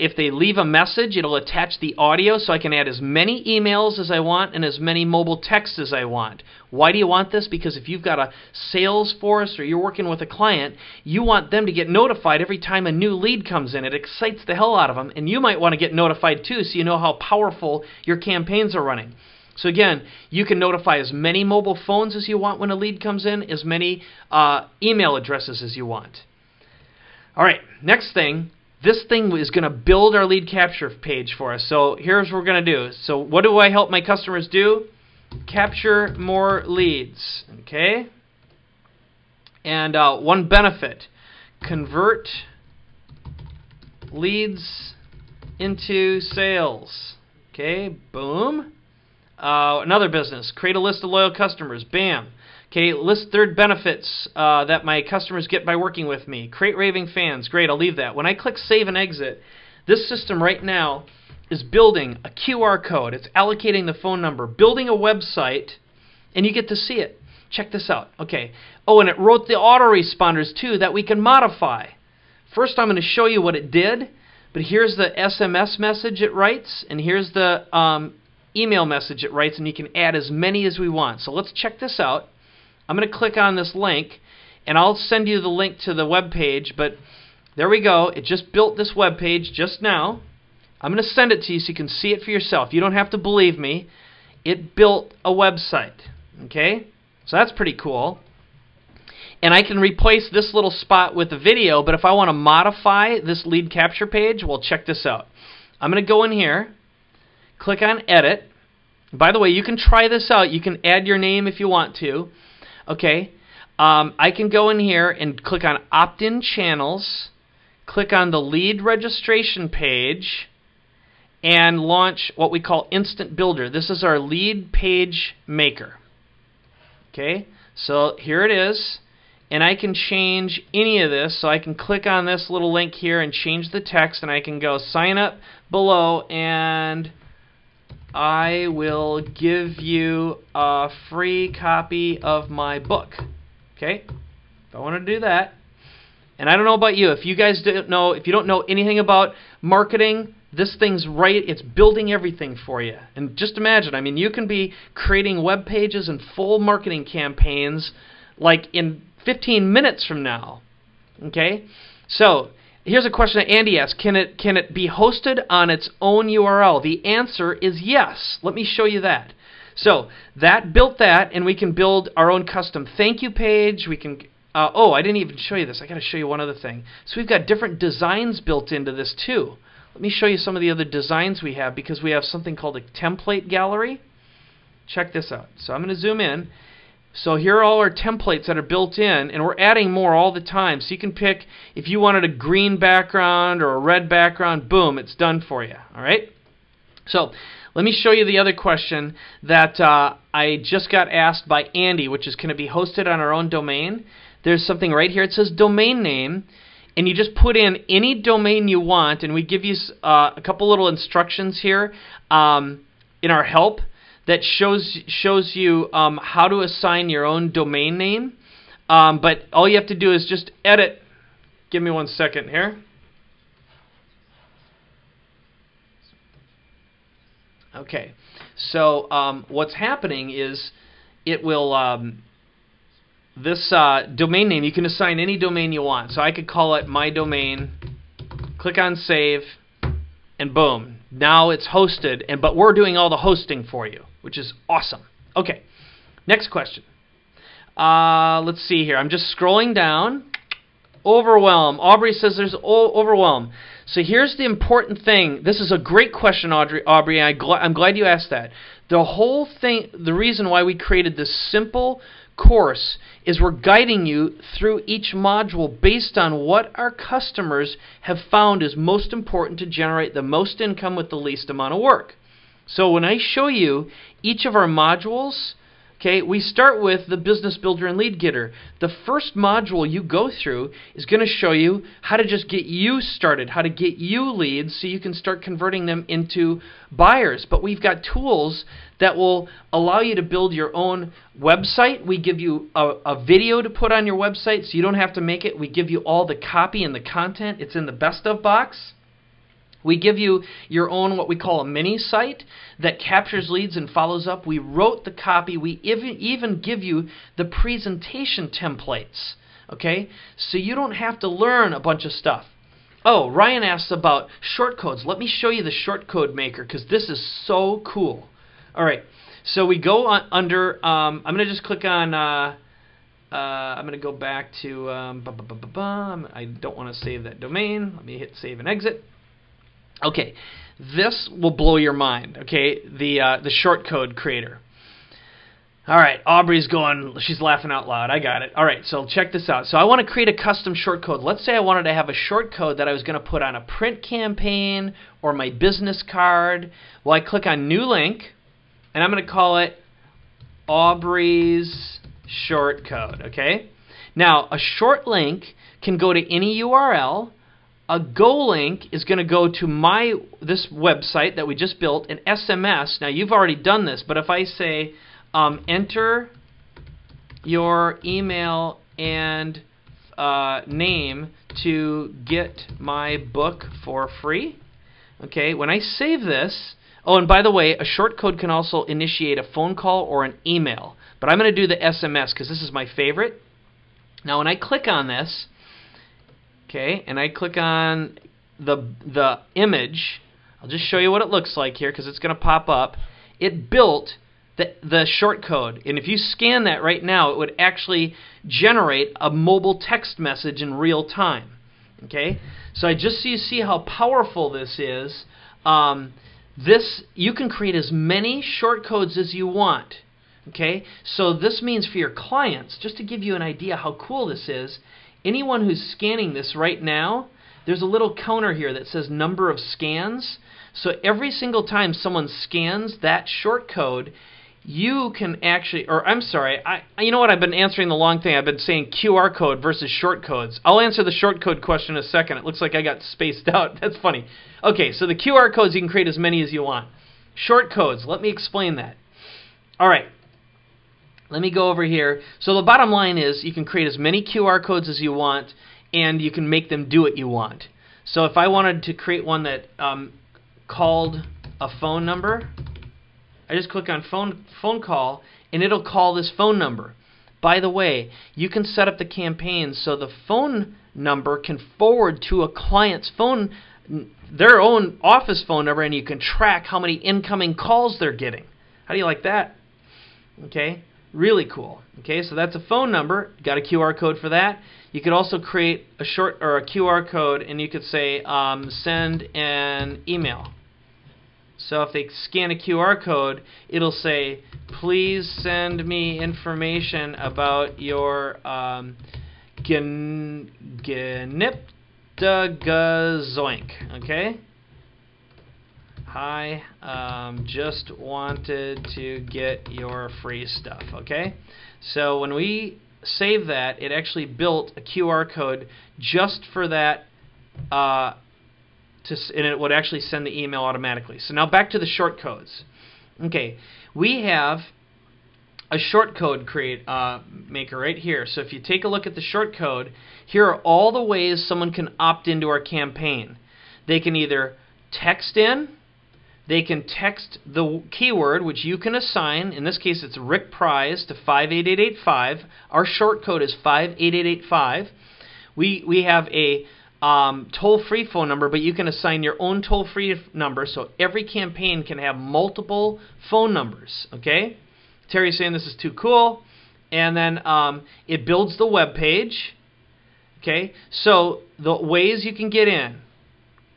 if they leave a message, it'll attach the audio so I can add as many emails as I want and as many mobile texts as I want. Why do you want this? Because if you've got a sales force or you're working with a client, you want them to get notified every time a new lead comes in. It excites the hell out of them, and you might want to get notified too so you know how powerful your campaigns are running. So again, you can notify as many mobile phones as you want when a lead comes in, as many email addresses as you want. All right, next thing. this thing is going to build our lead capture page for us. So here's what we're going to do. So what do I help my customers do? Capture more leads. Okay? And one benefit, convert leads into sales. Okay, boom. Another business, create a list of loyal customers. Bam. Okay, list third benefits that my customers get by working with me. Create raving fans. Great, I'll leave that. When I click save and exit, this system right now is building a QR code. It's allocating the phone number, building a website, and you get to see it. Check this out. Okay. Oh, and it wrote the autoresponders too that we can modify. First, I'm going to show you what it did, but here's the SMS message it writes, and here's the email message it writes, and you can add as many as we want. So let's check this out. I'm going to click on this link, and I'll send you the link to the web page, but there we go. It just built this web page just now. I'm going to send it to you so you can see it for yourself. You don't have to believe me. It built a website. Okay? So that's pretty cool. And I can replace this little spot with a video, but if I want to modify this lead capture page, well, check this out. I'm going to go in here, click on Edit. By the way, you can try this out. You can add your name if you want to. Okay. I can go in here and click on Opt-in Channels, click on the lead registration page, and launch what we call Instant Builder. This is our lead page maker. Okay, so here it is, and I can change any of this. So I can click on this little link here and change the text, and I can go sign up below, and I will give you a free copy of my book. Okay, if I want to do that. And I don't know about you, if you guys don't know, if you don't know anything about marketing, this thing's right, it's building everything for you. And just imagine, I mean, you can be creating web pages and full marketing campaigns like in 15 minutes from now. Okay? So, here's a question that Andy asked. Can it be hosted on its own URL? The answer is yes. Let me show you that. So, that built that, and we can build our own custom thank you page. We can oh, I didn't even show you this. I got to show you one other thing. So we've got different designs built into this too. Let me show you some of the other designs we have, because we have something called a template gallery. Check this out. So I'm going to zoom in. So here are all our templates that are built in, and we're adding more all the time. So you can pick if you wanted a green background or a red background. Boom, it's done for you. All right. So let me show you the other question that I just got asked by Andy, which is, can it be hosted on our own domain? There's something right here. It says domain name, and you just put in any domain you want, and we give you a couple little instructions here in our help that shows you how to assign your own domain name. But all you have to do is just edit. Give me 1 second here. Okay, so what's happening is it will this domain name, you can assign any domain you want. So I could call it my domain, click on save, and boom, now it's hosted, but we're doing all the hosting for you, which is awesome. Okay, next question. Let's see here. I'm just scrolling down. Overwhelm. Aubrey says there's overwhelm. So here's the important thing. This is a great question, Aubrey. I'm glad you asked that. The whole thing, the reason why we created this simple course is we're guiding you through each module based on what our customers have found is most important to generate the most income with the least amount of work. So when I show you each of our modules, okay, we start with the Business Builder and Lead Getter. The first module you go through is going to show you how to just get you started, how to get you leads so you can start converting them into buyers. But we've got tools that will allow you to build your own website. We give you a video to put on your website so you don't have to make it. We give you all the copy and the content. It's in the best of box. We give you your own what we call a mini site that captures leads and follows up. We wrote the copy. We even give you the presentation templates. Okay? So you don't have to learn a bunch of stuff. Oh, Ryan asks about shortcodes. Let me show you the shortcode maker because this is so cool. All right. So we go under, I'm going to just click on I'm going to go back to, I don't want to save that domain. Let me hit save and exit. Okay, this will blow your mind, okay, the shortcode creator. All right, Aubrey's going, she's laughing out loud. I got it. All right, so check this out. So I want to create a custom shortcode. Let's say I wanted to have a shortcode that I was going to put on a print campaign or my business card. Well, I click on New Link, and I'm going to call it Aubrey's shortcode, okay? Now, a short link can go to any URL. A Go link is going to go to this website that we just built, an SMS. Now, you've already done this, but if I say enter your email and name to get my book for free, okay, when I save this, oh, and by the way, a shortcode can also initiate a phone call or an email, but I'm going to do the SMS because this is my favorite. Now, when I click on this, okay, and I click on the image, I'll just show you what it looks like here because it's going to pop up. It built the shortcode, and if you scan that right now, it would actually generate a mobile text message in real time. Okay, so so you see how powerful this is. You can create as many shortcodes as you want. Okay, so this means for your clients, just to give you an idea how cool this is, anyone who's scanning this right now, there's a little counter here that says number of scans. So every single time someone scans that shortcode, you can actually, or I'm sorry, you know what, I've been answering the long thing. I've been saying QR code versus shortcodes. I'll answer the shortcode question in a second. It looks like I got spaced out. That's funny. Okay, so the QR codes, you can create as many as you want. Shortcodes, let me explain that. All right. Let me go over here. So the bottom line is you can create as many QR codes as you want, and you can make them do what you want. So if I wanted to create one that called a phone number, I just click on phone call, and it'll call this phone number. By the way, you can set up the campaign so the phone number can forward to a client's phone, their own office phone number, and you can track how many incoming calls they're getting. How do you like that? Okay. Really cool. Okay, so that's a phone number. Got a QR code for that. You could also create a QR code, and you could say send an email. So if they scan a QR code, it'll say, please send me information about your Gniptagazoink. Okay. Hi, just wanted to get your free stuff, okay? So when we save that, it actually built a QR code just for that, and it would actually send the email automatically. So now back to the shortcodes. Okay, we have a shortcode maker right here. So if you take a look at the shortcode, here are all the ways someone can opt into our campaign. They can either text in, they can text the keyword, which you can assign. In this case, it's Rick Prize to 58885. Our short code is 58885. We have a toll-free phone number, but you can assign your own toll-free number, so every campaign can have multiple phone numbers. Okay? Terry's saying this is too cool. And then it builds the web page. Okay? So the ways you can get in.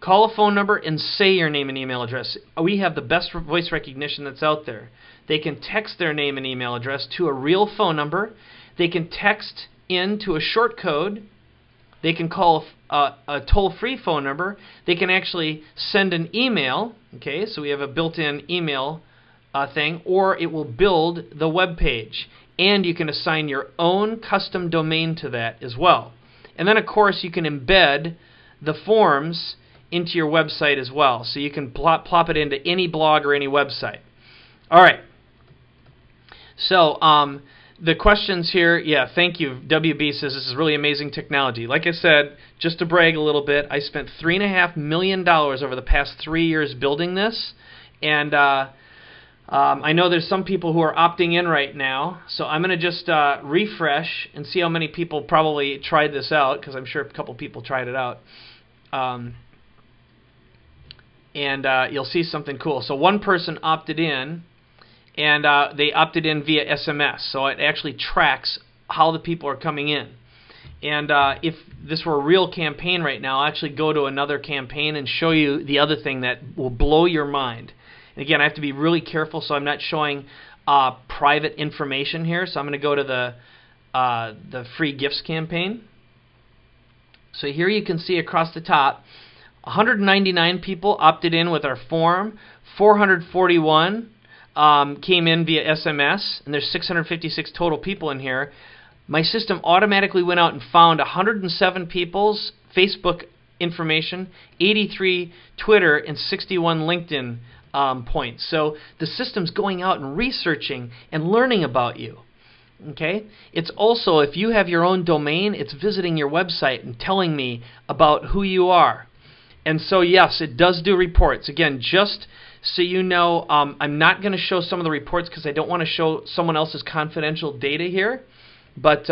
Call a phone number and say your name and email address. We have the best voice recognition that's out there. They can text their name and email address to a real phone number. They can text in to a short code. They can call a toll-free phone number. They can actually send an email. Okay, so we have a built-in email thing, or it will build the web page. And you can assign your own custom domain to that as well. And then, of course, you can embed the forms into your website as well. So you can plop it into any blog or any website. All right. So the questions here, yeah, thank you. WB says this is really amazing technology. Like I said, just to brag a little bit, I spent $3.5 million over the past 3 years building this. And I know there's some people who are opting in right now. So I'm going to just refresh and see how many people probably tried this out, because I'm sure a couple people tried it out. And you'll see something cool. So one person opted in, and they opted in via SMS. So it actually tracks how the people are coming in. And if this were a real campaign right now, I'll actually go to another campaign and show you the other thing that will blow your mind. And again, I have to be really careful so I'm not showing private information here. So I'm going to go to the free gifts campaign. So here you can see across the top, 199 people opted in with our form, 441 came in via SMS, and there's 656 total people in here. My system automatically went out and found 107 people's Facebook information, 83 Twitter, and 61 LinkedIn points. So the system's going out and researching and learning about you. Okay? It's also, if you have your own domain, it's visiting your website and telling me about who you are. And so, yes, it does do reports. Again, just so you know, I'm not going to show some of the reports because I don't want to show someone else's confidential data here. But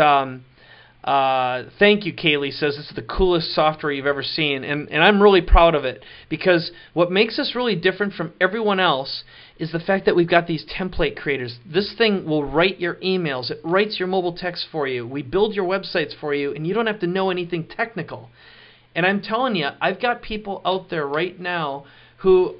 thank you, Kaylee says this is the coolest software you've ever seen. And I'm really proud of it because what makes us really different from everyone else is the fact that we've got these template creators. This thing will write your emails. It writes your mobile text for you. We build your websites for you, and you don't have to know anything technical. And I'm telling you, I've got people out there right now who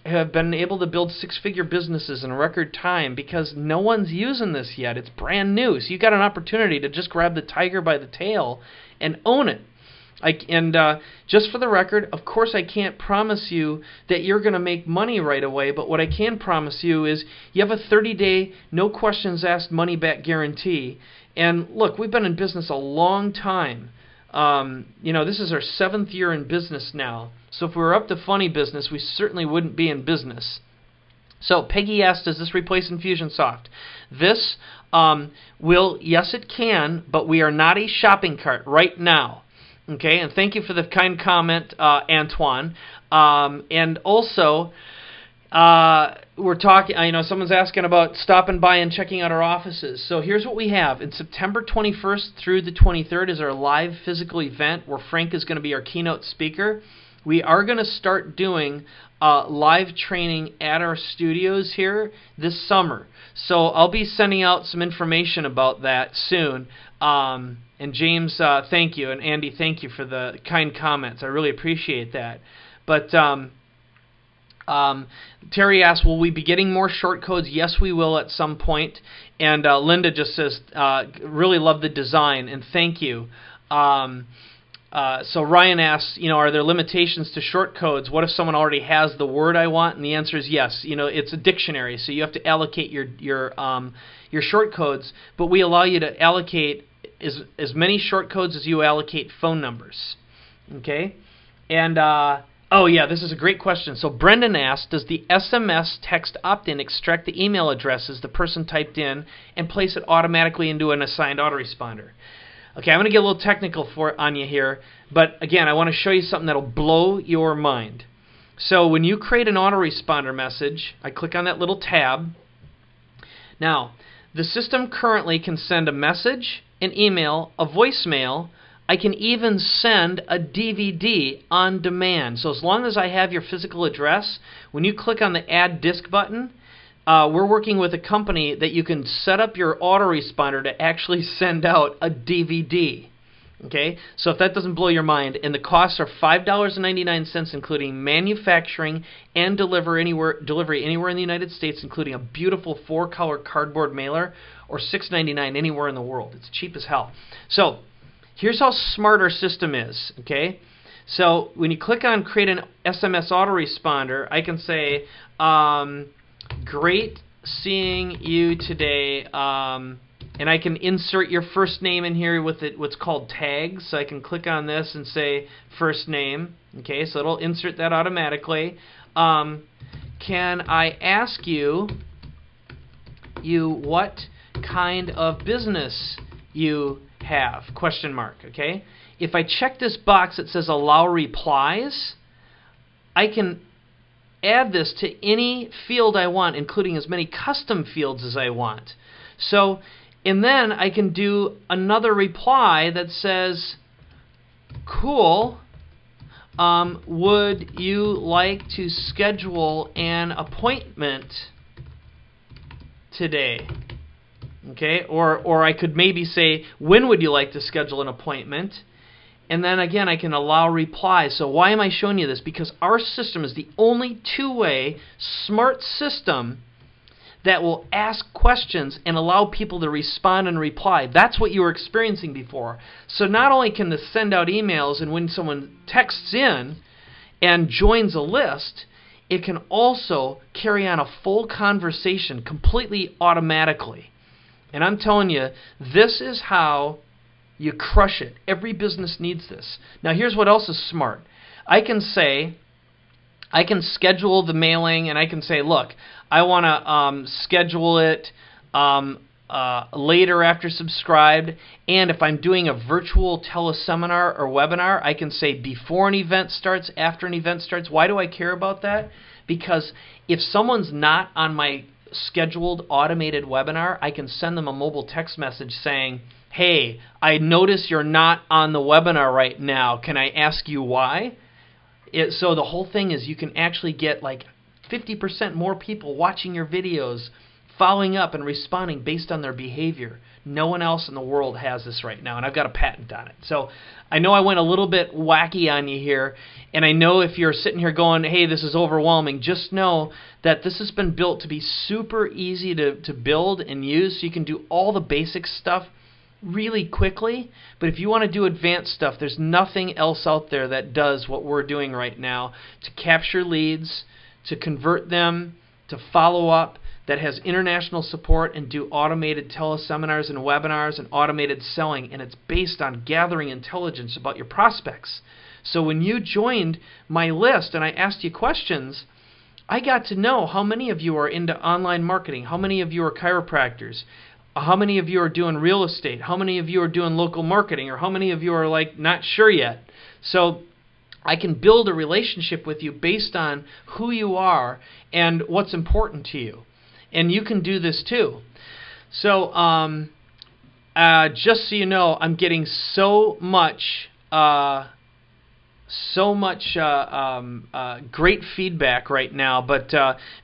have been able to build six-figure businesses in record time because no one's using this yet. It's brand new. So you've got an opportunity to just grab the tiger by the tail and own it. Just for the record, of course I can't promise you that you're going to make money right away, but what I can promise you is you have a 30-day, no questions asked money-back guarantee. And look, we've been in business a long time. This is our 7th year in business now. So if we were up to funny business, we certainly wouldn't be in business. So Peggy asked, does this replace Infusionsoft? This yes, it can, but we are not a shopping cart right now. Okay, and thank you for the kind comment, Antoine. And also, we're talking, someone's asking about stopping by and checking out our offices. So here's what we have. In September 21st through the 23rd is our live physical event where Frank is going to be our keynote speaker. We are going to start doing live training at our studios here this summer. So I'll be sending out some information about that soon. And James, thank you. And Andy, thank you for the kind comments. I really appreciate that. But Terry asked, will we be getting more short codes? Yes, we will at some point. And Linda just says, really love the design, and thank you. So Ryan asks, are there limitations to short codes? What if someone already has the word I want? And the answer is yes. It's a dictionary, so you have to allocate your short codes. But we allow you to allocate as many short codes as you allocate phone numbers. Okay, and this is a great question. So Brendan asked, does the SMS text opt-in extract the email addresses the person typed in and place it automatically into an assigned autoresponder? Okay, I'm going to get a little technical on you here, but again, I want to show you something that'll blow your mind. So when you create an autoresponder message, I click on that little tab. Now, the system currently can send a message, an email, a voicemail. I can even send a DVD on demand. So as long as I have your physical address, when you click on the Add Disk button, we're working with a company that you can set up your autoresponder to actually send out a DVD. Okay, so if that doesn't blow your mind, and the costs are $5.99, including manufacturing and delivery anywhere in the United States, including a beautiful 4-color cardboard mailer, or $6.99 anywhere in the world. It's cheap as hell. So here's how smart our system is. Okay, so when you click on Create an SMS autoresponder, I can say, great seeing you today, and I can insert your first name in here with what's called tags. So I can click on this and say first name. Okay, so it'll insert that automatically. Can I ask you what kind of business you have? Question mark. Okay. If I check this box that says allow replies, I can add this to any field I want, including as many custom fields as I want. So, and then I can do another reply that says, cool, would you like to schedule an appointment today? Okay, or I could maybe say, when would you like to schedule an appointment? And then again, I can allow replies. So why am I showing you this? Because our system is the only two-way smart system that will ask questions and allow people to respond and reply. That's what you were experiencing before. So not only can this send out emails, and when someone texts in and joins a list, it can also carry on a full conversation completely automatically. And I'm telling you, this is how you crush it. Every business needs this. Now here's what else is smart. I can schedule the mailing, and I can say, look, I want to schedule it later after subscribed. And if I'm doing a virtual teleseminar or webinar, I can say before an event starts, after an event starts. Why do I care about that? Because if someone's not on my scheduled automated webinar, I can send them a mobile text message saying, hey, I notice you're not on the webinar right now. Can I ask you why? So the whole thing is you can actually get like 50% more people watching your videos, following up and responding based on their behavior. No one else in the world has this right now, and I've got a patent on it. So I know I went a little bit wacky on you here, and I know if you're sitting here going, hey, this is overwhelming, just know that this has been built to be super easy to build and use, so you can do all the basic stuff really quickly. But if you want to do advanced stuff, there's nothing else out there that does what we're doing right now to capture leads, to convert them, to follow up, that has international support and do automated teleseminars and webinars and automated selling, and it's based on gathering intelligence about your prospects. So when you joined my list and I asked you questions, I got to know how many of you are into online marketing, how many of you are chiropractors, how many of you are doing real estate, how many of you are doing local marketing, or how many of you are like not sure yet. So I can build a relationship with you based on who you are and what's important to you. And you can do this too. So just so you know, I'm getting so much great feedback right now. But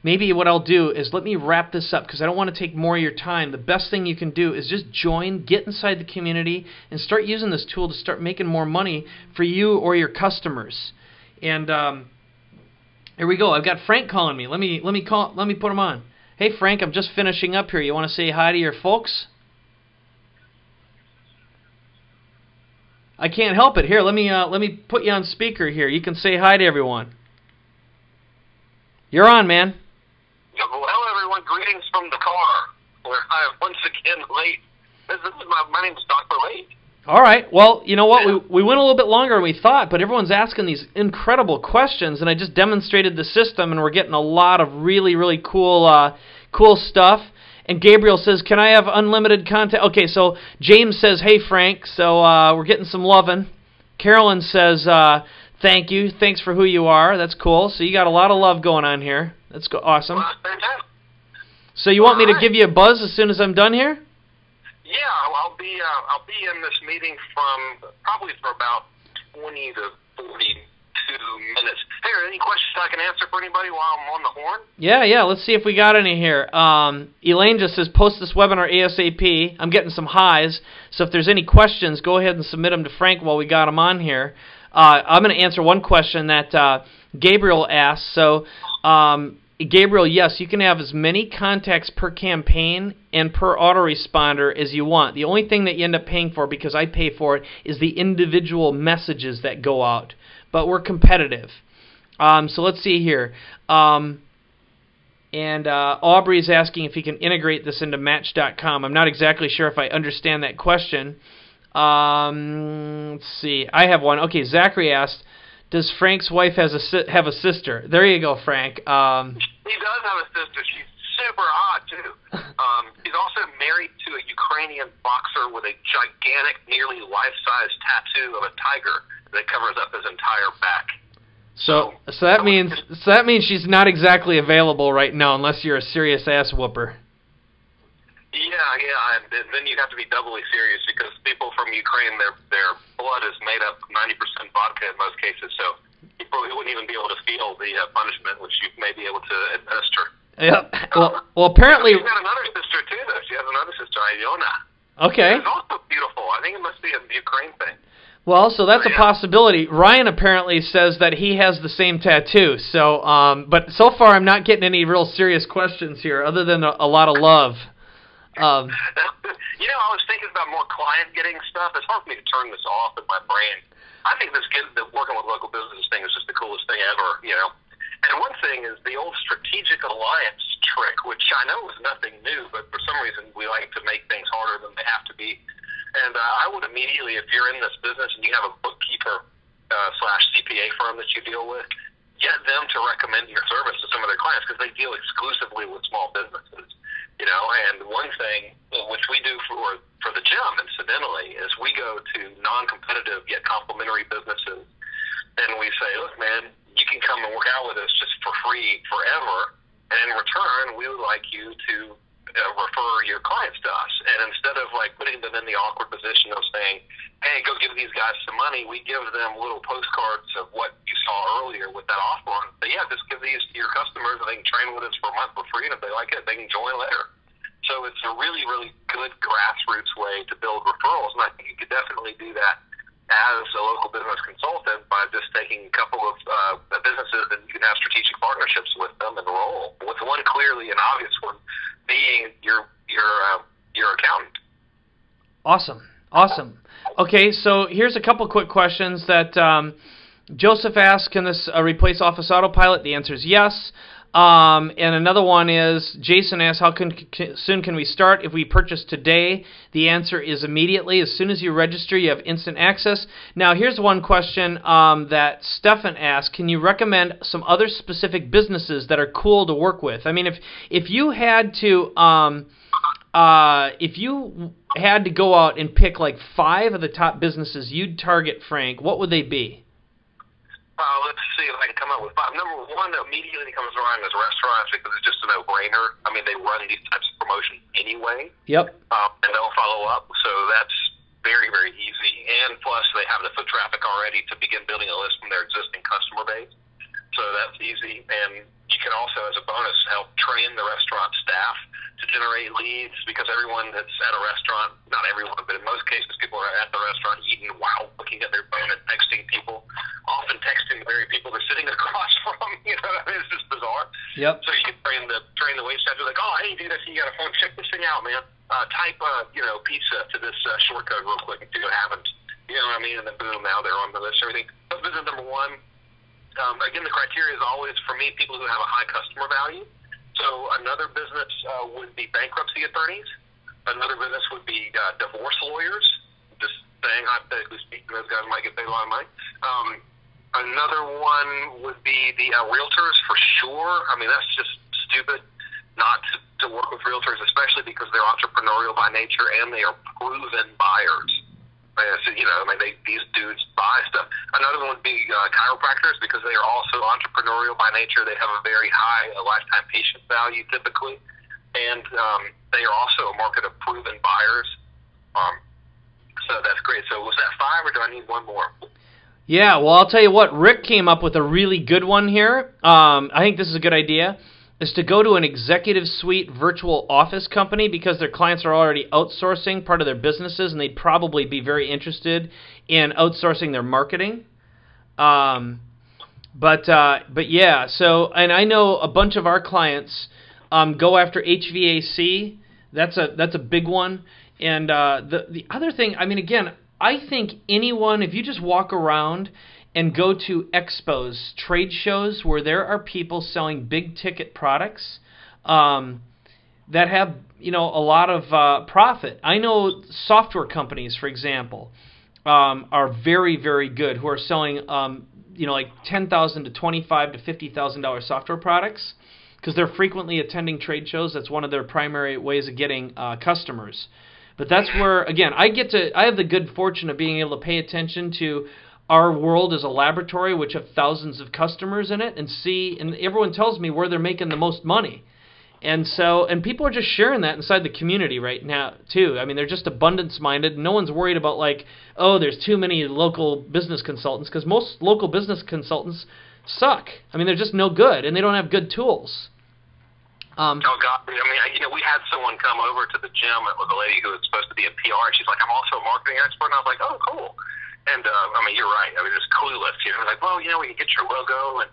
maybe what I'll do is let me wrap this up because I don't want to take more of your time. The best thing you can do is just join, get inside the community, and start using this tool to start making more money for you or your customers. And here we go. I've got Frank calling me. Let me put him on. Hey Frank, I'm just finishing up here. You want to say hi to your folks? I can't help it. Here, let me put you on speaker here. You can say hi to everyone. You're on, man. Yeah, well, hello everyone. Greetings from the car, where I am once again late. This is my name's Dr. Late. All right. Well, you know what? We went a little bit longer than we thought, but everyone's asking these incredible questions, and I just demonstrated the system, and we're getting a lot of really, really cool stuff. And Gabriel says, can I have unlimited content? Okay, so James says, hey, Frank. So we're getting some loving. Carolyn says, thank you. Thanks for who you are. That's cool. So you got a lot of love going on here. That's awesome. Well, fantastic. So you want me to give you a buzz as soon as I'm done here? Yeah, I'll be in this meeting probably for about 20 to 42 minutes. Hey, are there any questions I can answer for anybody while I'm on the horn? Yeah. Let's see if we got any here. Elaine just says, post this webinar ASAP. I'm getting some highs. So if there's any questions, go ahead and submit them to Frank while we got him on here. I'm going to answer one question that Gabriel asked. So, Gabriel, yes, you can have as many contacts per campaign and per autoresponder as you want. The only thing that you end up paying for, because I pay for it, is the individual messages that go out. But we're competitive. So let's see here. And Aubrey is asking if you can integrate this into Match.com. I'm not exactly sure if I understand that question. Let's see. I have one. Okay, Zachary asked, does Frank's wife have a sister? There you go, Frank. He does have a sister. She's super hot, too. He's also married to a Ukrainian boxer with a gigantic, nearly life-size tattoo of a tiger that covers up his entire back. So that means she's not exactly available right now unless you're a serious ass whooper. Yeah, and then you have to be doubly serious because people from Ukraine, their blood is made up 90% vodka in most cases, so you probably wouldn't even be able to feel the punishment which you may be able to administer. Yep. Well, apparently. She's got another sister too, though. She has another sister, Iona. Okay. It's also beautiful. I think it must be a Ukraine thing. Well, so that's a possibility. Ryan apparently says that he has the same tattoo. So, but so far I'm not getting any real serious questions here, other than a lot of love. You know, I was thinking about more client getting stuff. It's hard for me to turn this off in my brain. I think the working with local business thing is just the coolest thing ever. You know, and one thing is the old strategic alliance trick, which I know is nothing new, but for some reason we like to make things harder than they have to be. And I would immediately, if you're in this business and you have a bookkeeper slash CPA firm that you deal with, get them to recommend your service to some of their clients because they deal exclusively with small businesses. You know, and one thing which we do for the gym, incidentally, is we go to non-competitive yet complementary businesses, and we say, look, man, you can come and work out with us just for free forever, and in return, we would like you to refer your clients to us. And instead of like putting them in the awkward position of saying, hey, go give these guys some money, we give them little postcards of what you saw earlier with that offer. And say, yeah, just give these to your customers and they can train with us for a month for free. And if they like it, they can join later. So it's a really, really good grassroots way to build referrals. And I think you could definitely do that as a local business consultant by just taking a couple of businesses that you can have strategic partnerships with them and roll. With one clearly an obvious one being your accountant. Awesome. Okay, so here's a couple quick questions that Joseph asked, can this replace Office Autopilot? The answer is yes. And another one is, Jason asks, how soon can we start if we purchase today? The answer is immediately. As soon as you register, you have instant access. Now, here's one question that Stefan asked. Can you recommend some other specific businesses that are cool to work with? I mean, if you had to go out and pick like 5 of the top businesses you'd target, Frank, what would they be? Let's see if I can come up with 5. Number one that immediately comes to mind is restaurants because it's just a no-brainer. I mean, they run these types of promotions anyway. Yep. And they'll follow up, so that's very, very easy. And plus, they have the foot traffic already to begin building a list from their existing customer base. So that's easy. And you can also, as a bonus, help train the restaurant staff to generate leads because everyone that's at a restaurant, not everyone, but in most cases, people are at the restaurant eating while looking at their phone and texting people, often texting the very people they're sitting across from. You know, I mean, it's just bizarre. Yep. So you can train the wait staff. They're like, oh, hey, dude, I see you got a phone. Check this thing out, man. Type, pizza to this short code real quick and see what happens. You know what I mean? And then boom, now they're on the list. Everything. That's business number one. Again, the criteria is always, for me, people who have a high customer value. So another business would be bankruptcy attorneys. Another business would be divorce lawyers. Just saying, hypothetically speaking, those guys might get paid a lot of money. Another one would be the realtors, for sure. I mean, that's just stupid not to work with realtors, especially because they're entrepreneurial by nature and they are proven buyers. So, these dudes buy stuff. Another one would be chiropractors because they are also entrepreneurial by nature. They have a very high lifetime patient value typically, and they are also a market of proven buyers. So that's great. So was that 5 or do I need one more? Yeah, well, I'll tell you what. Rick came up with a really good one here. I think this is a good idea. Is to go to an executive suite virtual office company because their clients are already outsourcing part of their businesses and they'd probably be very interested in outsourcing their marketing. But yeah, so, and I know a bunch of our clients go after HVAC. That's a big one. And the other thing, I mean, again, I think anyone, if you just walk around and go to expos, trade shows where there are people selling big ticket products that have, a lot of profit. I know software companies, for example, are very, very good who are selling, like $10,000 to $25,000 to $50,000 software products because they're frequently attending trade shows. That's one of their primary ways of getting customers. But that's where, again, I have the good fortune of being able to pay attention to our world as a laboratory, which have thousands of customers in it, and everyone tells me where they're making the most money. And people are just sharing that inside the community right now, too. I mean, they're just abundance-minded. No one's worried about, there's too many local business consultants, because most local business consultants suck. I mean, they're just no good, and they don't have good tools. Oh God! I mean, we had someone come over to the gym. It was a lady who was supposed to be in PR, and she's like, "I'm also a marketing expert." And I was like, "Oh, cool." And I mean, you're right. I mean, it's clueless. Like, well, we can get your logo, and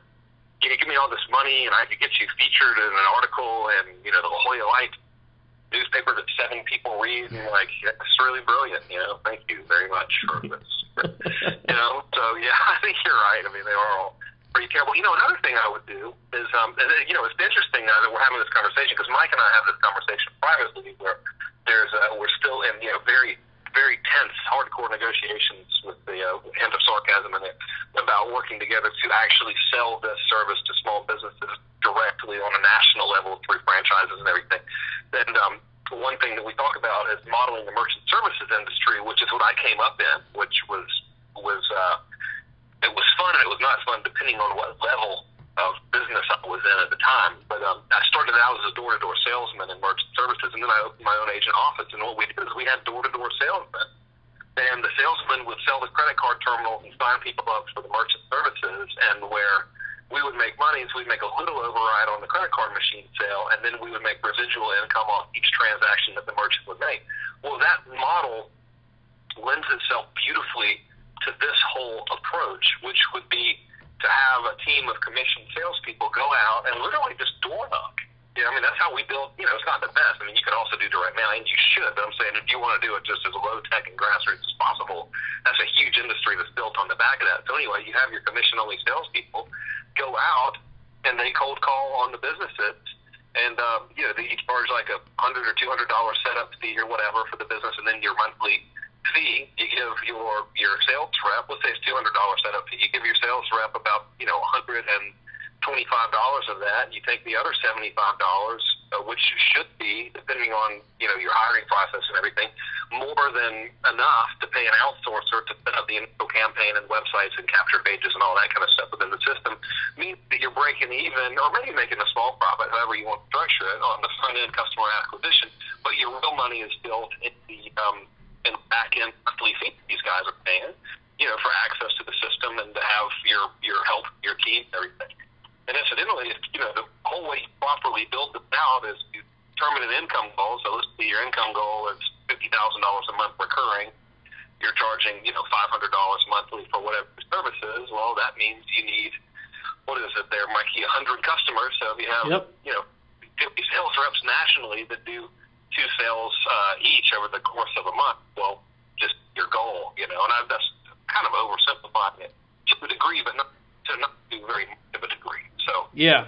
give me all this money, and I could get you featured in an article, and the La Jolla Light newspaper that 7 people read. And like, that's really brilliant. Thank you very much for this. So yeah, I think you're right. I mean, they are all pretty terrible. Another thing I would do is, it's interesting now that we're having this conversation, because Mike and I have this conversation privately where we're still in, very, very tense, hardcore negotiations with the hint of sarcasm in it about working together to actually sell this service to small businesses directly on a national level through franchises and everything. And one thing that we talk about is modeling the merchant services industry, which is what I came up in, which was it was fun and it was not fun depending on what level of business I was in at the time. But I started out as a door-to-door salesman in merchant services, and then I opened my own agent office. And what we did is we had door-to-door salesmen, and the salesman would sell the credit card terminals and sign people up for the merchant services. And where we would make money is we'd make a little override on the credit card machine sale, and then we would make residual income off each transaction that the merchant would make. Well, that model lends itself beautifully to this whole approach, which would be to have a team of commissioned salespeople go out and literally just door knock. That's how we build. It's not the best. I mean, you could also do direct mailing. You should, but I'm saying if you want to do it just as low tech and grassroots as possible, that's a huge industry that's built on the back of that. So anyway, you have your commission-only salespeople go out and they cold call on the businesses, and they each charge like $100 or $200 setup fee or whatever for the business, and then your monthly fee you give your sales rep. Let's say it's $200 setup fee. You give your sales rep about $125 of that. You take the other $75, which should be, depending on your hiring process and everything, more than enough to pay an outsourcer to set up the info campaign and websites and capture pages and all that kind of stuff within the system. Means that you're breaking even, or maybe making a small profit, however you want to structure it, on the front end customer acquisition. But your real money is built in the back end monthly fee these guys are paying, for access to the system and to have your help, your team, everything. And incidentally, the whole way you properly build this out is you determine an income goal. So let's say your income goal is $50,000 a month recurring. You're charging, $500 monthly for whatever the service is. Well, that means you need, what is it there, Mikey, 100 customers. So if you have, 50 sales reps nationally that do 2 sales each over the course of a month, well, just your goal, and that's kind of oversimplifying it to a degree, but not to very much of a degree. So yeah,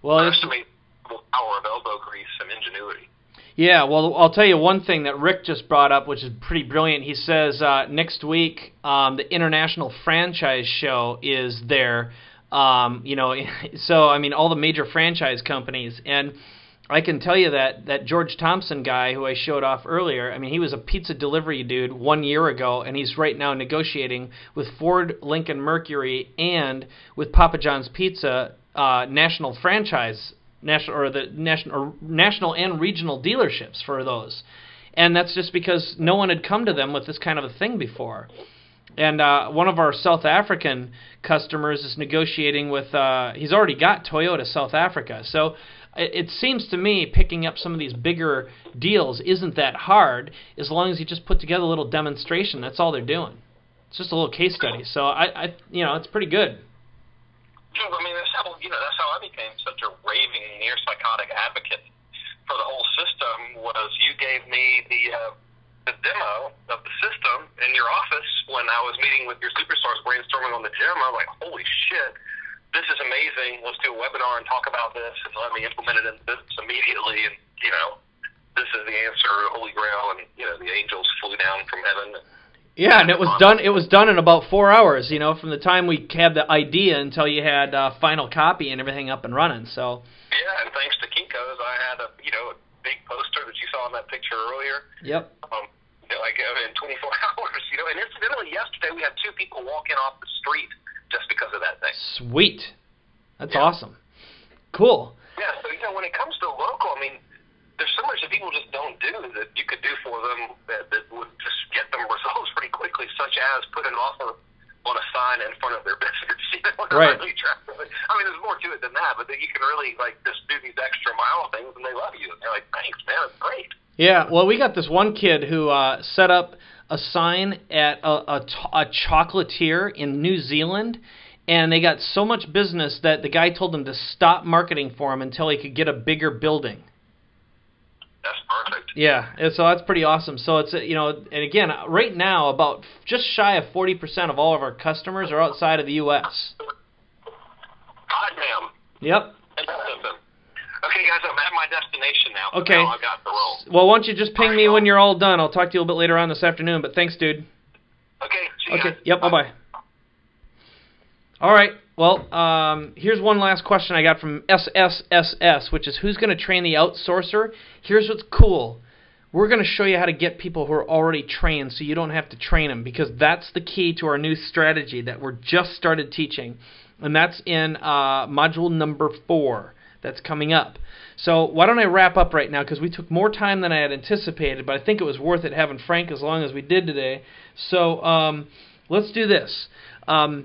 well, estimate the power of elbow grease and ingenuity. Yeah, well, I'll tell you one thing that Rick just brought up, which is pretty brilliant. He says next week the International Franchise Show is there. So I mean, all the major franchise companies, and I can tell you that George Thompson guy who I showed off earlier, I mean, he was a pizza delivery dude 1 year ago, and he's right now negotiating with Ford, Lincoln Mercury, and with Papa John's Pizza national and regional dealerships for those. And that's just because no one had come to them with this kind of a thing before. And one of our South African customers is negotiating with, he's already got Toyota South Africa. So it seems to me picking up some of these bigger deals isn't that hard, as long as you just put together a little demonstration. That's all they're doing. It's just a little case study. So it's pretty good. I mean, that's how I became such a raving, near psychotic advocate for the whole system. Was you gave me the demo of the system in your office when I was meeting with your superstars brainstorming on the gym. I was like, holy shit. This is amazing. Let's do a webinar and talk about this, and let me implement it in business immediately. And this is the answer, Holy Grail, and the angels flew down from heaven. Yeah, and it was done. It was done in about 4 hours. From the time we had the idea until you had final copy and everything up and running. So. Yeah, and thanks to Kinko's, I had a big poster that you saw in that picture earlier. Yep. In 24 hours. And incidentally, yesterday we had 2 people walking off the street just because of that thing. Sweet. That's awesome. Cool. Yeah, so, when it comes to local, I mean, there's so much that people just don't do that you could do for them that would just get them results pretty quickly, such as put an offer on a sign in front of their business. Right. I mean, there's more to it than that, but that you can really, just do these extra mile things, and they love you. And they're like, thanks, man, it's great. Yeah, well, we got this one kid who set up a sign at a chocolatier in New Zealand, and they got so much business that the guy told them to stop marketing for him until he could get a bigger building. That's perfect. Yeah, and so that's pretty awesome. So it's, and again, right now, about just shy of 40% of all of our customers are outside of the U.S. God damn. Yep. Okay, guys, I'm at my destination now. Okay. Now I've got the roll. Well, why don't you just ping me when you're all done? I'll talk to you a little bit later on this afternoon, but thanks, dude. Okay, see you Okay, guys. yep, bye-bye. All right, well, here's one last question I got from SSSS, which is who's going to train the outsourcer? Here's what's cool. We're going to show you how to get people who are already trained so you don't have to train them, because that's the key to our new strategy that we're just started teaching, and that's in module number 4. That's coming up. So why don't I wrap up right now, because we took more time than I had anticipated, but I think it was worth it having Frank as long as we did today. So let's do this. Let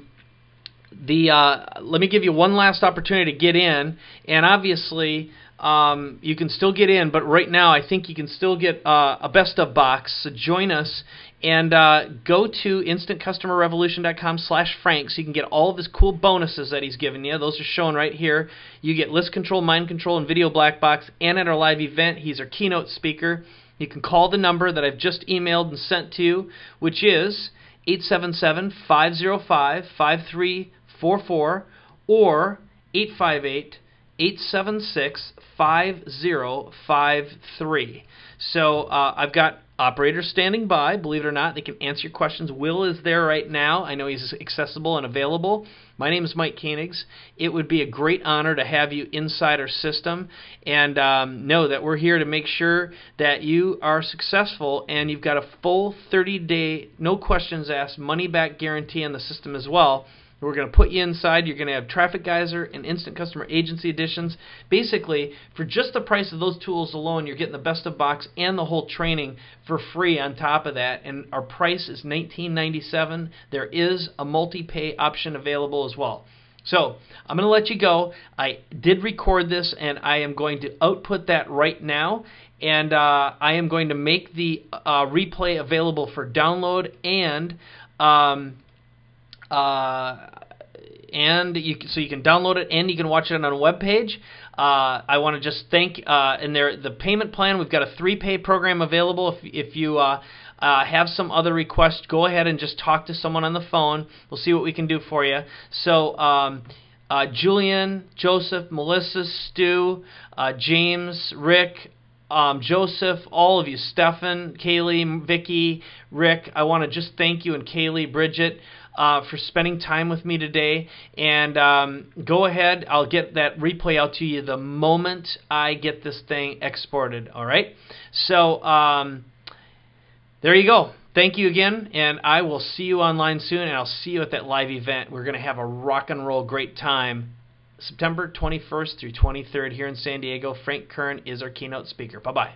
me give you one last opportunity to get in, and obviously you can still get in, but right now I think you can still get a best of box. So join us and go to instantcustomerrevolution.com/Frank so you can get all of his cool bonuses that he's given you. Those are shown right here. You get list control, mind control, and video black box, and at our live event, he's our keynote speaker. You can call the number that I've just emailed and sent to you, which is 877-505-5344 or 858-876-5053. So I've got operators standing by. Believe it or not, they can answer your questions. Will is there right now. I know he's accessible and available. My name is Mike Koenigs. It would be a great honor to have you inside our system, and know that we're here to make sure that you are successful, and you've got a full 30-day, no questions asked, money-back guarantee on the system as well. We're going to put you inside. You're going to have Traffic Geyser and Instant Customer Agency editions. Basically, for just the price of those tools alone, you're getting the best of box and the whole training for free on top of that. And our price is $19.97. There is a multi-pay option available as well. So I'm going to let you go. I did record this, and I am going to output that right now. And I am going to make the replay available for download and so you can download it and you can watch it on a web page. I want to just thank the payment plan. We've got a 3-pay program available. If you have some other requests, go ahead and just talk to someone on the phone. We'll see what we can do for you. So Julian, Joseph, Melissa, Stu, James, Rick, Joseph, all of you, Stefan, Kaylee, Vicky, Rick, I want to just thank you, and Kaylee, Bridget, for spending time with me today. And go ahead, I'll get that replay out to you the moment I get this thing exported, all right? So there you go. Thank you again, and I will see you online soon, and I'll see you at that live event. We're going to have a rock and roll great time. September 21st through 23rd here in San Diego. Frank Kern is our keynote speaker. Bye-bye.